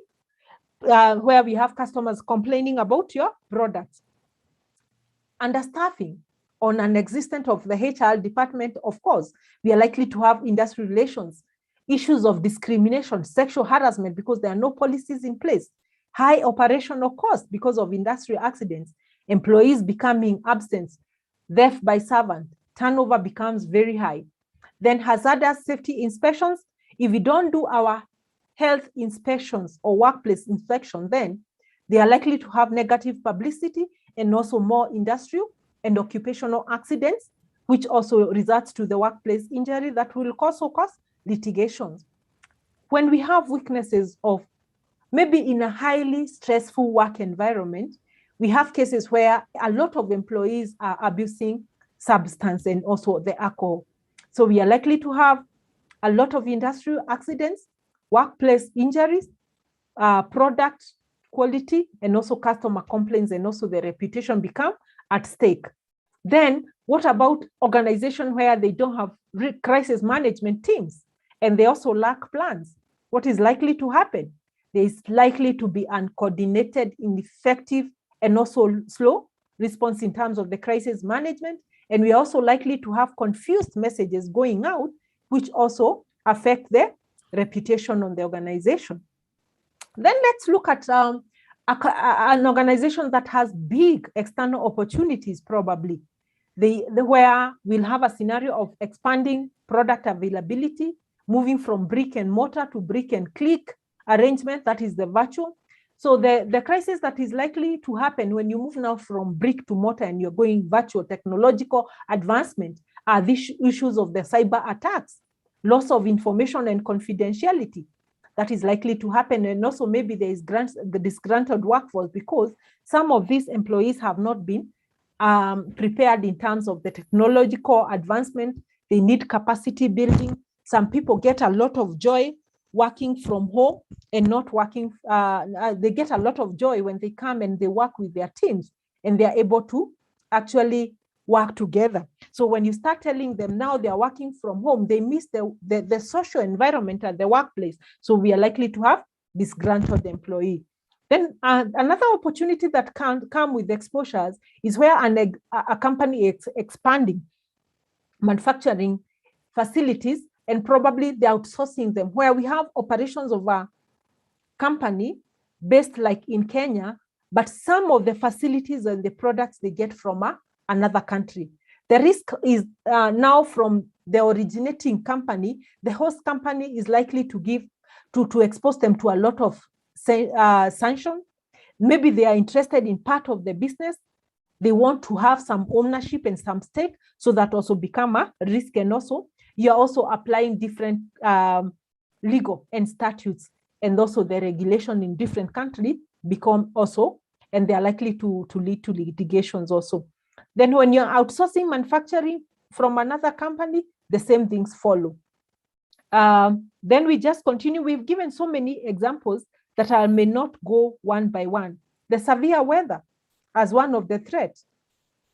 where we have customers complaining about your products. Understaffing or non-existent of the HR department, of course, we are likely to have industrial relations, issues of discrimination, sexual harassment because there are no policies in place, high operational costs because of industrial accidents, employees becoming absent, theft by servant, turnover becomes very high. Then hazardous safety inspections, if we don't do our health inspections or workplace inspection, then they are likely to have negative publicity and also more industrial and occupational accidents, which also results to the workplace injury that will also cause litigations. When we have weaknesses of maybe in a highly stressful work environment, we have cases where a lot of employees are abusing substance and also the alcohol. So we are likely to have a lot of industrial accidents, workplace injuries, product quality, and also customer complaints, and also the reputation become at stake. Then what about organizations where they don't have crisis management teams and they also lack plans? What is likely to happen? There is likely to be uncoordinated, ineffective, and also slow response in terms of the crisis management. And we are also likely to have confused messages going out, which also affect the reputation on the organization. Then let's look at an organization that has big external opportunities, probably, where we'll have a scenario of expanding product availability, moving from brick and mortar to brick and click arrangement, that is the virtual. So the crisis that is likely to happen when you move now from brick to mortar and you're going virtual, technological advancement, are these issues of the cyber attacks, loss of information and confidentiality that is likely to happen. And also maybe there is the disgruntled workforce because some of these employees have not been prepared in terms of the technological advancement. They need capacity building. Some people get a lot of joy working from home and not working. They get a lot of joy when they come and they work with their teams and they are able to actually work together. So when you start telling them now they are working from home, they miss the social environment at the workplace. So we are likely to have disgruntled employee. Then another opportunity that can come with exposures is where a company is expanding manufacturing facilities and probably they're outsourcing them, where we have operations of a company based like in Kenya, but some of the facilities and the products they get from another country. The risk is now from the originating company, the host company is likely to expose them to a lot of sanctions. Maybe they are interested in part of the business. They want to have some ownership and some stake, so that also become a risk. And also, you're also applying different legal and statutes, and also the regulation in different countries become also, and they're likely to lead to litigations also. Then when you're outsourcing manufacturing from another company, the same things follow. Then we just continue. We've given so many examples that I may not go one by one. The severe weather as one of the threats.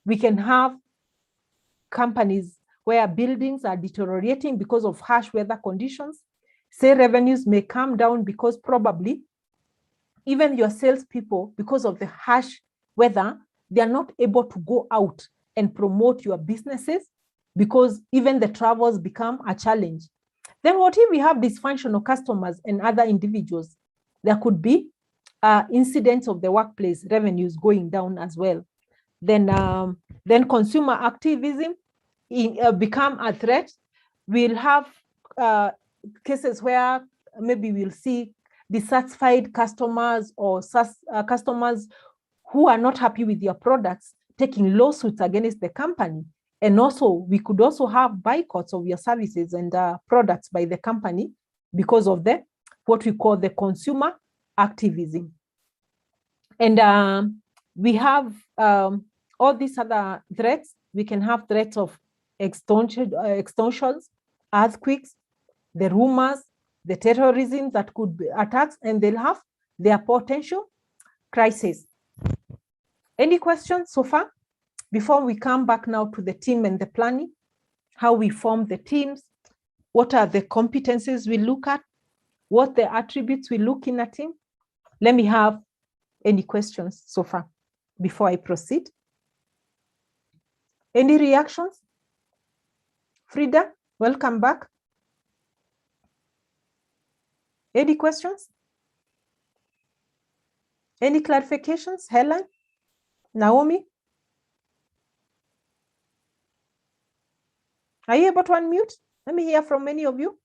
We can have companies where buildings are deteriorating because of harsh weather conditions. Say revenues may come down because probably even your salespeople, because of the harsh weather, they are not able to go out and promote your businesses because even the travels become a challenge. Then what if we have dysfunctional customers and other individuals? There could be incidents of the workplace revenues going down as well. Then consumer activism become a threat. We'll have cases where maybe we'll see dissatisfied customers or customers who are not happy with your products taking lawsuits against the company. And also, we could also have boycotts of your services and products by the company because of what we call the consumer activism. And we have all these other threats. We can have threats of extortions, earthquakes, the rumors, the terrorism that could be attacks, and they'll have their potential crisis. Any questions so far? Before we come back now to the team and the planning, how we form the teams, what are the competencies we look at, what the attributes we look in a team. Let me have any questions so far before I proceed. Any reactions? Frida, welcome back. Any questions? Any clarifications? Helen? Naomi? Are you able to unmute? Let me hear from many of you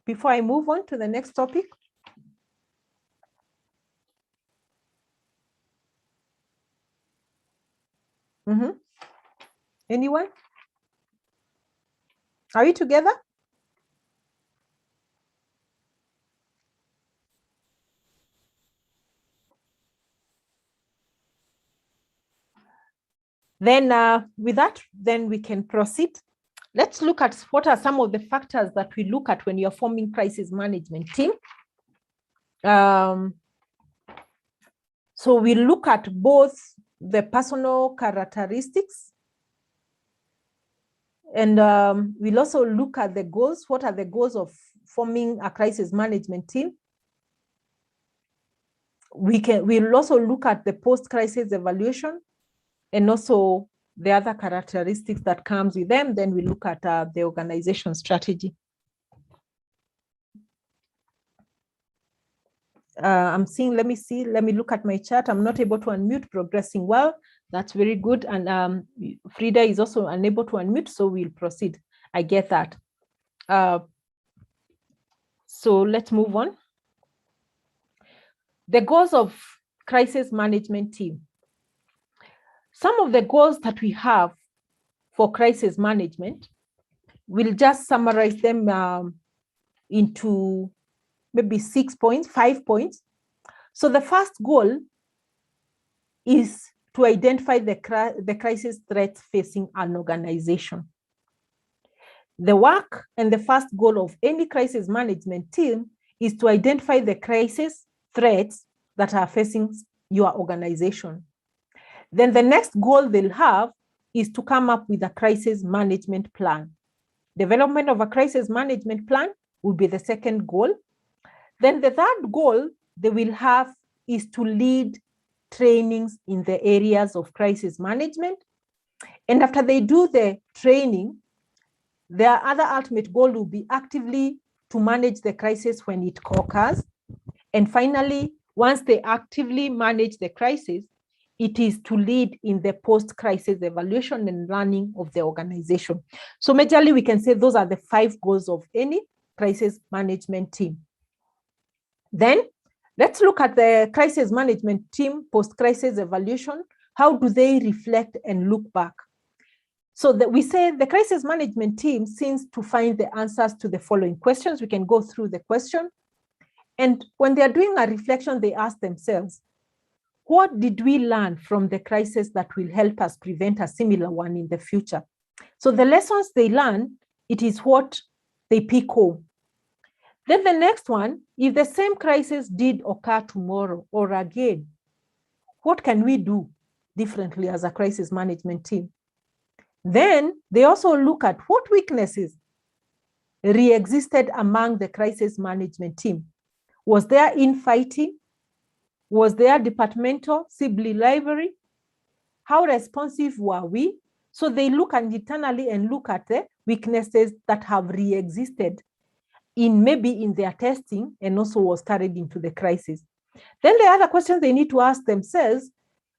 before I move on to the next topic. Anyone? Are we together? Then with that, then we can proceed. Let's look at what are some of the factors that we look at when you're forming crisis management team. So we look at both the personal characteristics and we'll also look at the goals. What are the goals of forming a crisis management team? We'll also look at the post-crisis evaluation and also the other characteristics that comes with them. Then we look at the organization strategy. I'm seeing, let me look at my chat. I'm not able to unmute, progressing well. That's very good. And Frida is also unable to unmute, so we'll proceed. I get that. So let's move on. The goals of crisis management team. Some of the goals that we have for crisis management, we'll just summarize them into maybe 6 points, 5 points. So the first goal is to identify the crisis threats facing an organization. The work and the first goal of any crisis management team is to identify the crisis threats that are facing your organization. Then the next goal they'll have is to come up with a crisis management plan. Development of a crisis management plan will be the second goal. Then the third goal they will have is to lead trainings in the areas of crisis management. And after they do the training, their other ultimate goal will be actively to manage the crisis when it occurs. And finally, once they actively manage the crisis, it is to lead in the post-crisis evaluation and learning of the organization. So majorly, we can say those are the 5 goals of any crisis management team. Then let's look at the crisis management team post-crisis evaluation. How do they reflect and look back? So that we say the crisis management team seems to find the answers to the following questions. We can go through the question. And when they are doing a reflection, they ask themselves, what did we learn from the crisis that will help us prevent a similar one in the future? So the lessons they learn, it is what they pick home. Then the next one, if the same crisis did occur tomorrow or again, what can we do differently as a crisis management team? Then they also look at what weaknesses re-existed among the crisis management team. Was there infighting? Was there departmental sibling rivalry? How responsive were we? So they look internally and look at the weaknesses that have re-existed maybe in their testing and also was carried into the crisis. Then the other questions they need to ask themselves,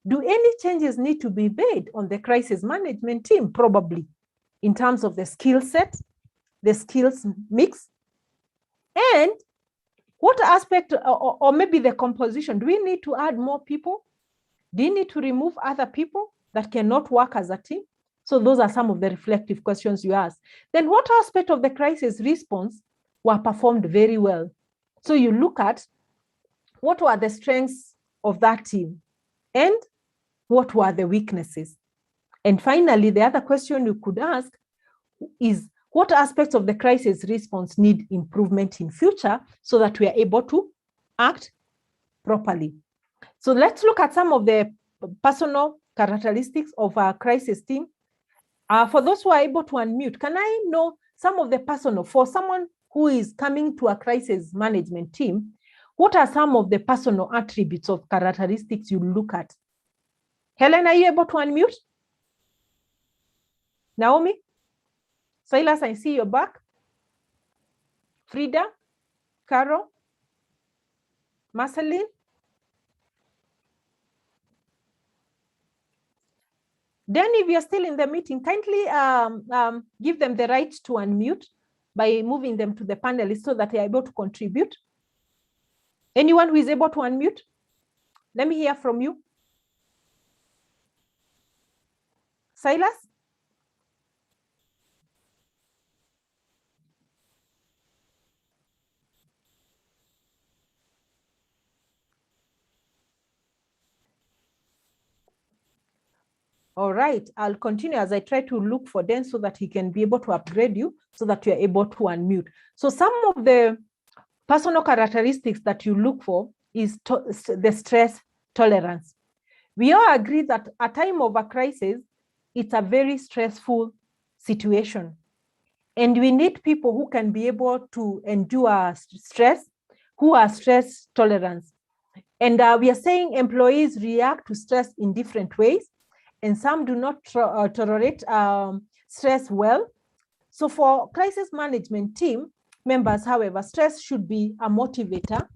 do any changes need to be made on the crisis management team? Probably in terms of the skill set, the skills mix, and what aspect or maybe the composition. Do we need to add more people? Do you need to remove other people that cannot work as a team? So those are some of the reflective questions you ask. Then what aspect of the crisis response were performed very well? So you look at what were the strengths of that team and what were the weaknesses. And finally, the other question you could ask is what aspects of the crisis response need improvement in future so that we are able to act properly. So let's look at some of the personal characteristics of our crisis team. For those who are able to unmute, can I know some of the personal, for someone who is coming to a crisis management team, what are some of the personal attributes of characteristics you look at? Helen, are you able to unmute? Naomi? Silas, I see your back. Frida? Carol? Marceline? Then if you're still in the meeting, kindly give them the right to unmute by moving them to the panelists so that they're able to contribute. Anyone who is able to unmute? Let me hear from you. Silas? All right, I'll continue as I try to look for Dan so that he can be able to upgrade you so that you're able to unmute. So some of the personal characteristics that you look for is the stress tolerance. We all agree that a time of a crisis, it's a very stressful situation. And we need people who can be able to endure stress, who are stress tolerant. And we are saying employees react to stress in different ways, and some do not tolerate stress well. So for crisis management team members, however, stress should be a motivator,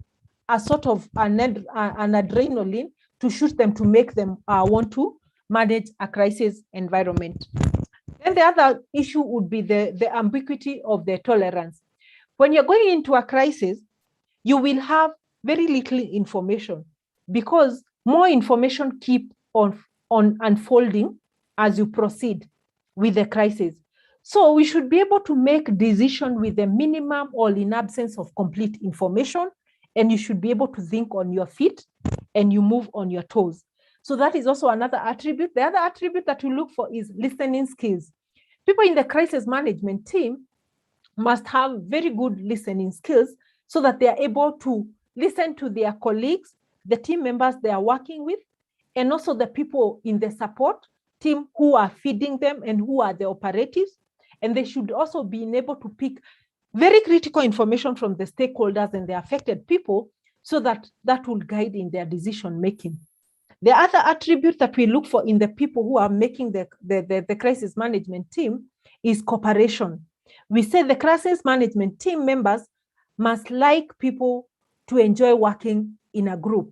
a sort of an adrenaline to shoot them, to make them want to manage a crisis environment. Then the other issue would be the ambiguity of the tolerance. When you're going into a crisis, you will have very little information because more information keep on unfolding as you proceed with the crisis. So we should be able to make decisions with the minimum or in absence of complete information, and you should be able to think on your feet and you move on your toes. So that is also another attribute. The other attribute that we look for is listening skills. People in the crisis management team must have very good listening skills so that they are able to listen to their colleagues, the team members they are working with, and also the people in the support team who are feeding them and who are the operatives. And they should also be able to pick very critical information from the stakeholders and the affected people, so that that will guide in their decision making. The other attribute that we look for in the people who are making the crisis management team is cooperation. We say the crisis management team members must like people to enjoy working in a group.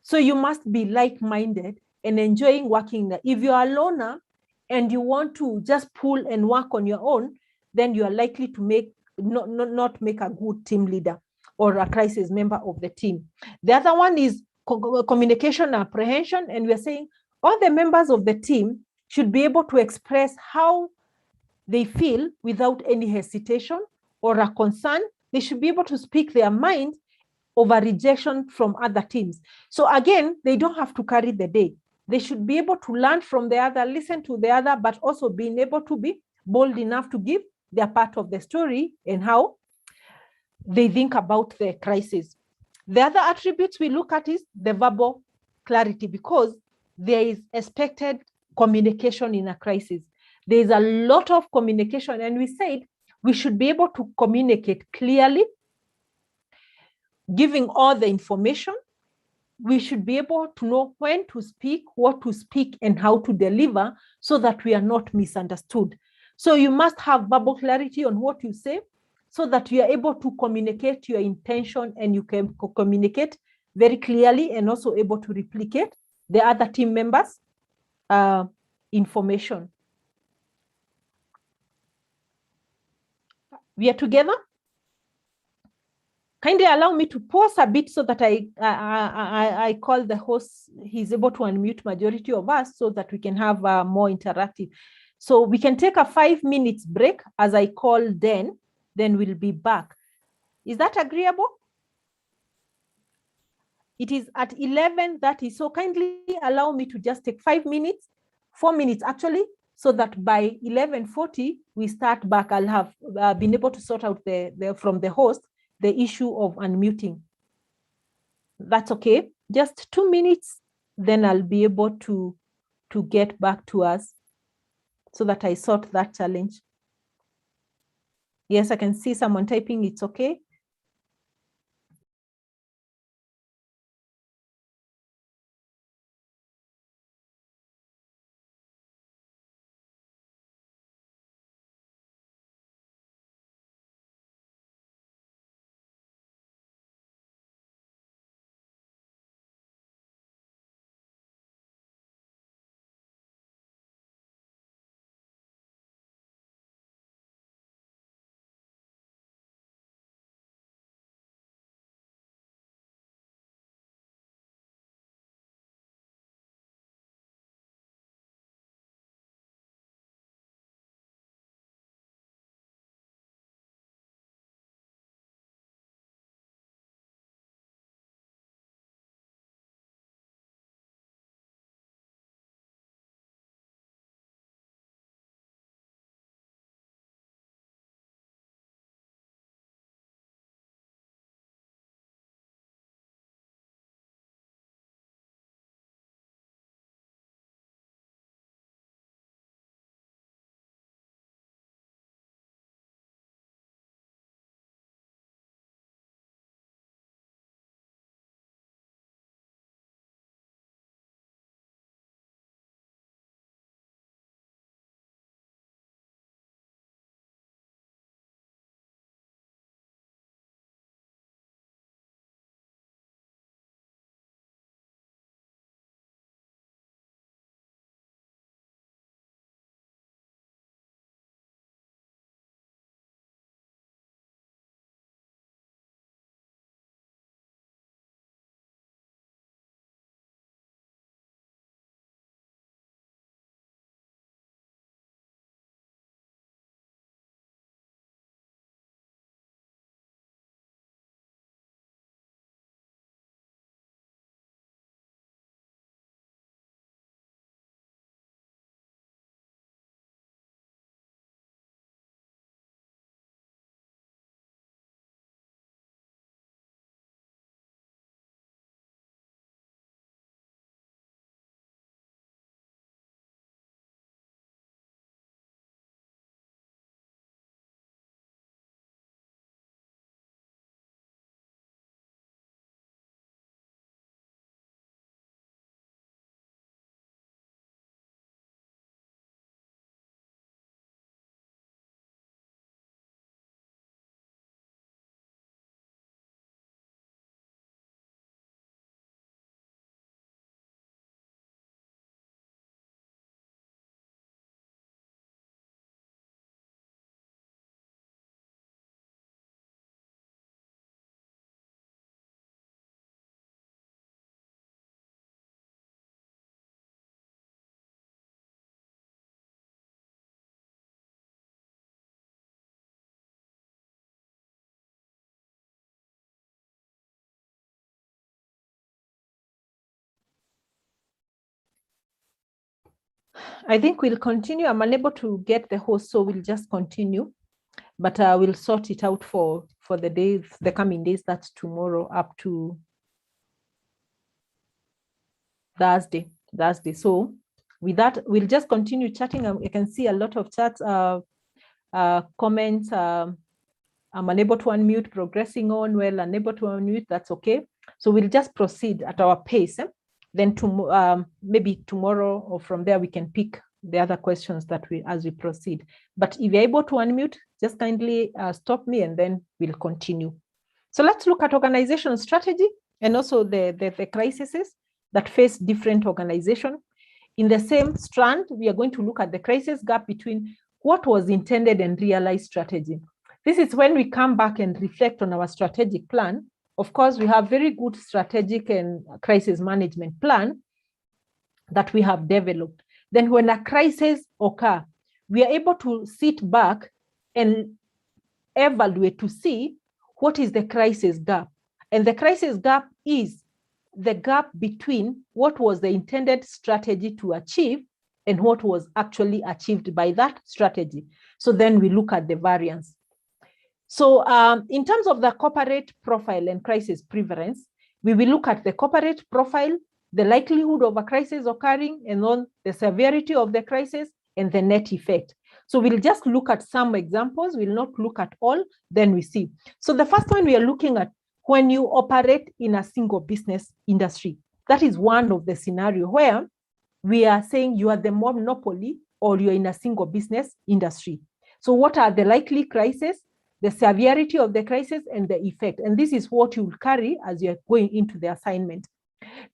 So you must be like-minded and enjoying working. If you are a loner and you want to just pull and work on your own, then you are likely to not make a good team leader or a crisis member of the team. The other one is communication apprehension, and we're saying all the members of the team should be able to express how they feel without any hesitation or a concern. They should be able to speak their mind over rejection from other teams. So again, they don't have to carry the day. They should be able to learn from the other, listen to the other, but also being able to be bold enough to give their part of the story and how they think about the crisis. The other attributes we look at is the verbal clarity, because there is expected communication in a crisis. There is a lot of communication, and we said we should be able to communicate clearly, giving all the information. We should be able to know when to speak, what to speak, and how to deliver, so that we are not misunderstood. So you must have verbal clarity on what you say, so that you are able to communicate your intention, and you can communicate very clearly, and also able to replicate the other team members' information. We are together? Kindly allow me to pause a bit so that I call the host. He's able to unmute majority of us so that we can have more interactive. So we can take a 5 minutes break as I call then we'll be back. Is that agreeable? It is at 11:30, so kindly allow me to just take 5 minutes, 4 minutes actually, so that by 11:40 we start back. I'll have been able to sort out from the host the issue of unmuting. That's okay. Just 2 minutes, then I'll be able to get back to us so that I sort that challenge. Yes, I can see someone typing, it's okay. I think we'll continue. I'm unable to get the host, so we'll just continue. But we'll sort it out for the days, the coming days. That's tomorrow up to Thursday. So with that, we'll just continue chatting. You can see a lot of chats, comments. I'm unable to unmute, progressing on. Well, unable to unmute, that's okay. So we'll just proceed at our pace. Then maybe tomorrow or from there, we can pick the other questions that as we proceed. But if you're able to unmute, just kindly stop me and then we'll continue. So let's look at organizational strategy and also the crises that face different organizations. In the same strand, we are going to look at the crisis gap between what was intended and realized strategy. This is when we come back and reflect on our strategic plan. Of course, we have very good strategic and crisis management plan that we have developed. Then when a crisis occurs, we are able to sit back and evaluate to see what is the crisis gap. And the crisis gap is the gap between what was the intended strategy to achieve and what was actually achieved by that strategy. So then we look at the variance. So in terms of the corporate profile and crisis prevalence, we will look at the corporate profile, the likelihood of a crisis occurring, and then the severity of the crisis and the net effect. So we'll just look at some examples. We'll not look at all, then we see. So the first one we are looking at, when you operate in a single business industry, that is one of the scenario where we are saying you are the monopoly or you're in a single business industry. So what are the likely crises, the severity of the crisis, and the effect? And this is what you will carry as you're going into the assignment.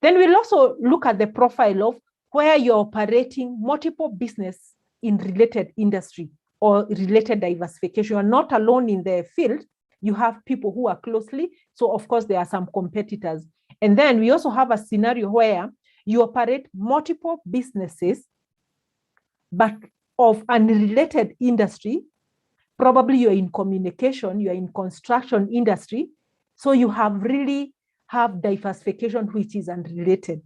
Then we'll also look at the profile of where you're operating multiple business in related industry or related diversification. You're not alone in the field. You have people who are closely. So of course, there are some competitors. And then we also have a scenario where you operate multiple businesses, but of unrelated industry. Probably you're in communication, you're in construction industry. So you really have diversification, which is unrelated.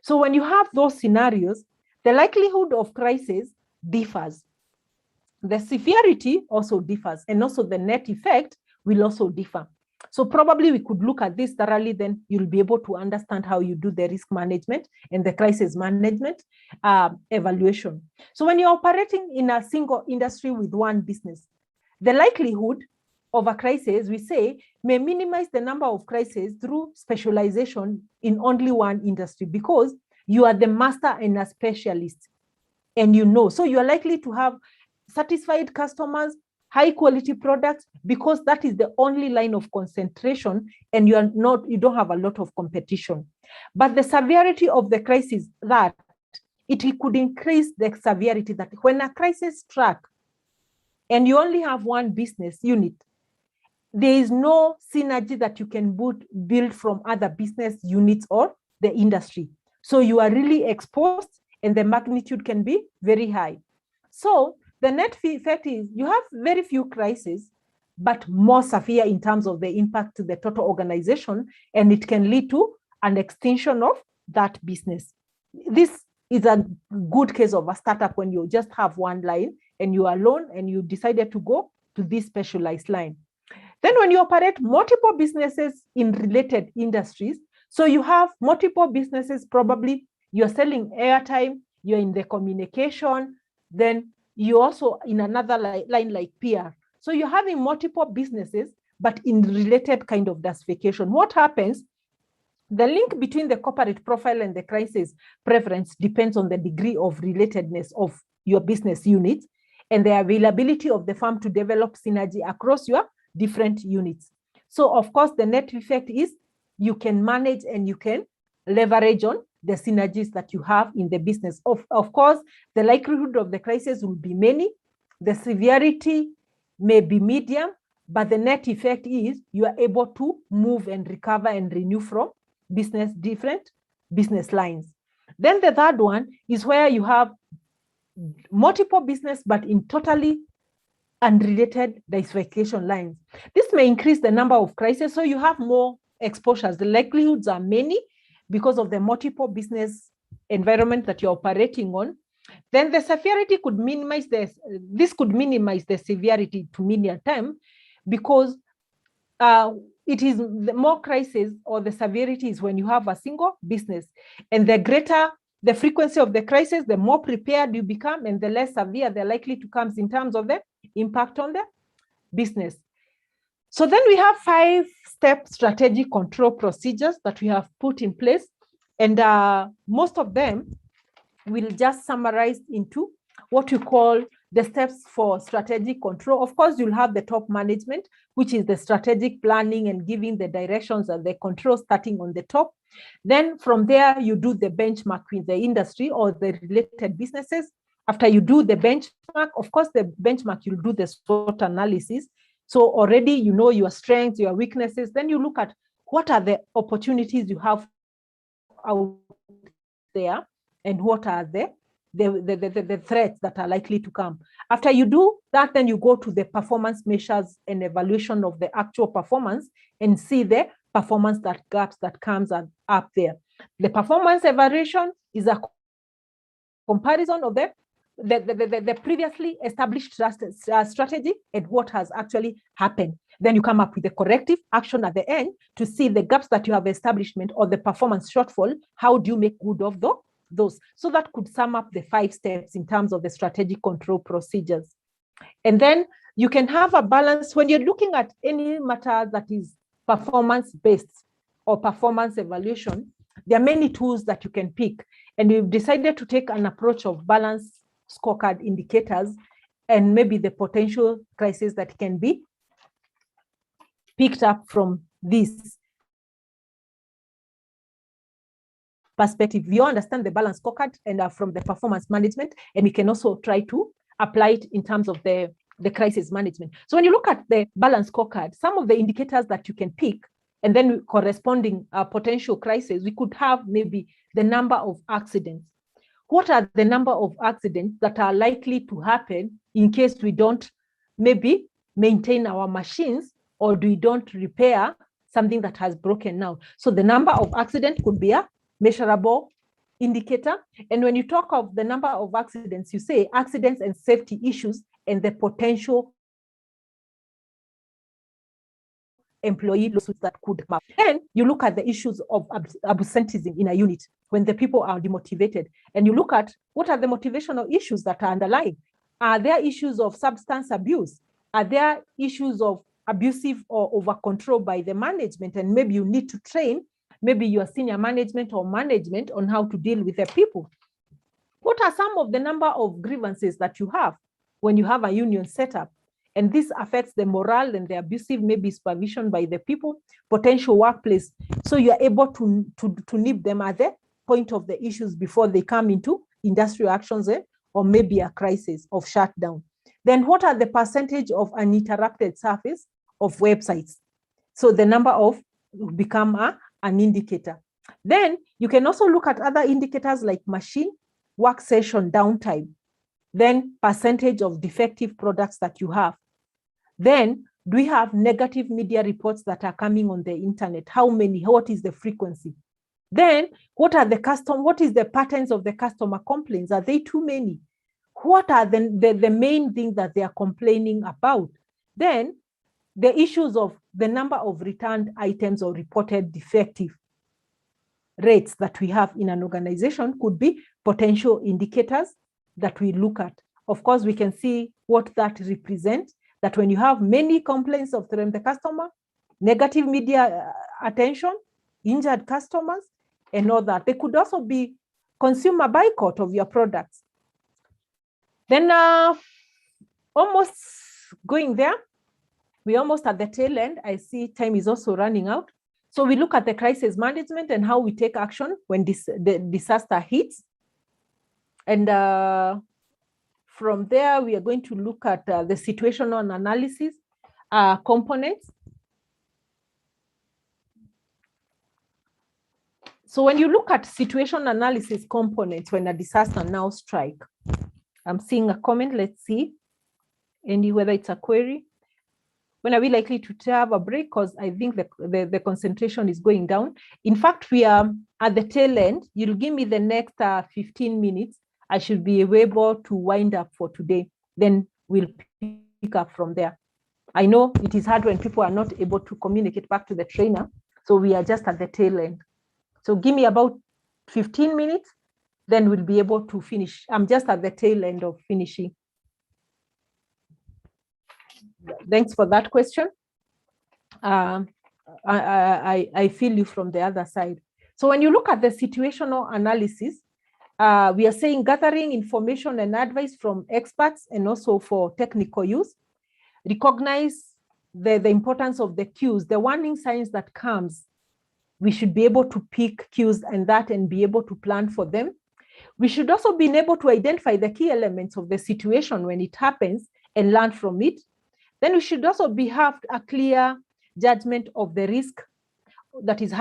So when you have those scenarios, the likelihood of crisis differs. The severity also differs, and also the net effect will also differ. So probably we could look at this thoroughly, then you'll be able to understand how you do the risk management and the crisis management evaluation. So when you're operating in a single industry with one business, the likelihood of a crisis, we say, may minimize the number of crises through specialization in only one industry, because you are the master and a specialist, and so you are likely to have satisfied customers, high quality products, because that is the only line of concentration, and you don't have a lot of competition. But the severity of the crisis, that it could increase the severity, that when a crisis strikes and you only have one business unit, there is no synergy that you can build from other business units or the industry. So you are really exposed, and the magnitude can be very high. So the net effect is you have very few crises, but more severe in terms of the impact to the total organization, and it can lead to an extinction of that business. This is a good case of a startup when you just have one line and you are alone and you decided to go to this specialized line. Then when you operate multiple businesses in related industries, so you have multiple businesses, probably you're selling airtime, you're in the communication, then you also in another line like PR. So you're having multiple businesses, but in related kind of diversification. What happens? The link between the corporate profile and the crisis preference depends on the degree of relatedness of your business unit and the availability of the firm to develop synergy across your different units. So of course, the net effect is you can manage and you can leverage on the synergies that you have in the business. Of course, the likelihood of the crisis will be many. The severity may be medium, but the net effect is you are able to move and recover and renew from different business lines. Then the third one is where you have multiple business, but in totally unrelated diversification lines. This may increase the number of crises, so you have more exposures. The likelihoods are many because of the multiple business environment that you're operating on. Then the severity could minimize this could minimize the severity to minimal time, because it is the more crisis or the severity is when you have a single business, and the greater the frequency of the crisis, the more prepared you become, and the less severe they're likely to come in terms of the impact on the business. So then we have 5-step strategic control procedures that we have put in place, and most of them will just summarize into what you call the steps for strategic control. Of course, you'll have the top management, which is the strategic planning and giving the directions and the control starting on the top. Then from there, you do the benchmark with the industry or the related businesses. After you do the benchmark, of course, the benchmark, you'll do the SWOT analysis. So already you know your strengths, your weaknesses. Then you look at what are the opportunities you have out there and what are the threats that are likely to come. After you do that, then you go to the performance measures and evaluation of the actual performance and see the performance gaps that comes up there. The performance evaluation is a comparison of the previously established strategy and what has actually happened. Then you come up with the corrective action at the end to see the gaps that you have establishment or the performance shortfall. How do you make good of those? So that could sum up the 5 steps in terms of the strategic control procedures. And then you can have a balance when you're looking at any matter that is performance-based or performance evaluation. There are many tools that you can pick, and we've decided to take an approach of balanced scorecard indicators and maybe the potential crisis that can be picked up from this perspective. You understand the balance scorecard and from the performance management, and we can also try to apply it in terms of the crisis management. So when you look at the balance scorecard, some of the indicators that you can pick and then corresponding potential crisis, we could have maybe the number of accidents. What are the number of accidents that are likely to happen in case we don't maybe maintain our machines or we don't repair something that has broken now? So the number of accidents could be a measurable indicator. And when you talk of the number of accidents, you say accidents and safety issues and the potential employee lawsuits that could come. Then you look at the issues of absenteeism in a unit when the people are demotivated, and you look at what are the motivational issues that are underlying. Are there issues of substance abuse? Are there issues of abusive or over control by the management? And maybe you need to train maybe your senior management or management on how to deal with the people. What are some of the number of grievances that you have when you have a union setup? And this affects the morale and the abusive, maybe supervision by the people, potential workplace. So you are able to nip them at the point of the issues before they come into industrial actions or maybe a crisis of shutdown. Then what are the percentage of uninterrupted service of websites? So the number of become an indicator. Then you can also look at other indicators like machine work session downtime, then percentage of defective products that you have. Then do we have negative media reports that are coming on the internet? How many? What is the frequency? Then what is the patterns of the customer complaints? Are they too many? What are the main things that they are complaining about? Then the issues of the number of returned items or reported defective rates that we have in an organization could be potential indicators that we look at. Of course, we can see what that represents, that when you have many complaints from the customer, negative media attention, injured customers, and all that, they could also be consumer boycott of your products. Then almost going there, we're almost at the tail end. I see time is also running out. So we look at the crisis management and how we take action when the disaster hits. And from there, we are going to look at the situational analysis components. So when you look at situation analysis components when a disaster now strike, I'm seeing a comment. Let's see, Andy, whether it's a query. When are we likely to have a break? Because I think the concentration is going down. In fact, we are at the tail end. You'll give me the next 15 minutes. I should be able to wind up for today. Then we'll pick up from there. I know it is hard when people are not able to communicate back to the trainer. So we are just at the tail end. So give me about 15 minutes, then we'll be able to finish. I'm just at the tail end of finishing. Thanks for that question. I feel you from the other side. So when you look at the situational analysis, we are saying gathering information and advice from experts and also for technical use. Recognize the importance of the cues, the warning signs that comes. We should be able to pick cues and be able to plan for them. We should also be able to identify the key elements of the situation when it happens and learn from it. Then we should also have a clear judgment of the risk that is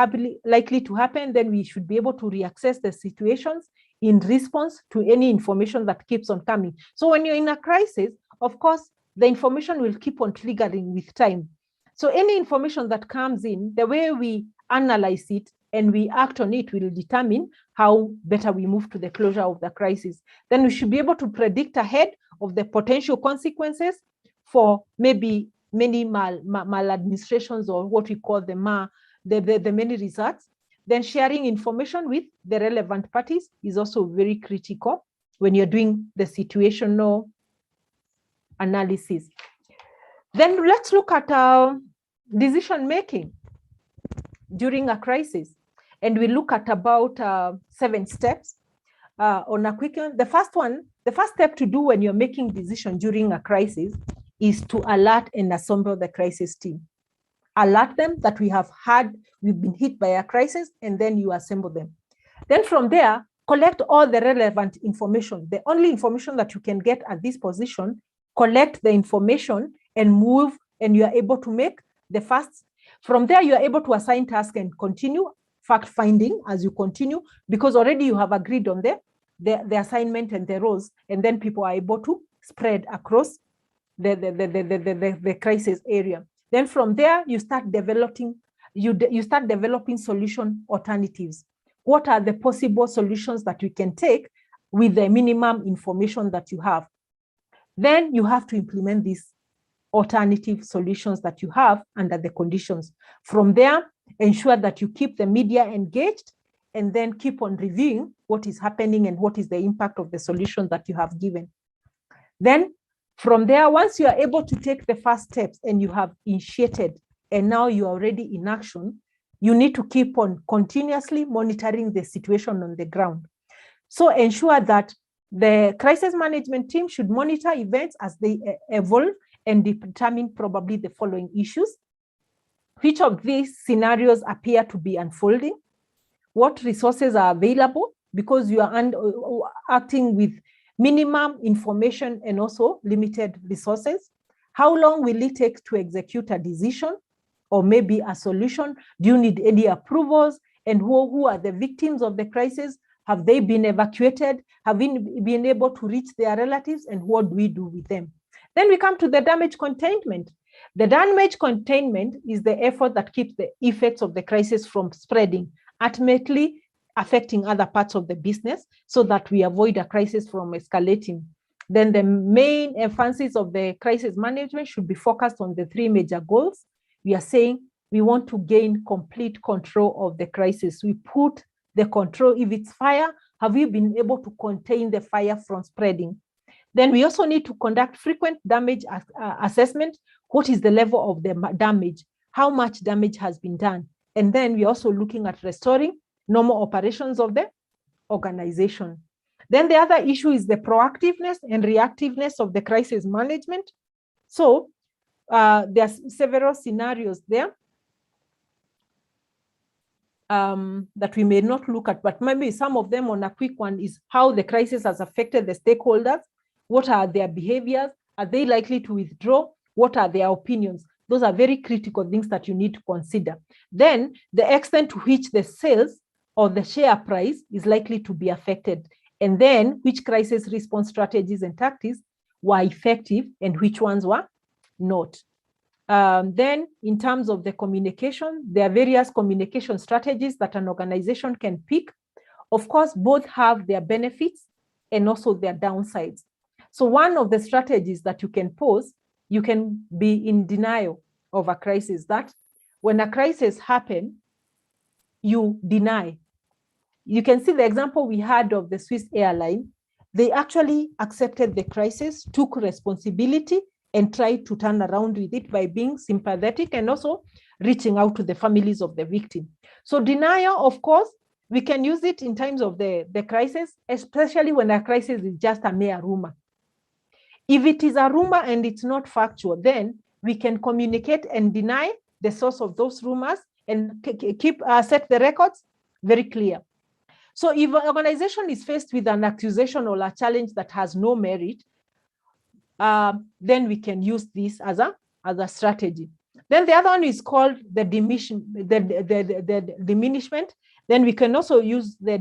likely to happen. Then we should be able to reassess the situations in response to any information that keeps on coming. So when you're in a crisis, of course, the information will keep on triggering with time. So any information that comes in, the way we analyze it and we act on it will determine how better we move to the closure of the crisis. Then we should be able to predict ahead of the potential consequences for maybe many maladministrations or what we call the many results. Then sharing information with the relevant parties is also very critical when you're doing the situational analysis. Then let's look at decision making during a crisis. And we look at about 7 steps on a quick one. The first step to do when you're making decision during a crisis is to alert and assemble the crisis team. Alert them that we've been hit by a crisis, and then you assemble them. Then from there, collect all the relevant information. The only information that you can get at this position, collect the information and move, and you are able to make the first. From there, you are able to assign tasks and continue fact finding as you continue, because already you have agreed on the assignment and the roles, and then people are able to spread across the crisis area. Then from there, you start developing solution alternatives. What are the possible solutions that you can take with the minimum information that you have? Then you have to implement these alternative solutions that you have under the conditions. From there, ensure that you keep the media engaged, and then keep on reviewing what is happening and what is the impact of the solution that you have given. Then from there, once you are able to take the first steps and you have initiated, and now you are already in action, you need to keep on continuously monitoring the situation on the ground. So ensure that the crisis management team should monitor events as they evolve and determine probably the following issues. Which of these scenarios appear to be unfolding? What resources are available? Because you are acting with minimum information and also limited resources. How long will it take to execute a decision or maybe a solution? Do you need any approvals? And who are the victims of the crisis? Have they been evacuated? Have we been able to reach their relatives? And what do we do with them? Then we come to the damage containment. The damage containment is the effort that keeps the effects of the crisis from spreading, ultimately affecting other parts of the business, so that we avoid a crisis from escalating. Then the main emphasis of the crisis management should be focused on the 3 major goals. We are saying we want to gain complete control of the crisis. We put the control. If it's fire, have we been able to contain the fire from spreading? Then we also need to conduct frequent damage assessment. What is the level of the damage? How much damage has been done? And then we're also looking at restoring normal operations of the organization. Then the other issue is the proactiveness and reactiveness of the crisis management. So there are several scenarios there that we may not look at, but maybe some of them on a quick one is how the crisis has affected the stakeholders. What are their behaviors? Are they likely to withdraw? What are their opinions? Those are very critical things that you need to consider. Then the extent to which the sales or the share price is likely to be affected. And then which crisis response strategies and tactics were effective and which ones were not. Then in terms of the communication, there are various communication strategies that an organization can pick. Of course, both have their benefits and also their downsides. So one of the strategies that you can pose, you can be in denial of a crisis. That when a crisis happens, you deny. You can see the example we had of the Swiss airline. They actually accepted the crisis, took responsibility, and tried to turn around with it by being sympathetic and also reaching out to the families of the victim. So denial, of course, we can use it in times of the crisis, especially when a crisis is just a mere rumor. If it is a rumor and it's not factual, then we can communicate and deny the source of those rumors and set the records very clear. So if an organization is faced with an accusation or a challenge that has no merit, then we can use this as a strategy. Then the other one is called the diminishment. Then we can also use the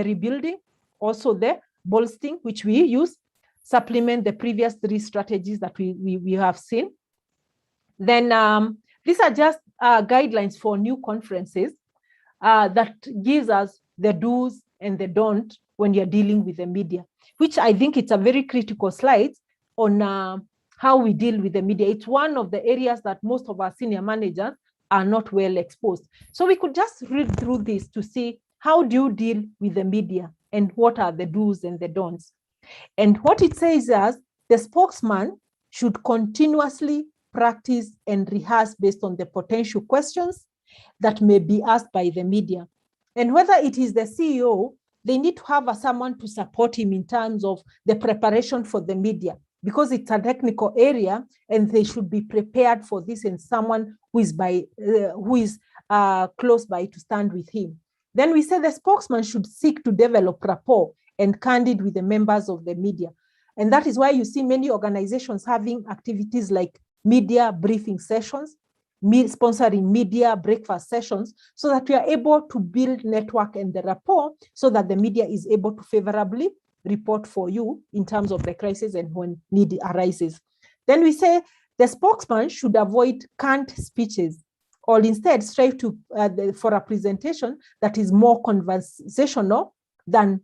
rebuilding, also the bolstering, which we use, supplement the previous three strategies that we have seen. Then these are just guidelines for new conferences that gives us the do's and the don't when you're dealing with the media, which I think it's a very critical slide on how we deal with the media. It's one of the areas that most of our senior managers are not well exposed. So we could just read through this to see how do you deal with the media and what are the do's and the don'ts. And what it says is the spokesman should continuously practice and rehearse based on the potential questions that may be asked by the media. And whether it is the CEO, they need to have someone to support him in terms of the preparation for the media, because it's a technical area and they should be prepared for this, and someone who is close by to stand with him. Then we say the spokesman should seek to develop rapport and candid with the members of the media. And that is why you see many organizations having activities like media briefing sessions, sponsoring media breakfast sessions, so that we are able to build network and the rapport so that the media is able to favorably report for you in terms of the crisis and when need arises. Then we say the spokesman should avoid canned speeches, or instead strive to for a presentation that is more conversational than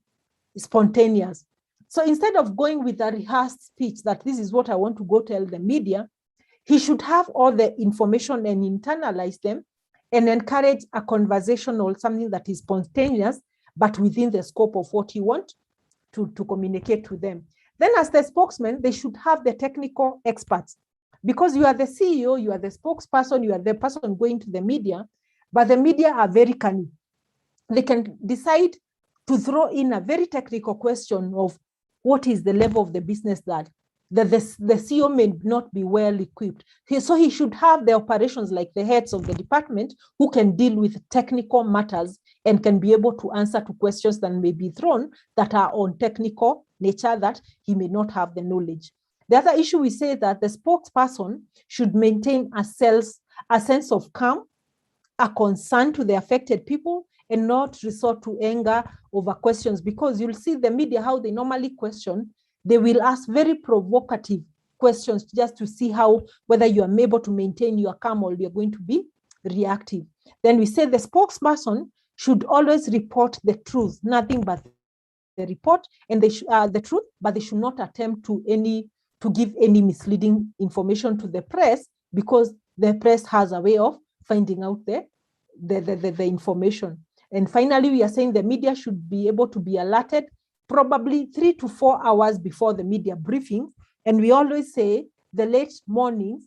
spontaneous. So instead of going with a rehearsed speech that this is what I want to go tell the media, he should have all the information and internalize them and encourage a conversation or something that is spontaneous, but within the scope of what you want to communicate to them. Then as the spokesman, they should have the technical experts, because you are the CEO, you are the spokesperson, you are the person going to the media, but the media are very cunning. They can decide to throw in a very technical question of what is the level of the business that the CEO may not be well equipped. So he should have the operations like the heads of the department who can deal with technical matters and can be able to answer to questions that may be thrown that are on technical nature that he may not have the knowledge. The other issue, we say that the spokesperson should maintain a sense of calm, a concern to the affected people, and not resort to anger over questions, because you'll see the media, how they normally question. They will ask very provocative questions just to see whether you are able to maintain your calm or you're going to be reactive. Then we say the spokesperson should always report the truth, nothing but the report and the truth, but they should not attempt to give any misleading information to the press, because the press has a way of finding out the information. And finally, we are saying the media should be able to be alerted probably 3 to 4 hours before the media briefing. And we always say the late mornings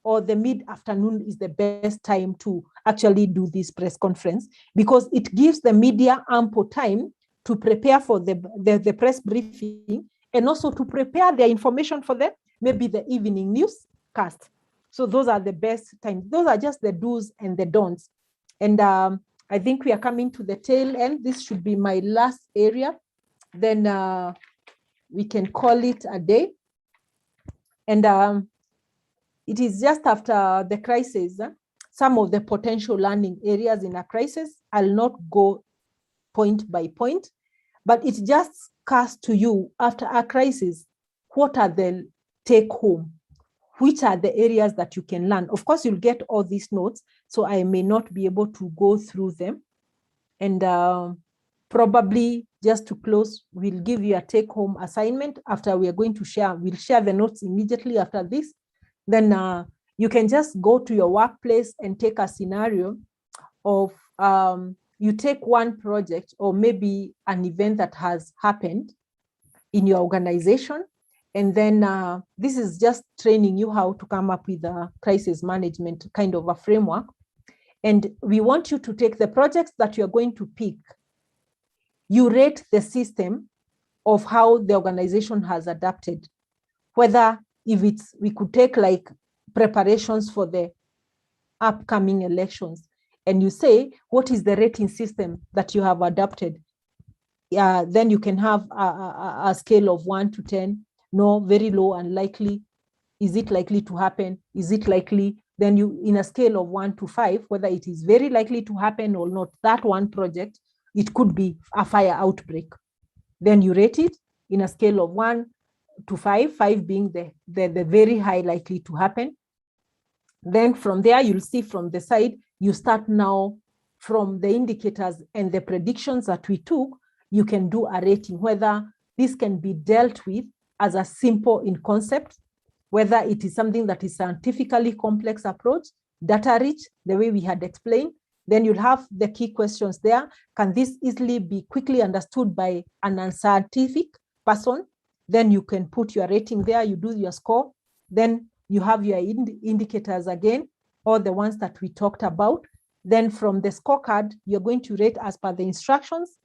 or the mid-afternoon is the best time to actually do this press conference, because it gives the media ample time to prepare for the press briefing and also to prepare their information for maybe the evening newscast. So those are the best times. Those are just the do's and the don'ts. And I think we are coming to the tail end. This should be my last area. Then we can call it a day. And it is just after the crisis, some of the potential learning areas in a crisis. I'll not go point by point, but it just casts to you after a crisis, what are the take home? Which are the areas that you can learn? Of course, you'll get all these notes, so I may not be able to go through them. And probably just to close, we'll give you a take-home assignment after we are going to share. We'll share the notes immediately after this. Then you can just go to your workplace and take a scenario of you take one project or maybe an event that has happened in your organization. And then this is just training you how to come up with a crisis management kind of a framework. And we want you to take the projects that you're going to pick. You rate the system of how the organization has adapted. Whether if it's, we could take like preparations for the upcoming elections. And you say, what is the rating system that you have adapted? Then you can have a scale of 1 to 10. No, very low, unlikely. Is it likely to happen? Is it likely? Then you, in a scale of 1 to 5, whether it is very likely to happen or not, that one project, it could be a fire outbreak. Then you rate it in a scale of 1 to 5, 5 being the very high likely to happen. Then from there, you'll see from the side, you start now from the indicators and the predictions that we took, you can do a rating, whether this can be dealt with as a simple in concept, whether it is something that is scientifically complex approach, data rich, the way we had explained. Then you'll have the key questions there. Can this easily be quickly understood by an unscientific person? Then you can put your rating there, you do your score. Then you have your indicators again, all the ones that we talked about. Then from the scorecard, you're going to rate as per the instructions.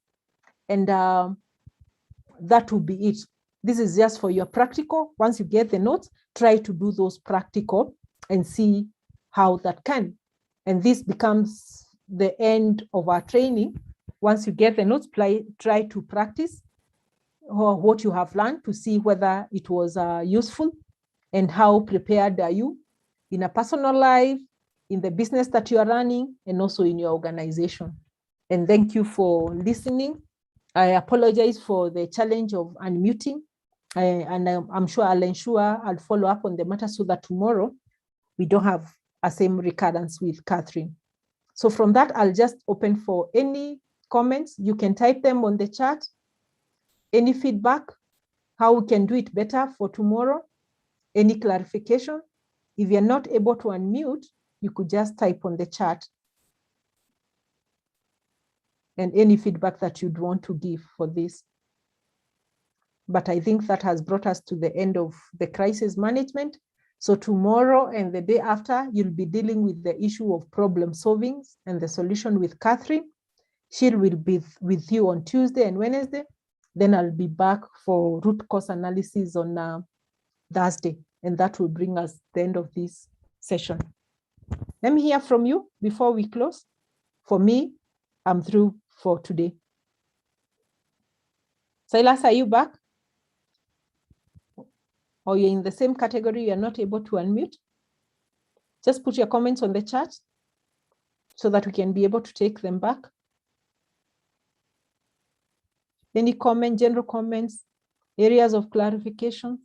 And that will be it. This is just for your practical. Once you get the notes, try to do those practical and see how that can. And this becomes the end of our training. Once you get the notes, try to practice what you have learned to see whether it was useful and how prepared are you in a personal life, in the business that you are running, and also in your organization. And thank you for listening. I apologize for the challenge of unmuting. And I'm sure I'll ensure I'll follow up on the matter so that tomorrow we don't have a same recurrence with Catherine. So from that, I'll just open for any comments. You can type them on the chat. Any feedback, how we can do it better for tomorrow, any clarification. If you're not able to unmute, you could just type on the chat. And any feedback that you'd want to give for this. But I think that has brought us to the end of the crisis management. So tomorrow and the day after, you'll be dealing with the issue of problem solving and the solution with Catherine. She will be with you on Tuesday and Wednesday. Then I'll be back for root cause analysis on Thursday. And that will bring us the end of this session. Let me hear from you before we close. For me, I'm through for today. Silas, are you back? Or you're in the same category, you're not able to unmute? Just put your comments on the chat so that we can be able to take them back. Any comment, general comments, areas of clarification?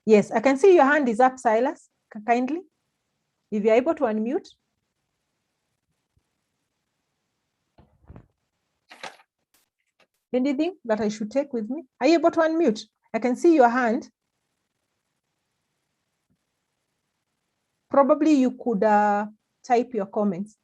Yes, I can see your hand is up, Silas, kindly. If you're able to unmute. Anything that I should take with me? Are you able to unmute? I can see your hand. Probably you could type your comments.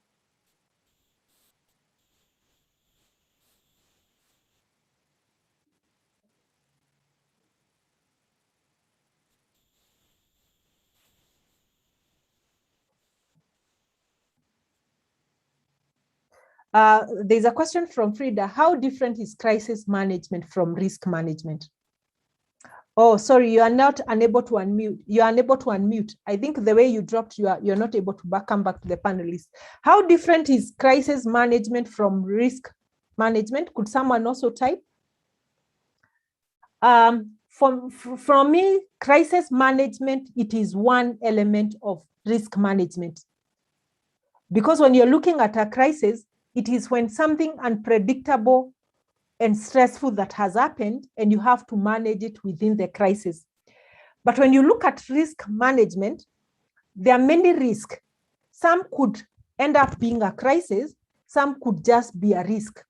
There's a question from Frida. How different is crisis management from risk management? Oh, sorry, you are not unable to unmute. You are unable to unmute. I think the way you dropped, you're not able to come back to the panelists. How different is crisis management from risk management? Could someone also type? From me, crisis management, it is one element of risk management. Because when you're looking at a crisis, it is when something unpredictable and stressful that has happened and you have to manage it within the crisis. But when you look at risk management, there are many risks. Some could end up being a crisis. Some could just be a risk.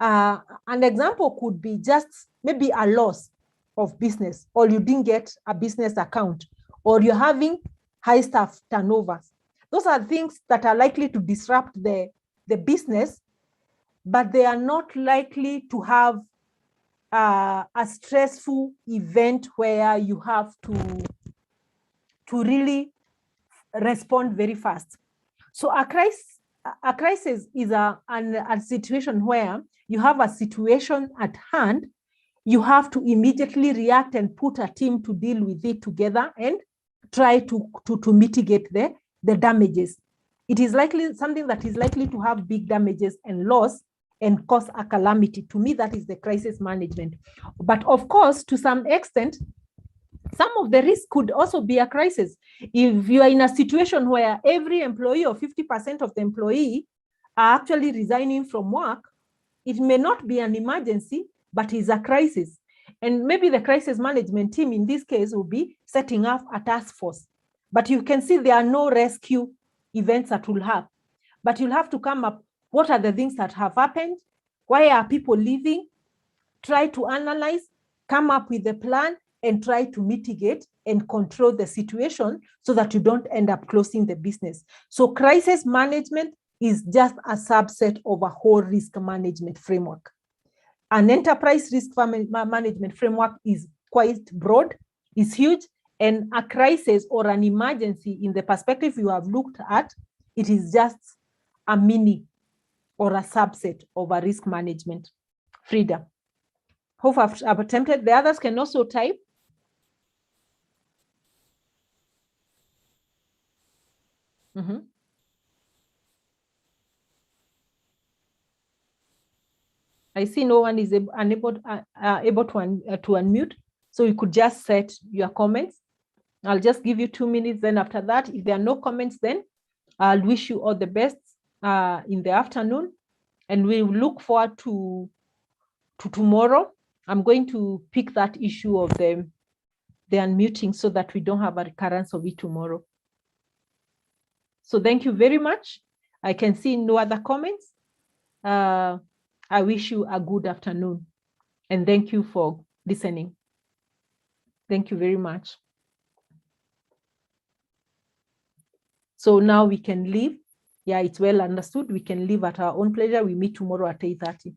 An example could be just maybe a loss of business, or you didn't get a business account, or you're having high staff turnovers. Those are things that are likely to disrupt the business, but they are not likely to have a stressful event where you have to really respond very fast. So a crisis is a situation where you have a situation at hand, you have to immediately react and put a team to deal with it together and try to mitigate the damages. It is likely something that is likely to have big damages and loss and cause a calamity. To me, that is the crisis management. But of course, to some extent, some of the risk could also be a crisis. If you are in a situation where every employee or 50% of the employee are actually resigning from work, it may not be an emergency, but is a crisis. And maybe the crisis management team in this case will be setting up a task force. But you can see there are no rescue events that will happen. But you'll have to come up, what are the things that have happened? Why are people leaving? Try to analyze, come up with a plan, and try to mitigate and control the situation so that you don't end up closing the business. So crisis management is just a subset of a whole risk management framework. An enterprise risk management framework is quite broad, is huge, and a crisis or an emergency in the perspective you have looked at, it is just a mini or a subset of a risk management. Frida, hope I've attempted. The others can also type. I see no one is able to unmute, so you could just set your comments. I'll just give you 2 minutes. Then after that, if there are no comments, then I'll wish you all the best in the afternoon, and we will look forward to tomorrow. I'm going to pick that issue of the unmuting so that we don't have a recurrence of it tomorrow. So thank you very much. I can see no other comments. I wish you a good afternoon, and thank you for listening. Thank you very much. So now we can leave. Yeah, it's well understood. We can leave at our own pleasure. We meet tomorrow at 8:30.